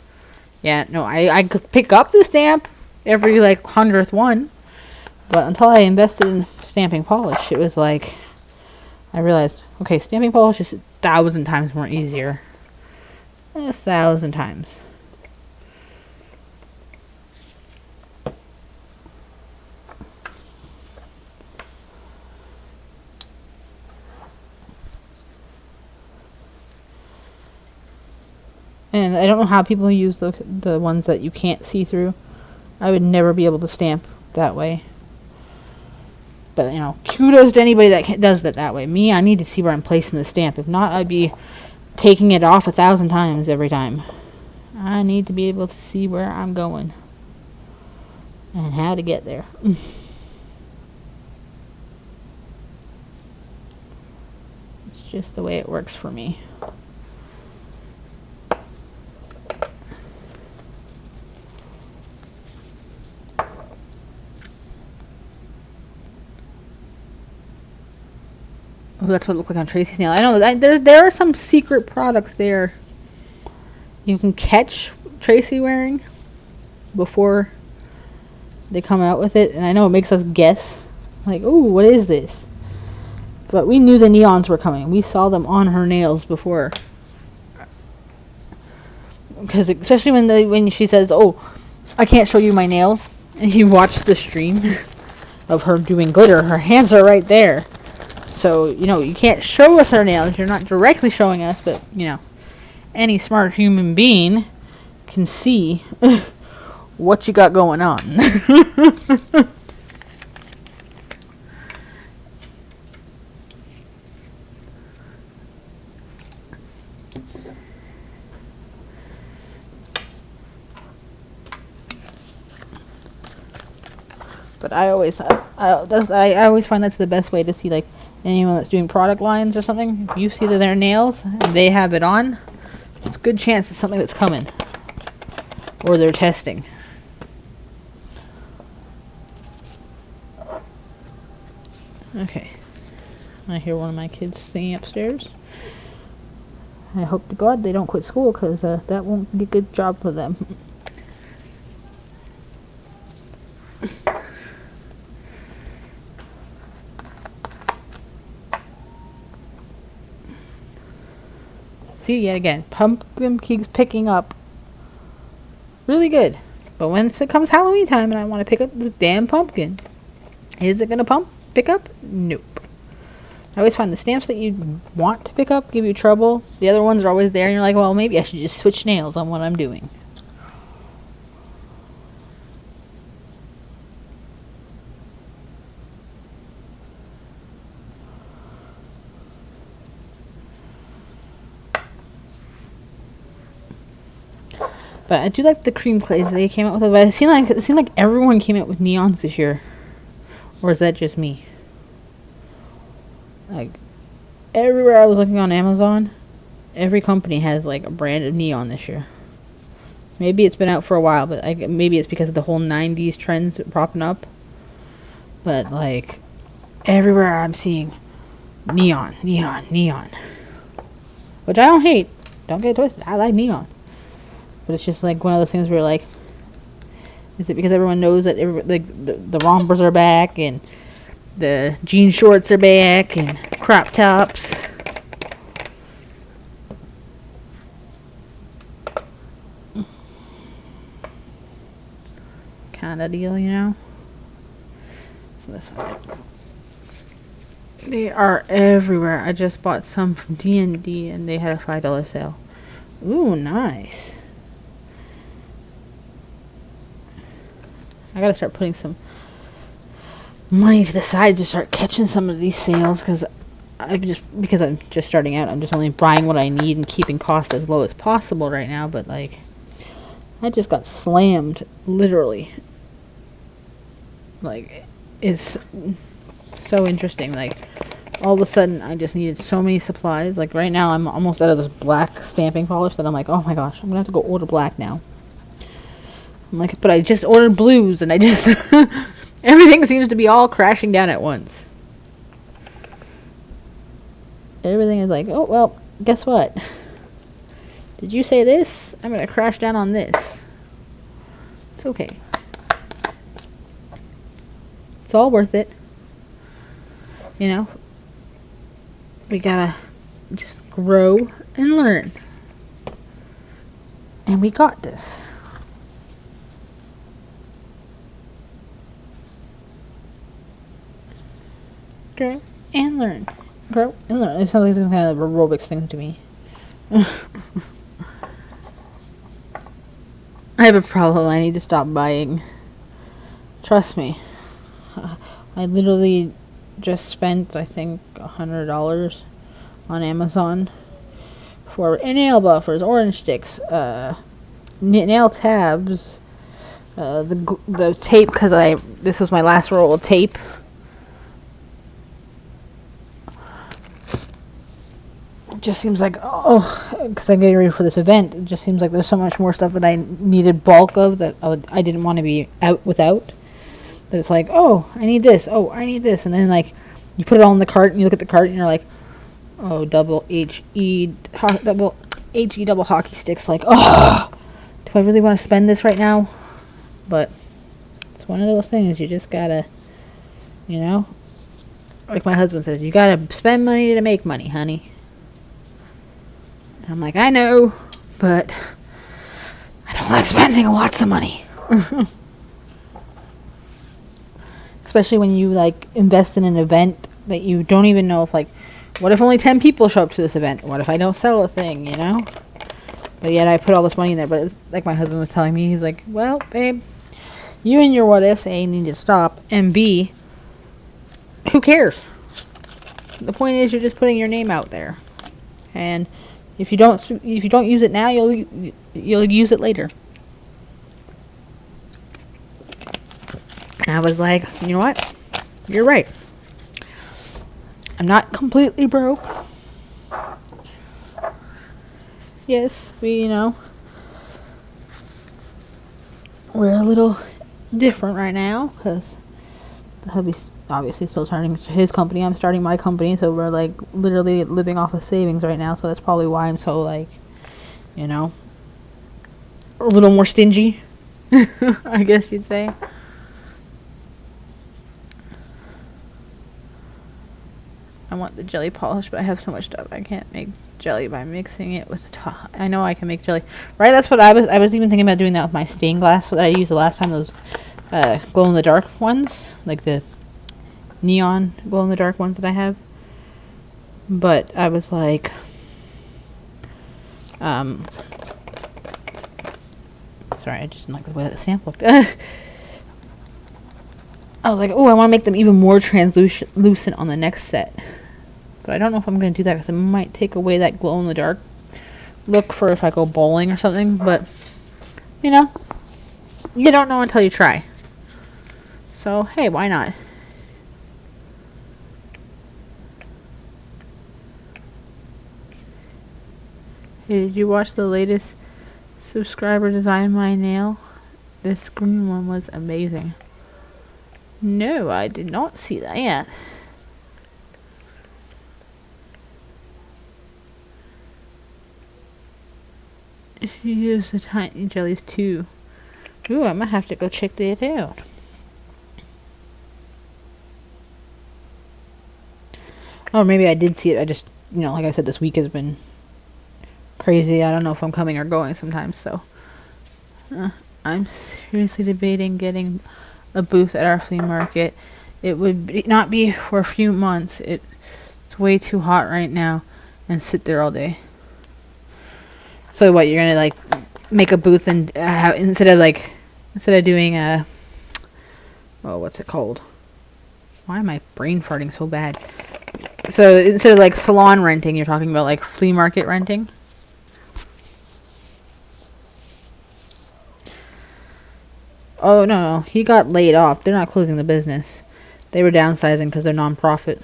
[SPEAKER 1] Yeah, no, I could pick up the stamp every, 100th one. But until I invested in stamping polish, it was like, I realized, okay, stamping polish is 1,000 times more easier. 1,000 times. And I don't know how people use the ones that you can't see through. I would never be able to stamp that way. But, kudos to anybody that does that way. Me, I need to see where I'm placing the stamp. If not, I'd be taking it off 1,000 times every time. I need to be able to see where I'm going. And how to get there. It's just the way it works for me. Oh, that's what it looked like on Tracy's nail. I know there are some secret products there you can catch Tracy wearing before they come out with it, and I know it makes us guess, like, oh, what is this? But we knew the neons were coming. We saw them on her nails before, because especially when she says, "Oh, I can't show you my nails," and you watch the stream of her doing glitter, her hands are right there. So, you can't show us our nails. You're not directly showing us, but, any smart human being can see what you got going on. But I always find that's the best way to see like anyone that's doing product lines or something. If you see that their nails and they have it on, it's a good chance it's something that's coming or they're testing. Okay, I hear one of my kids singing upstairs. I hope to God they don't quit school, because that won't be a good job for them. See, yet again, pumpkin keeps picking up really good. But when it comes Halloween time and I want to pick up the damn pumpkin, is it going to pick up? Nope. I always find the stamps that you want to pick up give you trouble. The other ones are always there, and you're like, well, maybe I should just switch nails on what I'm doing. But I do like the cream clays they came out with. But it seemed like everyone came out with neons this year. Or is that just me? Like, everywhere I was looking on Amazon, every company has like a brand of neon this year. Maybe it's been out for a while, but maybe it's because of the whole 90s trends propping up. But like, everywhere I'm seeing neon, neon, neon. Which I don't hate. Don't get it twisted. I like neon. But it's just like one of those things where like, is it because everyone knows that the rompers are back and the jean shorts are back and crop tops? Kind of deal, you know? So this one. They are everywhere. I just bought some from D&D and they had a $5 sale. Ooh, nice. I gotta start putting some money to the side to start catching some of these sales, because I'm just starting out. I'm just only buying what I need and keeping costs as low as possible right now. But like, I just got slammed, literally. Like, it's so interesting. Like, all of a sudden, I just needed so many supplies. Like right now, I'm almost out of this black stamping polish that I'm like, oh my gosh, I'm gonna have to go order black now. I'm like, but I just ordered blues, and I just everything seems to be all crashing down at once. Everything is like, oh, well, guess what? Did you say this? I'm going to crash down on this. It's okay. It's all worth it. You know? We gotta just grow and learn. And we got this. Grow and learn. Grow and learn. It sounds like some kind of aerobics thing to me. I have a problem I need to stop buying. Trust me. I literally just spent, I think, $100 on Amazon for nail buffers, orange sticks, nail tabs, the tape, because this was my last roll of tape. It just seems like, because I'm getting ready for this event, it just seems like there's so much more stuff that I needed bulk of that I didn't want to be out without. That it's like, oh, I need this, oh, I need this, and then like, you put it all in the cart, and you look at the cart, and you're like, oh, double HE double hockey sticks, like, oh, do I really want to spend this right now? But it's one of those things, you just gotta, you know, like my husband says, you gotta spend money to make money, honey. And I'm like, I know, but I don't like spending lots of money. Especially when you like invest in an event that you don't even know if, like, what if only 10 people show up to this event? What if I don't sell a thing, you know? But yet I put all this money in there. But it's like my husband was telling me, he's like, well, babe, you and your what ifs, A, need to stop, and B, who cares? The point is, you're just putting your name out there, and if you don't use it now, you'll use it later. And I was like, you know what? You're right. I'm not completely broke. Yes, we're a little different right now because the hubby's obviously still starting his company. I'm starting my company, so we're like literally living off of savings right now. So that's probably why I'm so like, a little more stingy, I guess you'd say. I want the jelly polish, but I have so much stuff. I can't make jelly by mixing it with the top. I know I can make jelly. Right, that's what I was even thinking about doing that with my stained glass that I used the last time, those glow-in-the-dark ones. Like the neon glow-in-the-dark ones that I have. But I was like... sorry, I just didn't like the way that stamp looked. I was like, oh, I want to make them even more translucent on the next set. But I don't know if I'm going to do that because it might take away that glow-in-the-dark look for if I go bowling or something. But, you don't know until you try. So, hey, why not? Hey, did you watch the latest subscriber design my nail? This green one was amazing. No, I did not see that. Use the tiny jellies too. Ooh, I might have to go check that out. Oh, maybe I did see it. I just, like I said, this week has been crazy. I don't know if I'm coming or going sometimes, so. I'm seriously debating getting a booth at our flea market. It would not be for a few months. It's way too hot right now and sit there all day. So what, you're gonna make a booth and instead of doing what's it called? Why am I brain farting so bad? So instead of salon renting, you're talking about flea market renting? Oh no, he got laid off. They're not closing the business. They were downsizing because they're nonprofit.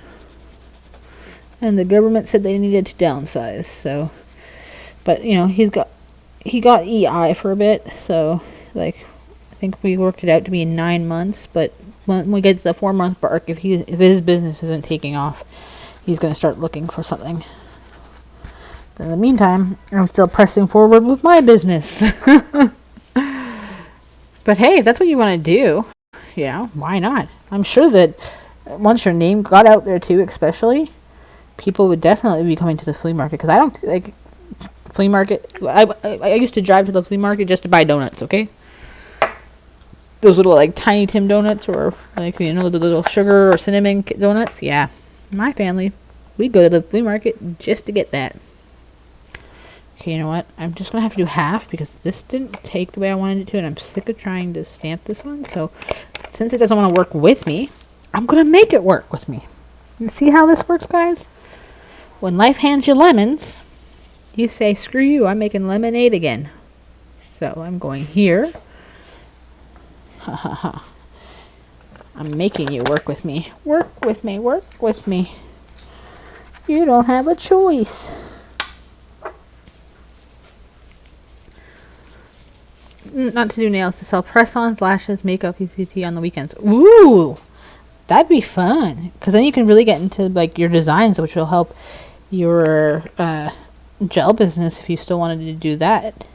[SPEAKER 1] And the government said they needed to downsize, so... But, he got EI for a bit, so, I think we worked it out to be 9 months, but when we get to the 4-month mark, if his business isn't taking off, he's going to start looking for something. But in the meantime, I'm still pressing forward with my business. But hey, if that's what you want to do, why not? I'm sure that once your name got out there too, especially, people would definitely be coming to the flea market, because I don't, flea market. I used to drive to the flea market just to buy donuts, okay? Those little, Tiny Tim donuts, or, the little sugar or cinnamon donuts. Yeah. My family, we go to the flea market just to get that. Okay, you know what? I'm just going to have to do half, because this didn't take the way I wanted it to, and I'm sick of trying to stamp this one. So, since it doesn't want to work with me, I'm going to make it work with me. And see how this works, guys? When life hands you lemons... You say, screw you, I'm making lemonade again. So I'm going here. Ha ha ha. I'm making you work with me. Work with me, work with me. You don't have a choice. Not to do nails, to sell press-ons, lashes, makeup, UCT on the weekends. Ooh, that'd be fun. Because then you can really get into your designs, which will help your gel business if you still wanted to do that.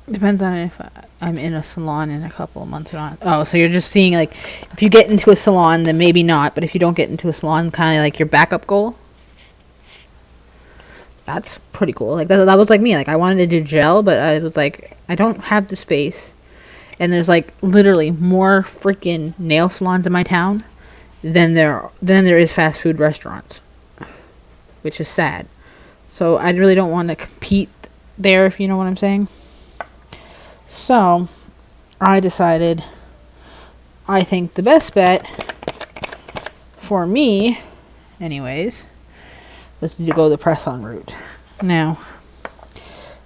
[SPEAKER 1] Depends on if I'm in a salon in a couple of months or not. Oh, so you're just seeing if you get into a salon, then maybe not. But if you don't get into a salon, kind of your backup goal. That's pretty cool. That was me. I wanted to do gel, but I was I don't have the space. And there's literally more freaking nail salons in my town than there is fast food restaurants, which is sad. So I really don't want to compete there, if you know what I'm saying. So I decided, I think the best bet for me, anyways, was to go the press-on route. Now,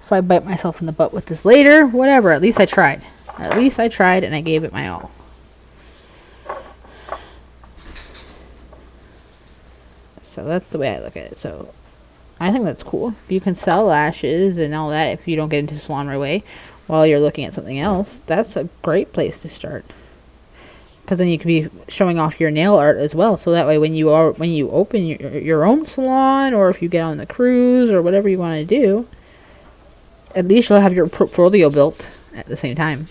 [SPEAKER 1] if I bite myself in the butt with this later, whatever. At least I tried. At least I tried, and I gave it my all. So that's the way I look at it. So I think that's cool. If you can sell lashes and all that, if you don't get into the salon right away while you're looking at something else, that's a great place to start. Because then you can be showing off your nail art as well. So that way when you open your own salon, or if you get on the cruise or whatever you want to do, at least you'll have your portfolio built at the same time.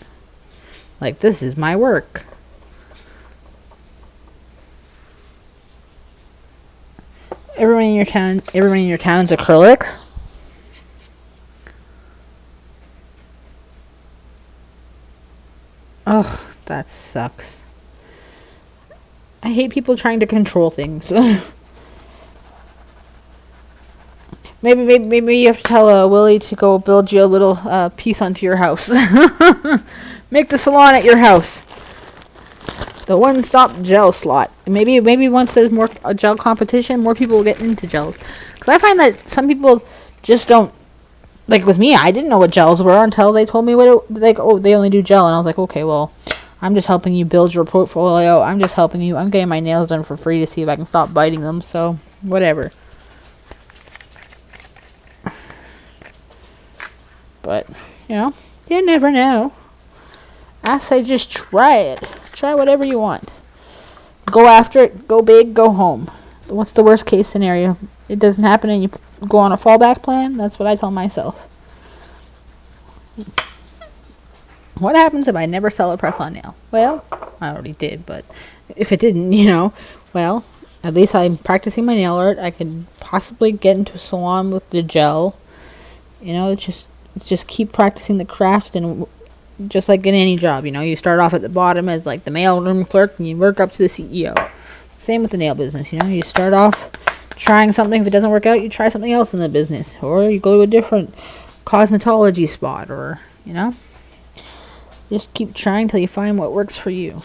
[SPEAKER 1] Like, this is my work. Everyone in your town's acrylics. Oh, that sucks. I hate people trying to control things. Maybe you have to tell Willie to go build you a little piece onto your house. Make the salon at your house. The one-stop gel slot. Maybe once there's more gel competition, more people will get into gels. Because I find that some people just don't, like with me, I didn't know what gels were until they told me they only do gel, and I was like, okay, well, I'm just helping you build your portfolio. I'm getting my nails done for free to see if I can stop biting them. So whatever. But you never know. I say just try it. Try whatever you want. Go after it. Go big. Go home. What's the worst case scenario? It doesn't happen and you go on a fallback plan? That's what I tell myself. What happens if I never sell a press-on nail? Well, I already did, but if it didn't, well, at least I'm practicing my nail art. I could possibly get into a salon with the gel. Just keep practicing the craft, and just like in any job, you start off at the bottom as like the mailroom clerk and you work up to the CEO. Same with the nail business, you start off trying something. If it doesn't work out, you try something else in the business, or you go to a different cosmetology spot, or just keep trying till you find what works for you.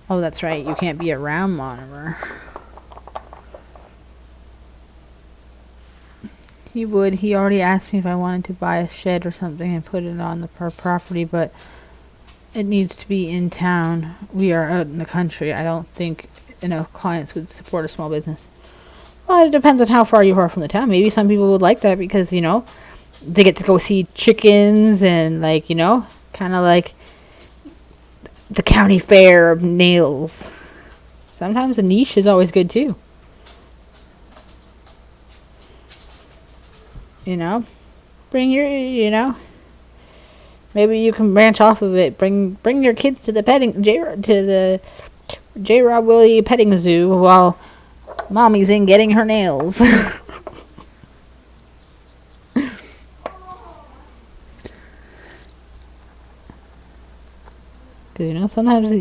[SPEAKER 1] Oh, that's right. You can't be around Monomer. He would. He already asked me if I wanted to buy a shed or something and put it on our property, but it needs to be in town. We are out in the country. I don't think enough clients would support a small business. Well, it depends on how far you are from the town. Maybe some people would like that because, they get to go see chickens and, kind of like the county fair of nails. Sometimes a niche is always good too. Bring your, maybe you can branch off of it. Bring your kids to the J. Rob Willie petting zoo while mommy's in getting her nails. Because, sometimes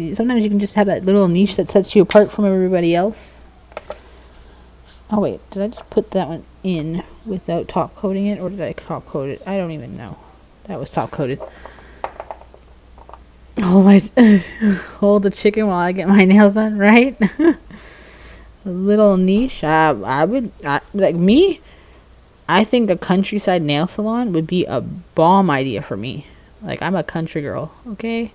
[SPEAKER 1] you can just have that little niche that sets you apart from everybody else. Oh, wait. Did I just put that one in without top coating it? Or did I top coat it? I don't even know. That was top coated. Hold the chicken while I get my nails done, right? A little niche. I think a countryside nail salon would be a bomb idea for me. I'm a country girl, okay?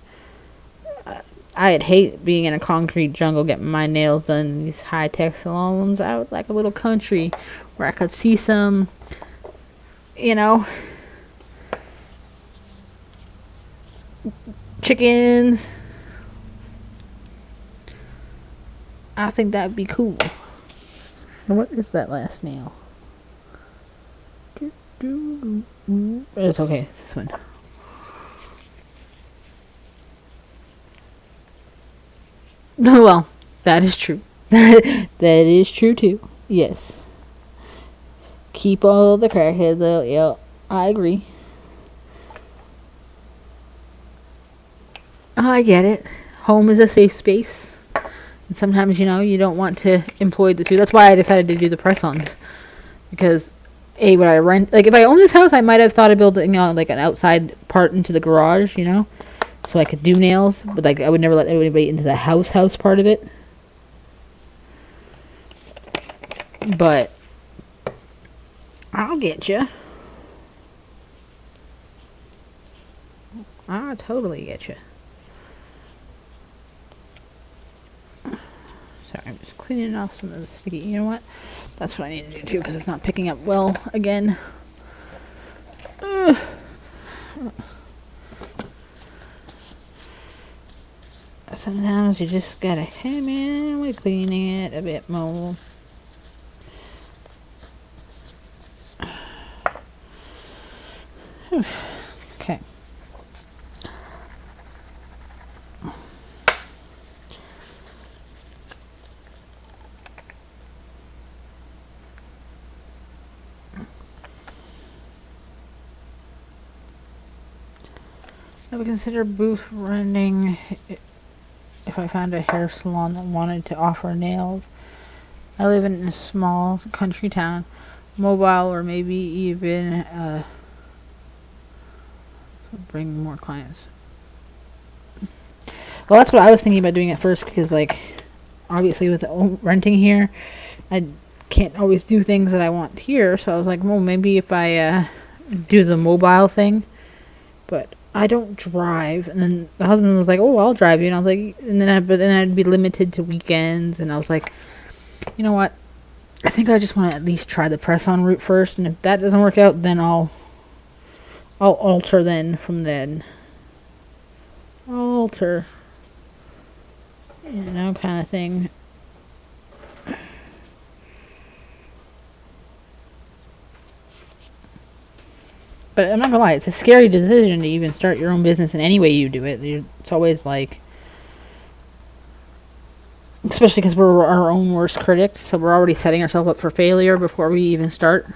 [SPEAKER 1] I'd hate being in a concrete jungle getting my nails done in these high-tech salons. I would like a little country where I could see some, chickens. I think that'd be cool. What is that last nail? It's okay. It's this one. Well, that is true. That is true too. Yes. Keep all the crackheads out. Yeah, I agree. I get it. Home is a safe space. And sometimes, you don't want to employ the two. That's why I decided to do the press-ons. Because, A, would I rent... Like, if I owned this house, I might have thought of building, like, an outside part into the garage, so I could do nails. But, like, I would never let anybody into the house part of it. But I'll get you. I'll totally get you. Sorry, I'm just cleaning off some of the sticky. You know what? That's what I need to do too, because it's not picking up well again. Sometimes you just gotta come in with cleaning it a bit more. Okay. I would consider booth renting if I found a hair salon that wanted to offer nails. I live in a small country town, mobile, or maybe even bring more clients. Well, that's what I was thinking about doing at first, because, like, obviously with renting here, I can't always do things that I want here. So I was like, well, maybe if I do the mobile thing, but I don't drive. And then the husband was like, oh, I'll drive you. And I was like, but then I'd be limited to weekends. And I was like, you know what? I think I just want to at least try the press-on route first. And if that doesn't work out, then I'll alter then from then. Alter. Kind of thing. But I'm not gonna lie, it's a scary decision to even start your own business in any way you do it. It's always like, especially because we're our own worst critic, so we're already setting ourselves up for failure before we even start.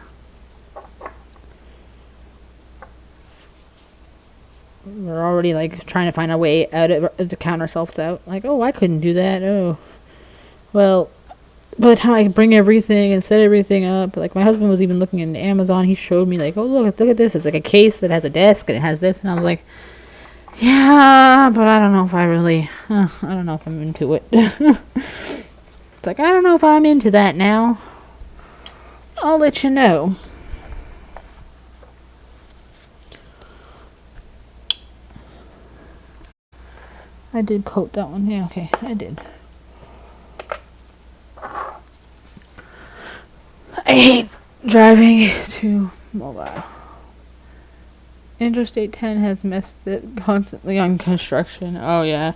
[SPEAKER 1] We're already, like, trying to find a way out to count ourselves out. Like, oh, I couldn't do that. Oh, well, by the time I bring everything and set everything up, like, my husband was even looking into Amazon. He showed me, like, oh, look at this. It's like a case that has a desk and it has this. And I was like, yeah, but I don't know if I don't know if I'm into it. It's like, I don't know if I'm into that now. I'll let you know. I did coat that one. Yeah, okay, I did. I hate driving to mobile. Interstate 10 has messed it constantly on construction. Oh, yeah.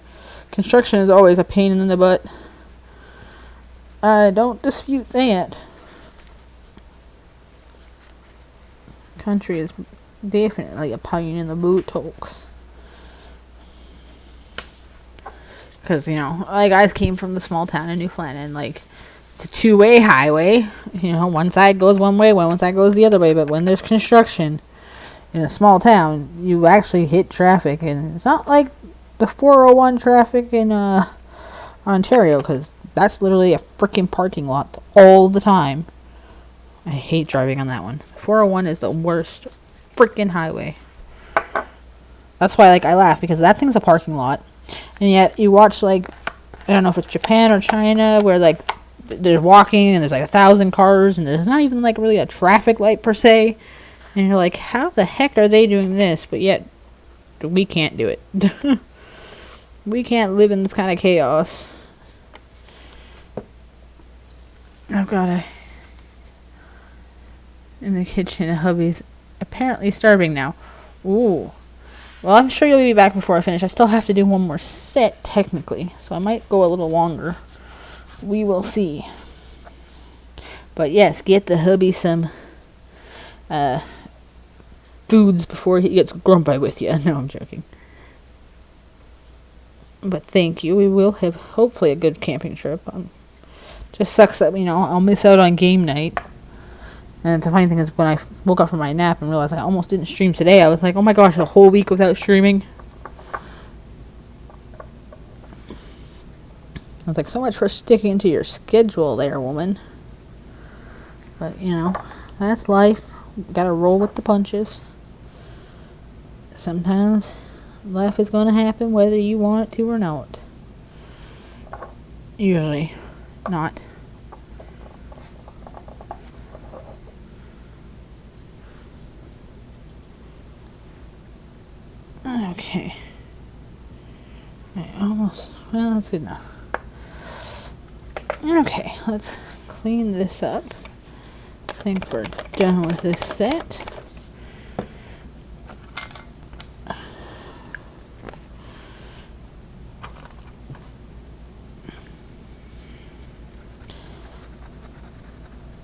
[SPEAKER 1] Construction is always a pain in the butt. I don't dispute that. Country is definitely a pain in the buttocks. Because, like, I came from the small town in Newfoundland, and, like, it's a two-way highway. One side goes one way, one side goes the other way. But when there's construction in a small town, you actually hit traffic. And it's not like the 401 traffic in Ontario, because that's literally a freaking parking lot all the time. I hate driving on that one. 401 is the worst freaking highway. That's why, like, I laugh, because that thing's a parking lot. And yet you watch, like, I don't know if it's Japan or China, where, like, they're walking and there's like 1,000 cars and there's not even, like, really a traffic light per se. And you're like, how the heck are they doing this? But yet we can't do it. We can't live in this kind of chaos. I've got in the kitchen, hubby's apparently starving now. Ooh. Well, I'm sure you'll be back before I finish. I still have to do one more set, technically. So I might go a little longer. We will see. But yes, get the hubby some foods before he gets grumpy with you. No, I'm joking. But thank you. We will have, hopefully, a good camping trip. Just sucks that, I'll miss out on game night. And the funny thing is, when I woke up from my nap and realized I almost didn't stream today, I was like, oh my gosh, a whole week without streaming. I was like, so much for sticking to your schedule there, woman. But, you know, that's life. Gotta roll with the punches. Sometimes life is gonna happen whether you want it to or not. Usually not. Okay. Almost. Well, that's good enough. Okay, let's clean this up. I think we're done with this set.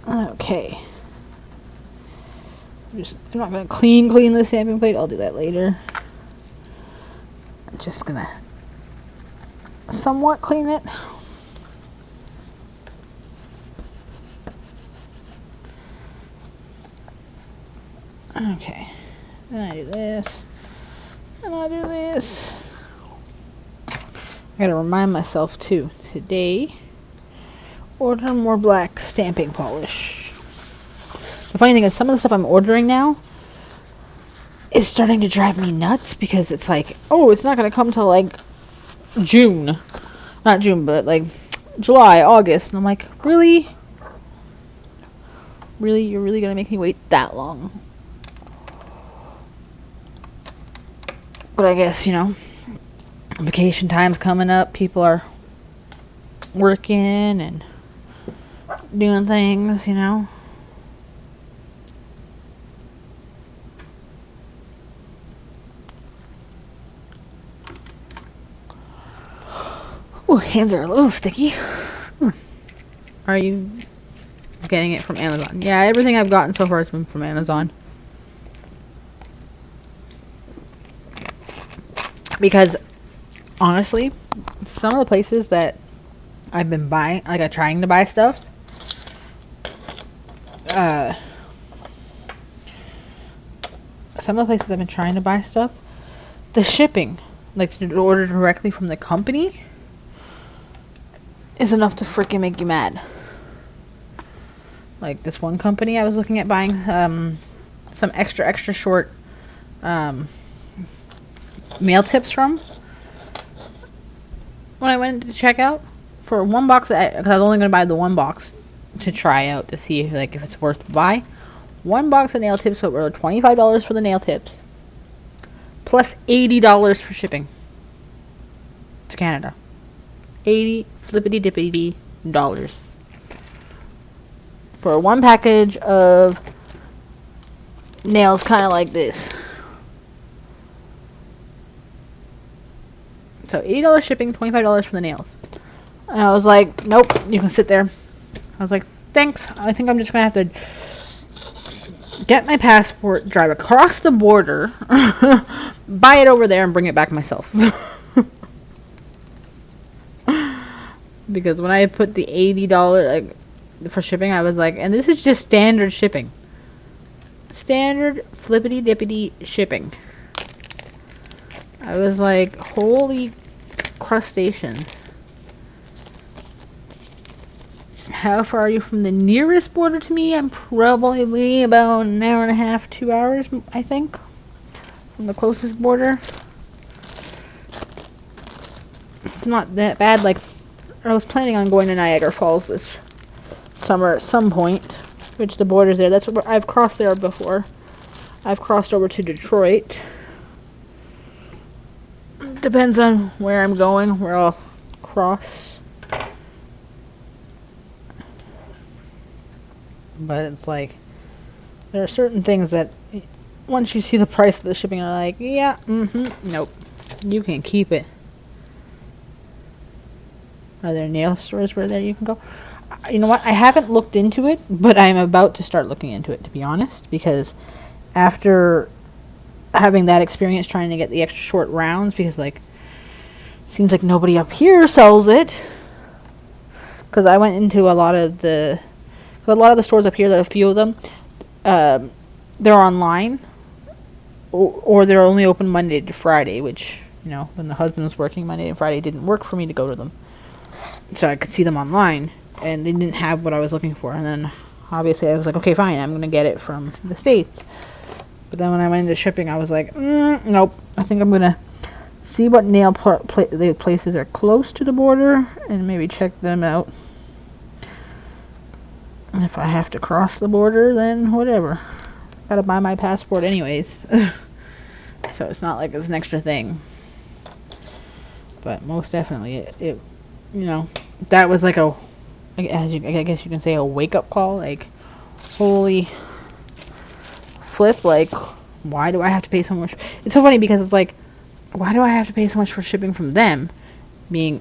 [SPEAKER 1] Okay. I'm not gonna clean the stamping plate. I'll do that later. I'm just gonna somewhat clean it. Okay. Then I do this. And I do this. I gotta remind myself too. Today, order more black stamping polish. The funny thing is, some of the stuff I'm ordering now is starting to drive me nuts because it's like, oh, it's not gonna come till like June. Not June, but like July, August. And I'm like, really? Really? You're really gonna make me wait that long? But I guess, you know, vacation time's coming up. People are working and doing things, you know. Ooh, hands are a little sticky. Are you getting it from Amazon? Yeah, everything I've gotten so far has been from Amazon. Because, honestly, some of the places that I've been buying, like I'm trying to buy stuff, some of the places I've been trying to buy stuff, the shipping, like to order directly from the company, is enough to freaking make you mad. Like this one company I was looking at buying some extra short mail tips from when I went to check out for one box. Because I was only going to buy the one box to try out to see if it's worth to buy. One box of nail tips were $25 for the nail tips, plus $80 for shipping to Canada. 80 flippity dippity dollars for one package of nails, kind of like this. So $80 shipping, $25 for the nails. And I was like, nope, you can sit there. I was like, thanks. I think I'm just gonna have to get my passport, drive across the border, buy it over there, and bring it back myself. Because when I put the $80 for shipping, I was like, and this is just standard shipping. Standard flippity dippity shipping. I was like, holy crustaceans. How far are you from the nearest border to me? I'm probably about an hour and a half, 2 hours, I think, from the closest border. It's not that bad. Like, I was planning on going to Niagara Falls this summer at some point, which the border's there. That's where I've crossed there before. I've crossed over to Detroit. Depends on where I'm going, where I'll cross. But it's like, there are certain things that once you see the price of the shipping, you're like, yeah, nope, you can keep it. Are there nail stores where there you can go? You know what? I haven't looked into it, but I'm about to start looking into it, to be honest, because after having that experience trying to get the extra short rounds, because like seems like nobody up here sells it, because I went into a lot of the stores up here, a few of them, they're online, or they're only open Monday to Friday, which, you know, when the husband was working Monday and Friday, it didn't work for me to go to them. so I could see them online, and they didn't have what I was looking for. And then obviously I was like, okay, fine, I'm gonna get it from the States. But then when I went into shipping, I was like, nope. I think I'm gonna see what nail the places are close to the border and maybe check them out. And if I have to cross the border, then whatever. Gotta buy my passport anyways. So it's not like it's an extra thing. But most definitely, it you know, that was like I guess you can say a wake-up call. Like, holy flip, like, why do I have to pay so much? It's so funny because it's like, why do I have to pay so much for shipping from them being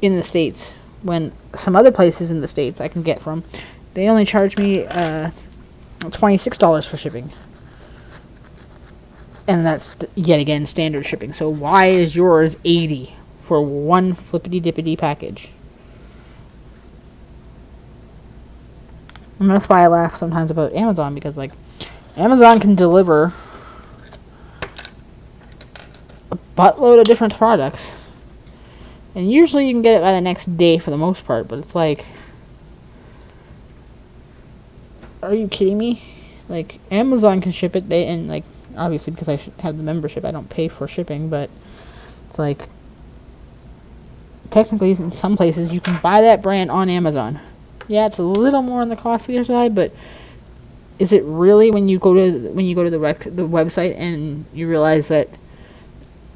[SPEAKER 1] in the States when some other places in the States I can get from, they only charge me $26 for shipping. And that's, yet again, standard shipping. So why is yours $80 for one flippity-dippity package? And that's why I laugh sometimes about Amazon, because, like, Amazon can deliver a buttload of different products. And usually you can get it by the next day for the most part, but it's like, are you kidding me? Like, Amazon can ship it, and, like, obviously because I have the membership, I don't pay for shipping, but it's like, technically in some places you can buy that brand on Amazon. Yeah, it's a little more on the costlier side, but is it really when you go to the website and you realize that,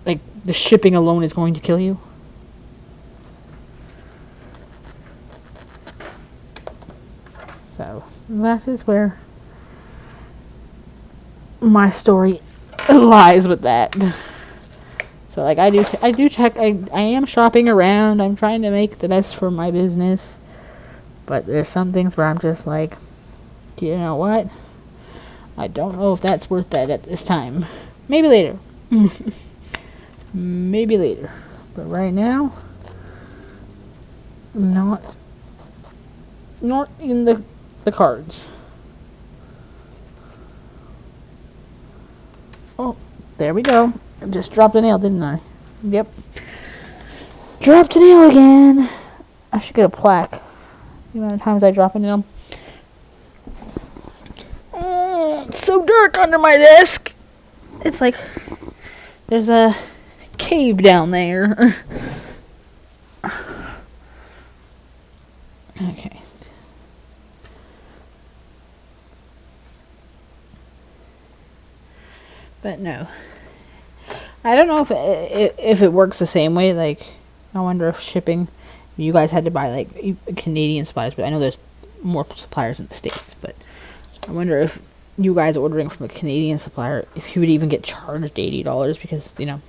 [SPEAKER 1] like, the shipping alone is going to kill you? So that is where my story lies with that. So, like, I do check. I am shopping around. I'm trying to make the best for my business. But there's some things where I'm just like, you know what? I don't know if that's worth that at this time. Maybe later. Maybe later. But right now, not in the cards. Oh, there we go. I just dropped a nail, didn't I? Yep. Dropped a nail again. I should get a plaque. The amount of times I drop a nail. It's so dark under my desk. It's like there's a cave down there. Okay. But no. I don't know if it works the same way. Like, I wonder if shipping, you guys had to buy, like, Canadian supplies, but I know there's more suppliers in the States. But I wonder if you guys ordering from a Canadian supplier, if you would even get charged $80, because, you know,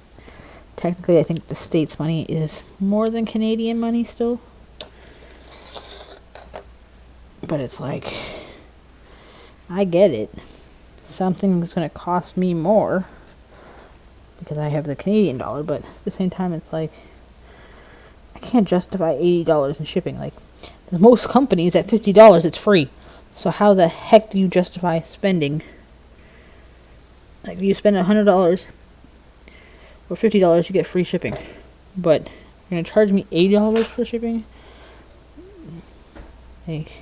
[SPEAKER 1] technically I think the States money is more than Canadian money still. But it's like, I get it. Something's going to cost me more because I have the Canadian dollar, but at the same time, it's like, I can't justify $80 in shipping. Like, most companies at $50, it's free. So how the heck do you justify spending? Like, if you spend $100 or $50, you get free shipping. But you're going to charge me $80 for shipping? Like,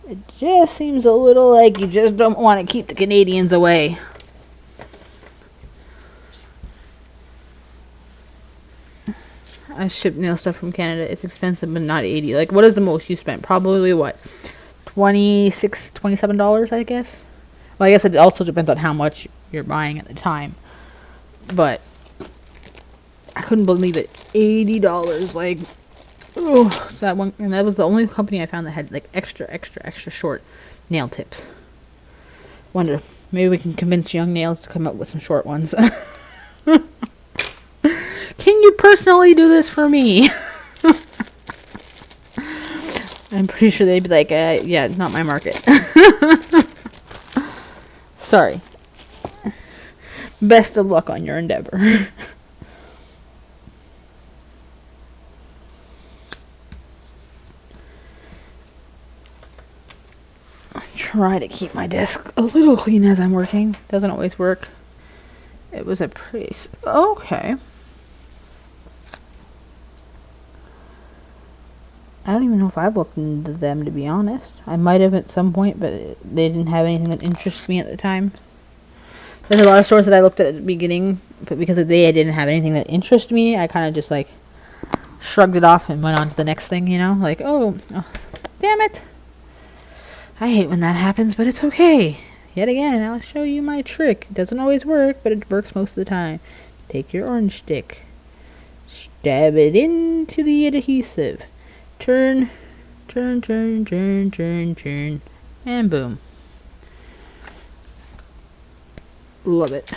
[SPEAKER 1] it just seems a little like you just don't want to keep the Canadians away. I ship nail stuff from Canada. It's expensive, but not $80. Like, what is the most you spent? Probably what? $26, $27, I guess? Well, I guess it also depends on how much you're buying at the time. But I couldn't believe it. $80. Like, oh, that one, and that was the only company I found that had, like, extra short nail tips. Wonder, maybe we can convince Young Nails to come up with some short ones. Can you personally do this for me? I'm pretty sure they'd be like, yeah, it's not my market. Sorry. Best of luck on your endeavor. Try to keep my desk a little clean as I'm working. Doesn't always work. It was a pretty... Okay. I don't even know if I've looked into them, to be honest. I might have at some point, but they didn't have anything that interests me at the time. There's a lot of stores that I looked at the beginning, but because they didn't have anything that interested me, I kind of just like shrugged it off and went on to the next thing, you know? Like, oh, damn it. I hate when that happens, but it's okay. Yet again, I'll show you my trick. It doesn't always work, but it works most of the time. Take your orange stick. Stab it into the adhesive. Turn, turn, turn, turn, turn, turn. And boom. Love it.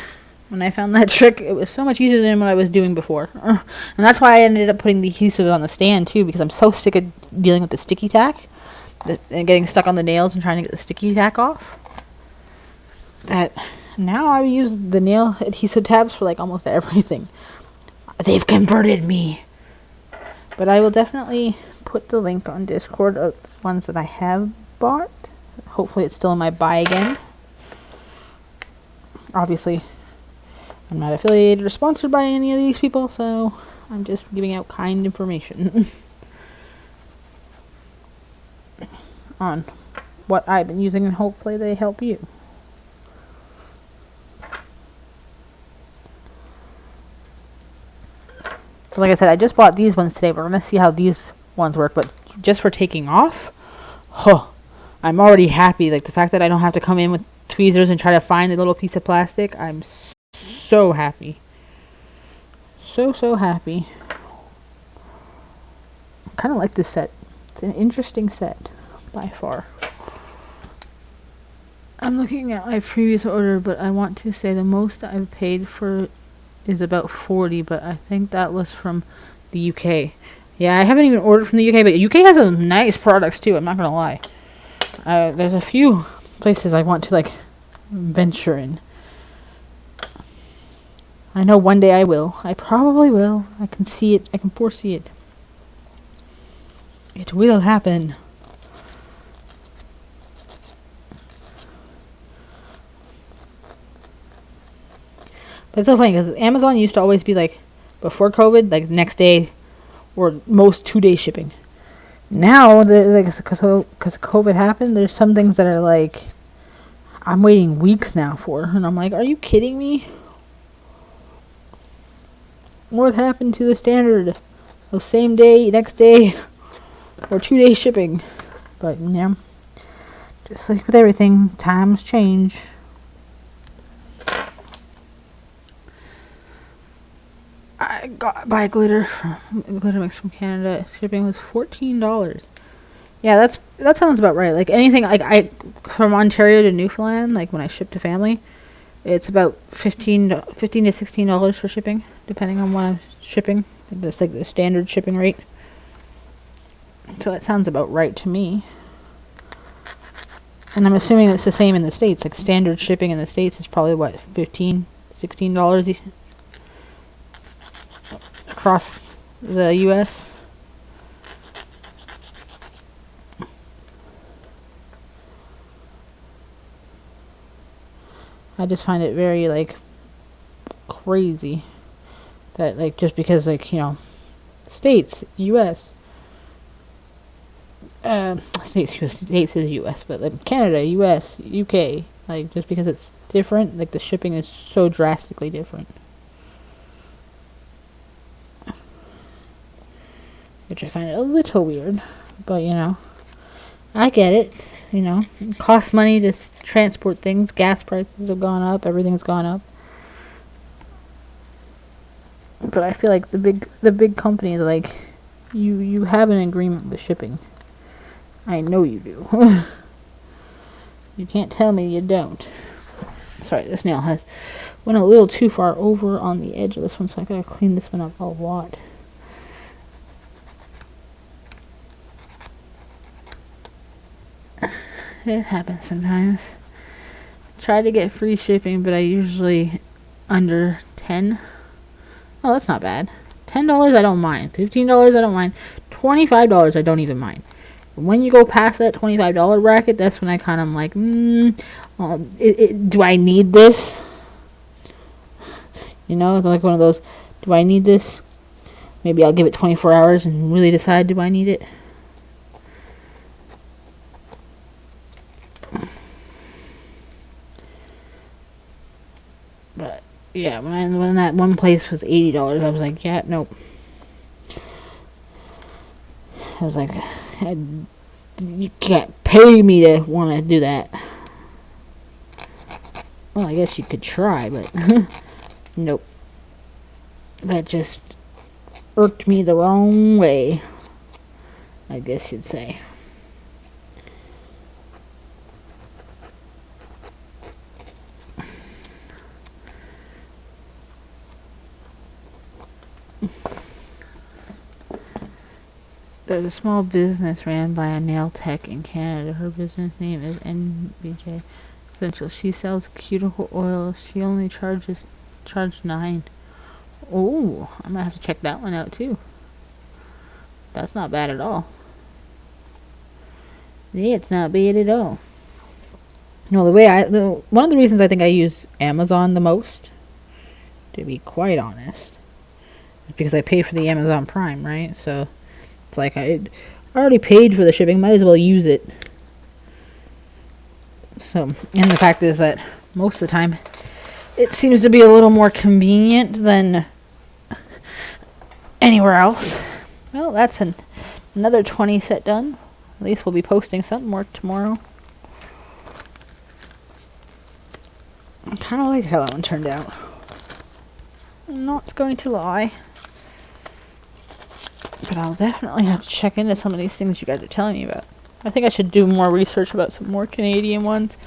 [SPEAKER 1] When I found that trick, it was so much easier than what I was doing before. And that's why I ended up putting the adhesive on the stand, too, because I'm so sick of dealing with the sticky tack and getting stuck on the nails and trying to get the sticky tack off, that now I use the nail adhesive tabs for like almost everything. They've converted me. But I will definitely put the link on Discord of the ones that I have bought. Hopefully it's still in my buy again. Obviously, I'm not affiliated or sponsored by any of these people, so I'm just giving out kind information on what I've been using, and hopefully they help you. Like I said, I just bought these ones today. We're going to see how these ones work, but just for taking off, I'm already happy. Like the fact that I don't have to come in with tweezers and try to find the little piece of plastic, I'm so happy. So happy. I kind of like this set. It's an interesting set by far. I'm looking at my previous order, but I want to say the most I've paid for is about 40, but I think that was from the UK. Yeah, I haven't even ordered from the UK, but UK has some nice products too, I'm not gonna lie. There's a few places I want to like venture in. I know one day I will. I probably will. I can see it. I can foresee it. It will happen. But it's so funny because Amazon used to always be like, before COVID, like next day or most 2-day shipping. Now, like, because COVID happened, there's some things that are like, I'm waiting weeks now for. And I'm like, are you kidding me? What happened to the standard of same day, next day, or 2-day shipping? But, yeah, just like with everything, times change. I got buy glitter mix from Canada. Shipping was $14. Yeah, that sounds about right. Like anything, like I from Ontario to Newfoundland, like when I ship to family, it's about $15 to $16 for shipping, depending on what I'm shipping. That's like the standard shipping rate. So that sounds about right to me. And I'm assuming it's the same in the States. Like standard shipping in the States is probably what, $15, $16 across the US. I just find it very like crazy that like just because like, you know, States, US, States is US, but like Canada, US, UK, like just because it's different, like the shipping is so drastically different. Which I find a little weird, but you know, I get it. You know, it costs money to transport things. Gas prices have gone up. Everything's gone up. But I feel like the big companies, like, you have an agreement with shipping. I know you do. You can't tell me you don't. Sorry, this nail went a little too far over on the edge of this one, so I gotta clean this one up a lot. It happens sometimes. Try to get free shipping, but I usually under 10. Oh, that's not bad. $10 I don't mind. $15 I don't mind. $25 I don't even mind. When you go past that $25 bracket, that's when I kind of like, do I need this? You know, it's like one of those, do I need this? Maybe I'll give it 24 hours and really decide, do I need it? But yeah, when that one place was $80, I was like, yeah, nope. I was like, you can't pay me to want to do that. Well, I guess you could try, but nope. That just irked me the wrong way, I guess you'd say. There's a small business ran by a nail tech in Canada. Her business name is NBJ Essential. She sells cuticle oil. She only charged $9. Oh, I might have to check that one out too. That's not bad at all. Yeah, it's not bad at all. No, one of the reasons I think I use Amazon the most, to be quite honest, is because I pay for the Amazon Prime, right? So it's like I already paid for the shipping, might as well use it. So, and the fact is that most of the time, it seems to be a little more convenient than anywhere else. Well, that's another 20 set done. At least we'll be posting something more tomorrow. I kind of liked how that one turned out. I'm not going to lie. But I'll definitely have to check into some of these things you guys are telling me about. I think I should do more research about some more Canadian ones,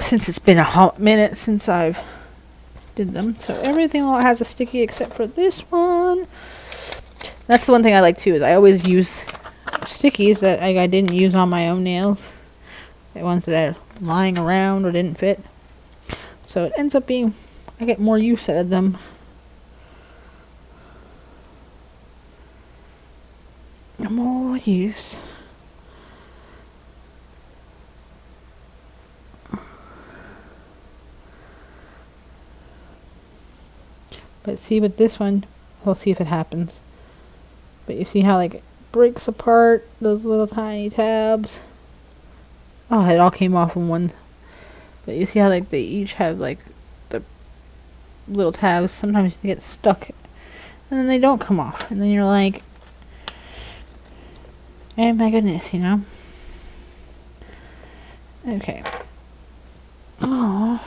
[SPEAKER 1] since it's been a hot minute since I've did them. So everything has a sticky except for this one. That's the one thing I like too, is I always use stickies that I didn't use on my own nails. The ones that are lying around or didn't fit. So it ends up being, I get more use out of them. More use. But see, with this one, we'll see if it happens. But you see how like it breaks apart those little tiny tabs. Oh, it all came off in one. But you see how like they each have like the little tabs. Sometimes they get stuck, and then they don't come off, and then you're like, oh my goodness, you know. Okay. Oh.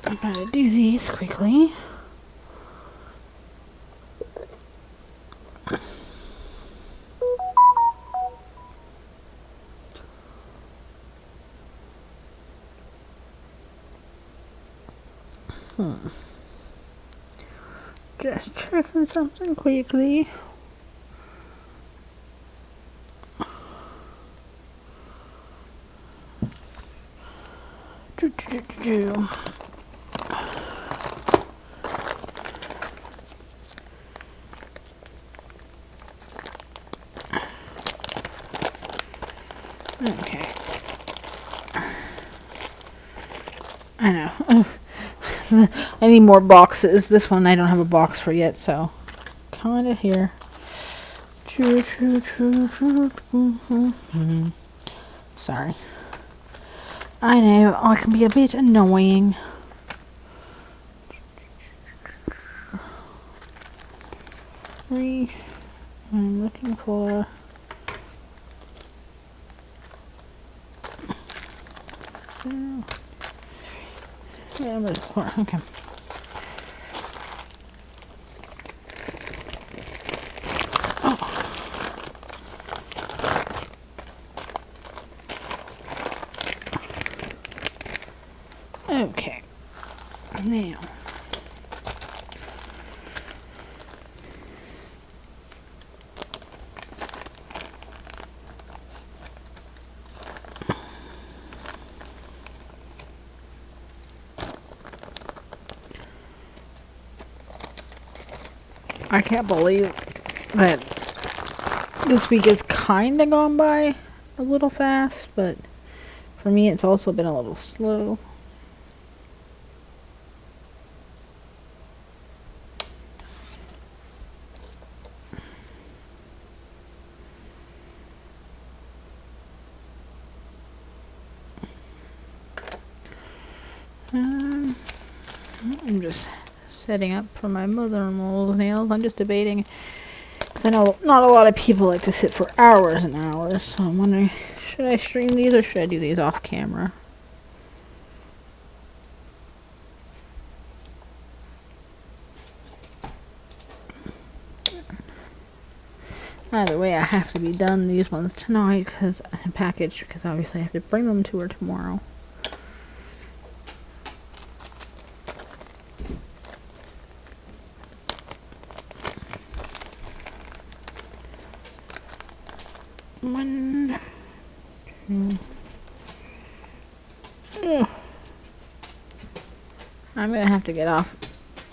[SPEAKER 1] I'm going to do these quickly. Just checking something quickly. Okay. I know. I need more boxes. This one I don't have a box for yet, so kind of here. Sorry. I know, I can be a bit annoying. I'm looking for... Yeah, I'm looking for... Okay. Okay. Now. I can't believe that this week has kind of gone by a little fast, but for me it's also been a little slow. Um, I'm just setting up for my mother-in-law's nails. I'm just debating. 'Cause I know not a lot of people like to sit for hours and hours. So I'm wondering, should I stream these or should I do these off camera? Either way, I have to be done these ones tonight because packaged, because obviously I have to bring them to her tomorrow. One, two. Ugh. I'm gonna have to get off.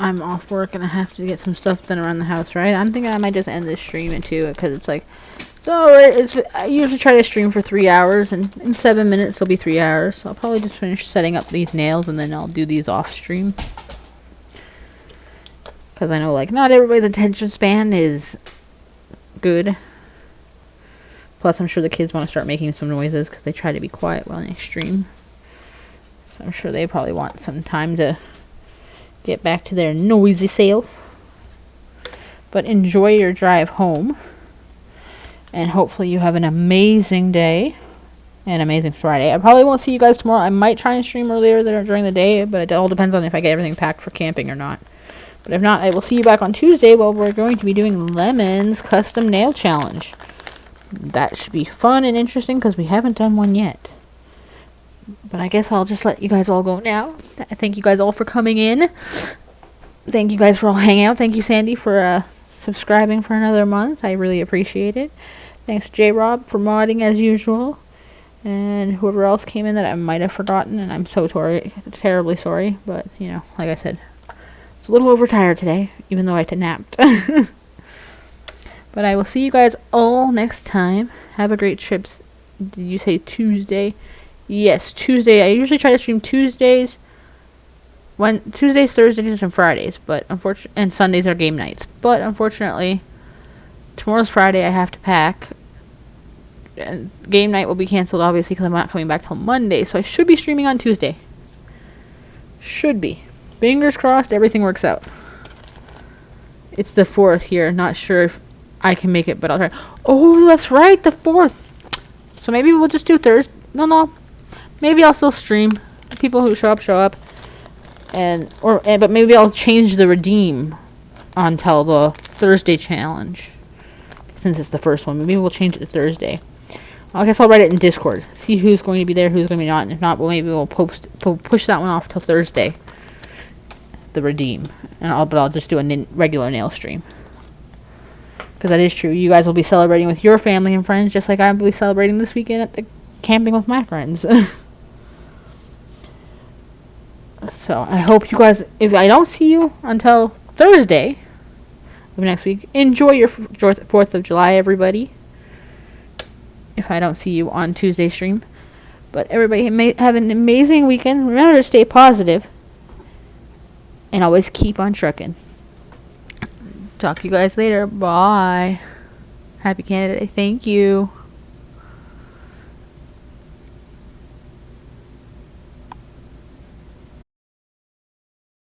[SPEAKER 1] I'm off work and I have to get some stuff done around the house, right? I'm thinking I might just end this stream at 2 because it's like, so I usually try to stream for 3 hours, and in 7 minutes it'll be 3 hours. So I'll probably just finish setting up these nails and then I'll do these off stream. Because I know, like, not everybody's attention span is good. Plus, I'm sure the kids want to start making some noises because they try to be quiet while they stream. So I'm sure they probably want some time to get back to their noisy self. But enjoy your drive home. And hopefully you have an amazing day. And amazing Friday. I probably won't see you guys tomorrow. I might try and stream earlier during the day. But it all depends on if I get everything packed for camping or not. But if not, I will see you back on Tuesday while we're going to be doing Lemon's Custom Nail Challenge. That should be fun and interesting because we haven't done one yet. But I guess I'll just let you guys all go now. Thank you guys all for coming in. Thank you guys for all hanging out. Thank you, Sandy, for subscribing for another month. I really appreciate it. Thanks, J-Rob, for modding as usual. And whoever else came in that I might have forgotten. And I'm so terribly sorry. But, you know, like I said, it's a little overtired today, even though I napped. But I will see you guys all next time. Have a great trip. Did you say Tuesday? Yes, Tuesday. I usually try to stream Tuesdays, Tuesdays, Thursdays, and Fridays. But and Sundays are game nights. But unfortunately, tomorrow's Friday. I have to pack. And game night will be canceled, obviously, because I'm not coming back till Monday. So I should be streaming on Tuesday. Should be. Fingers crossed. Everything works out. It's the 4th here. Not sure if I can make it, but I'll try. Oh, that's right, the 4th. So maybe we'll just do Thursday. No. Maybe I'll still stream. People who show up. But maybe I'll change the redeem until the Thursday challenge. Since it's the first one. Maybe we'll change it to Thursday. I guess I'll write it in Discord. See who's going to be there, who's going to be not. And if not, maybe we'll push that one off till Thursday. The redeem. But I'll just do a regular nail stream. Because that is true. You guys will be celebrating with your family and friends, just like I will be celebrating this weekend at the camping with my friends. So I hope you guys, if I don't see you until Thursday of next week, enjoy your 4th of July, everybody. If I don't see you on Tuesday's stream. But everybody have an amazing weekend. Remember to stay positive. And always keep on trucking. Talk to you guys later. Bye. Happy Canada Day. Thank you.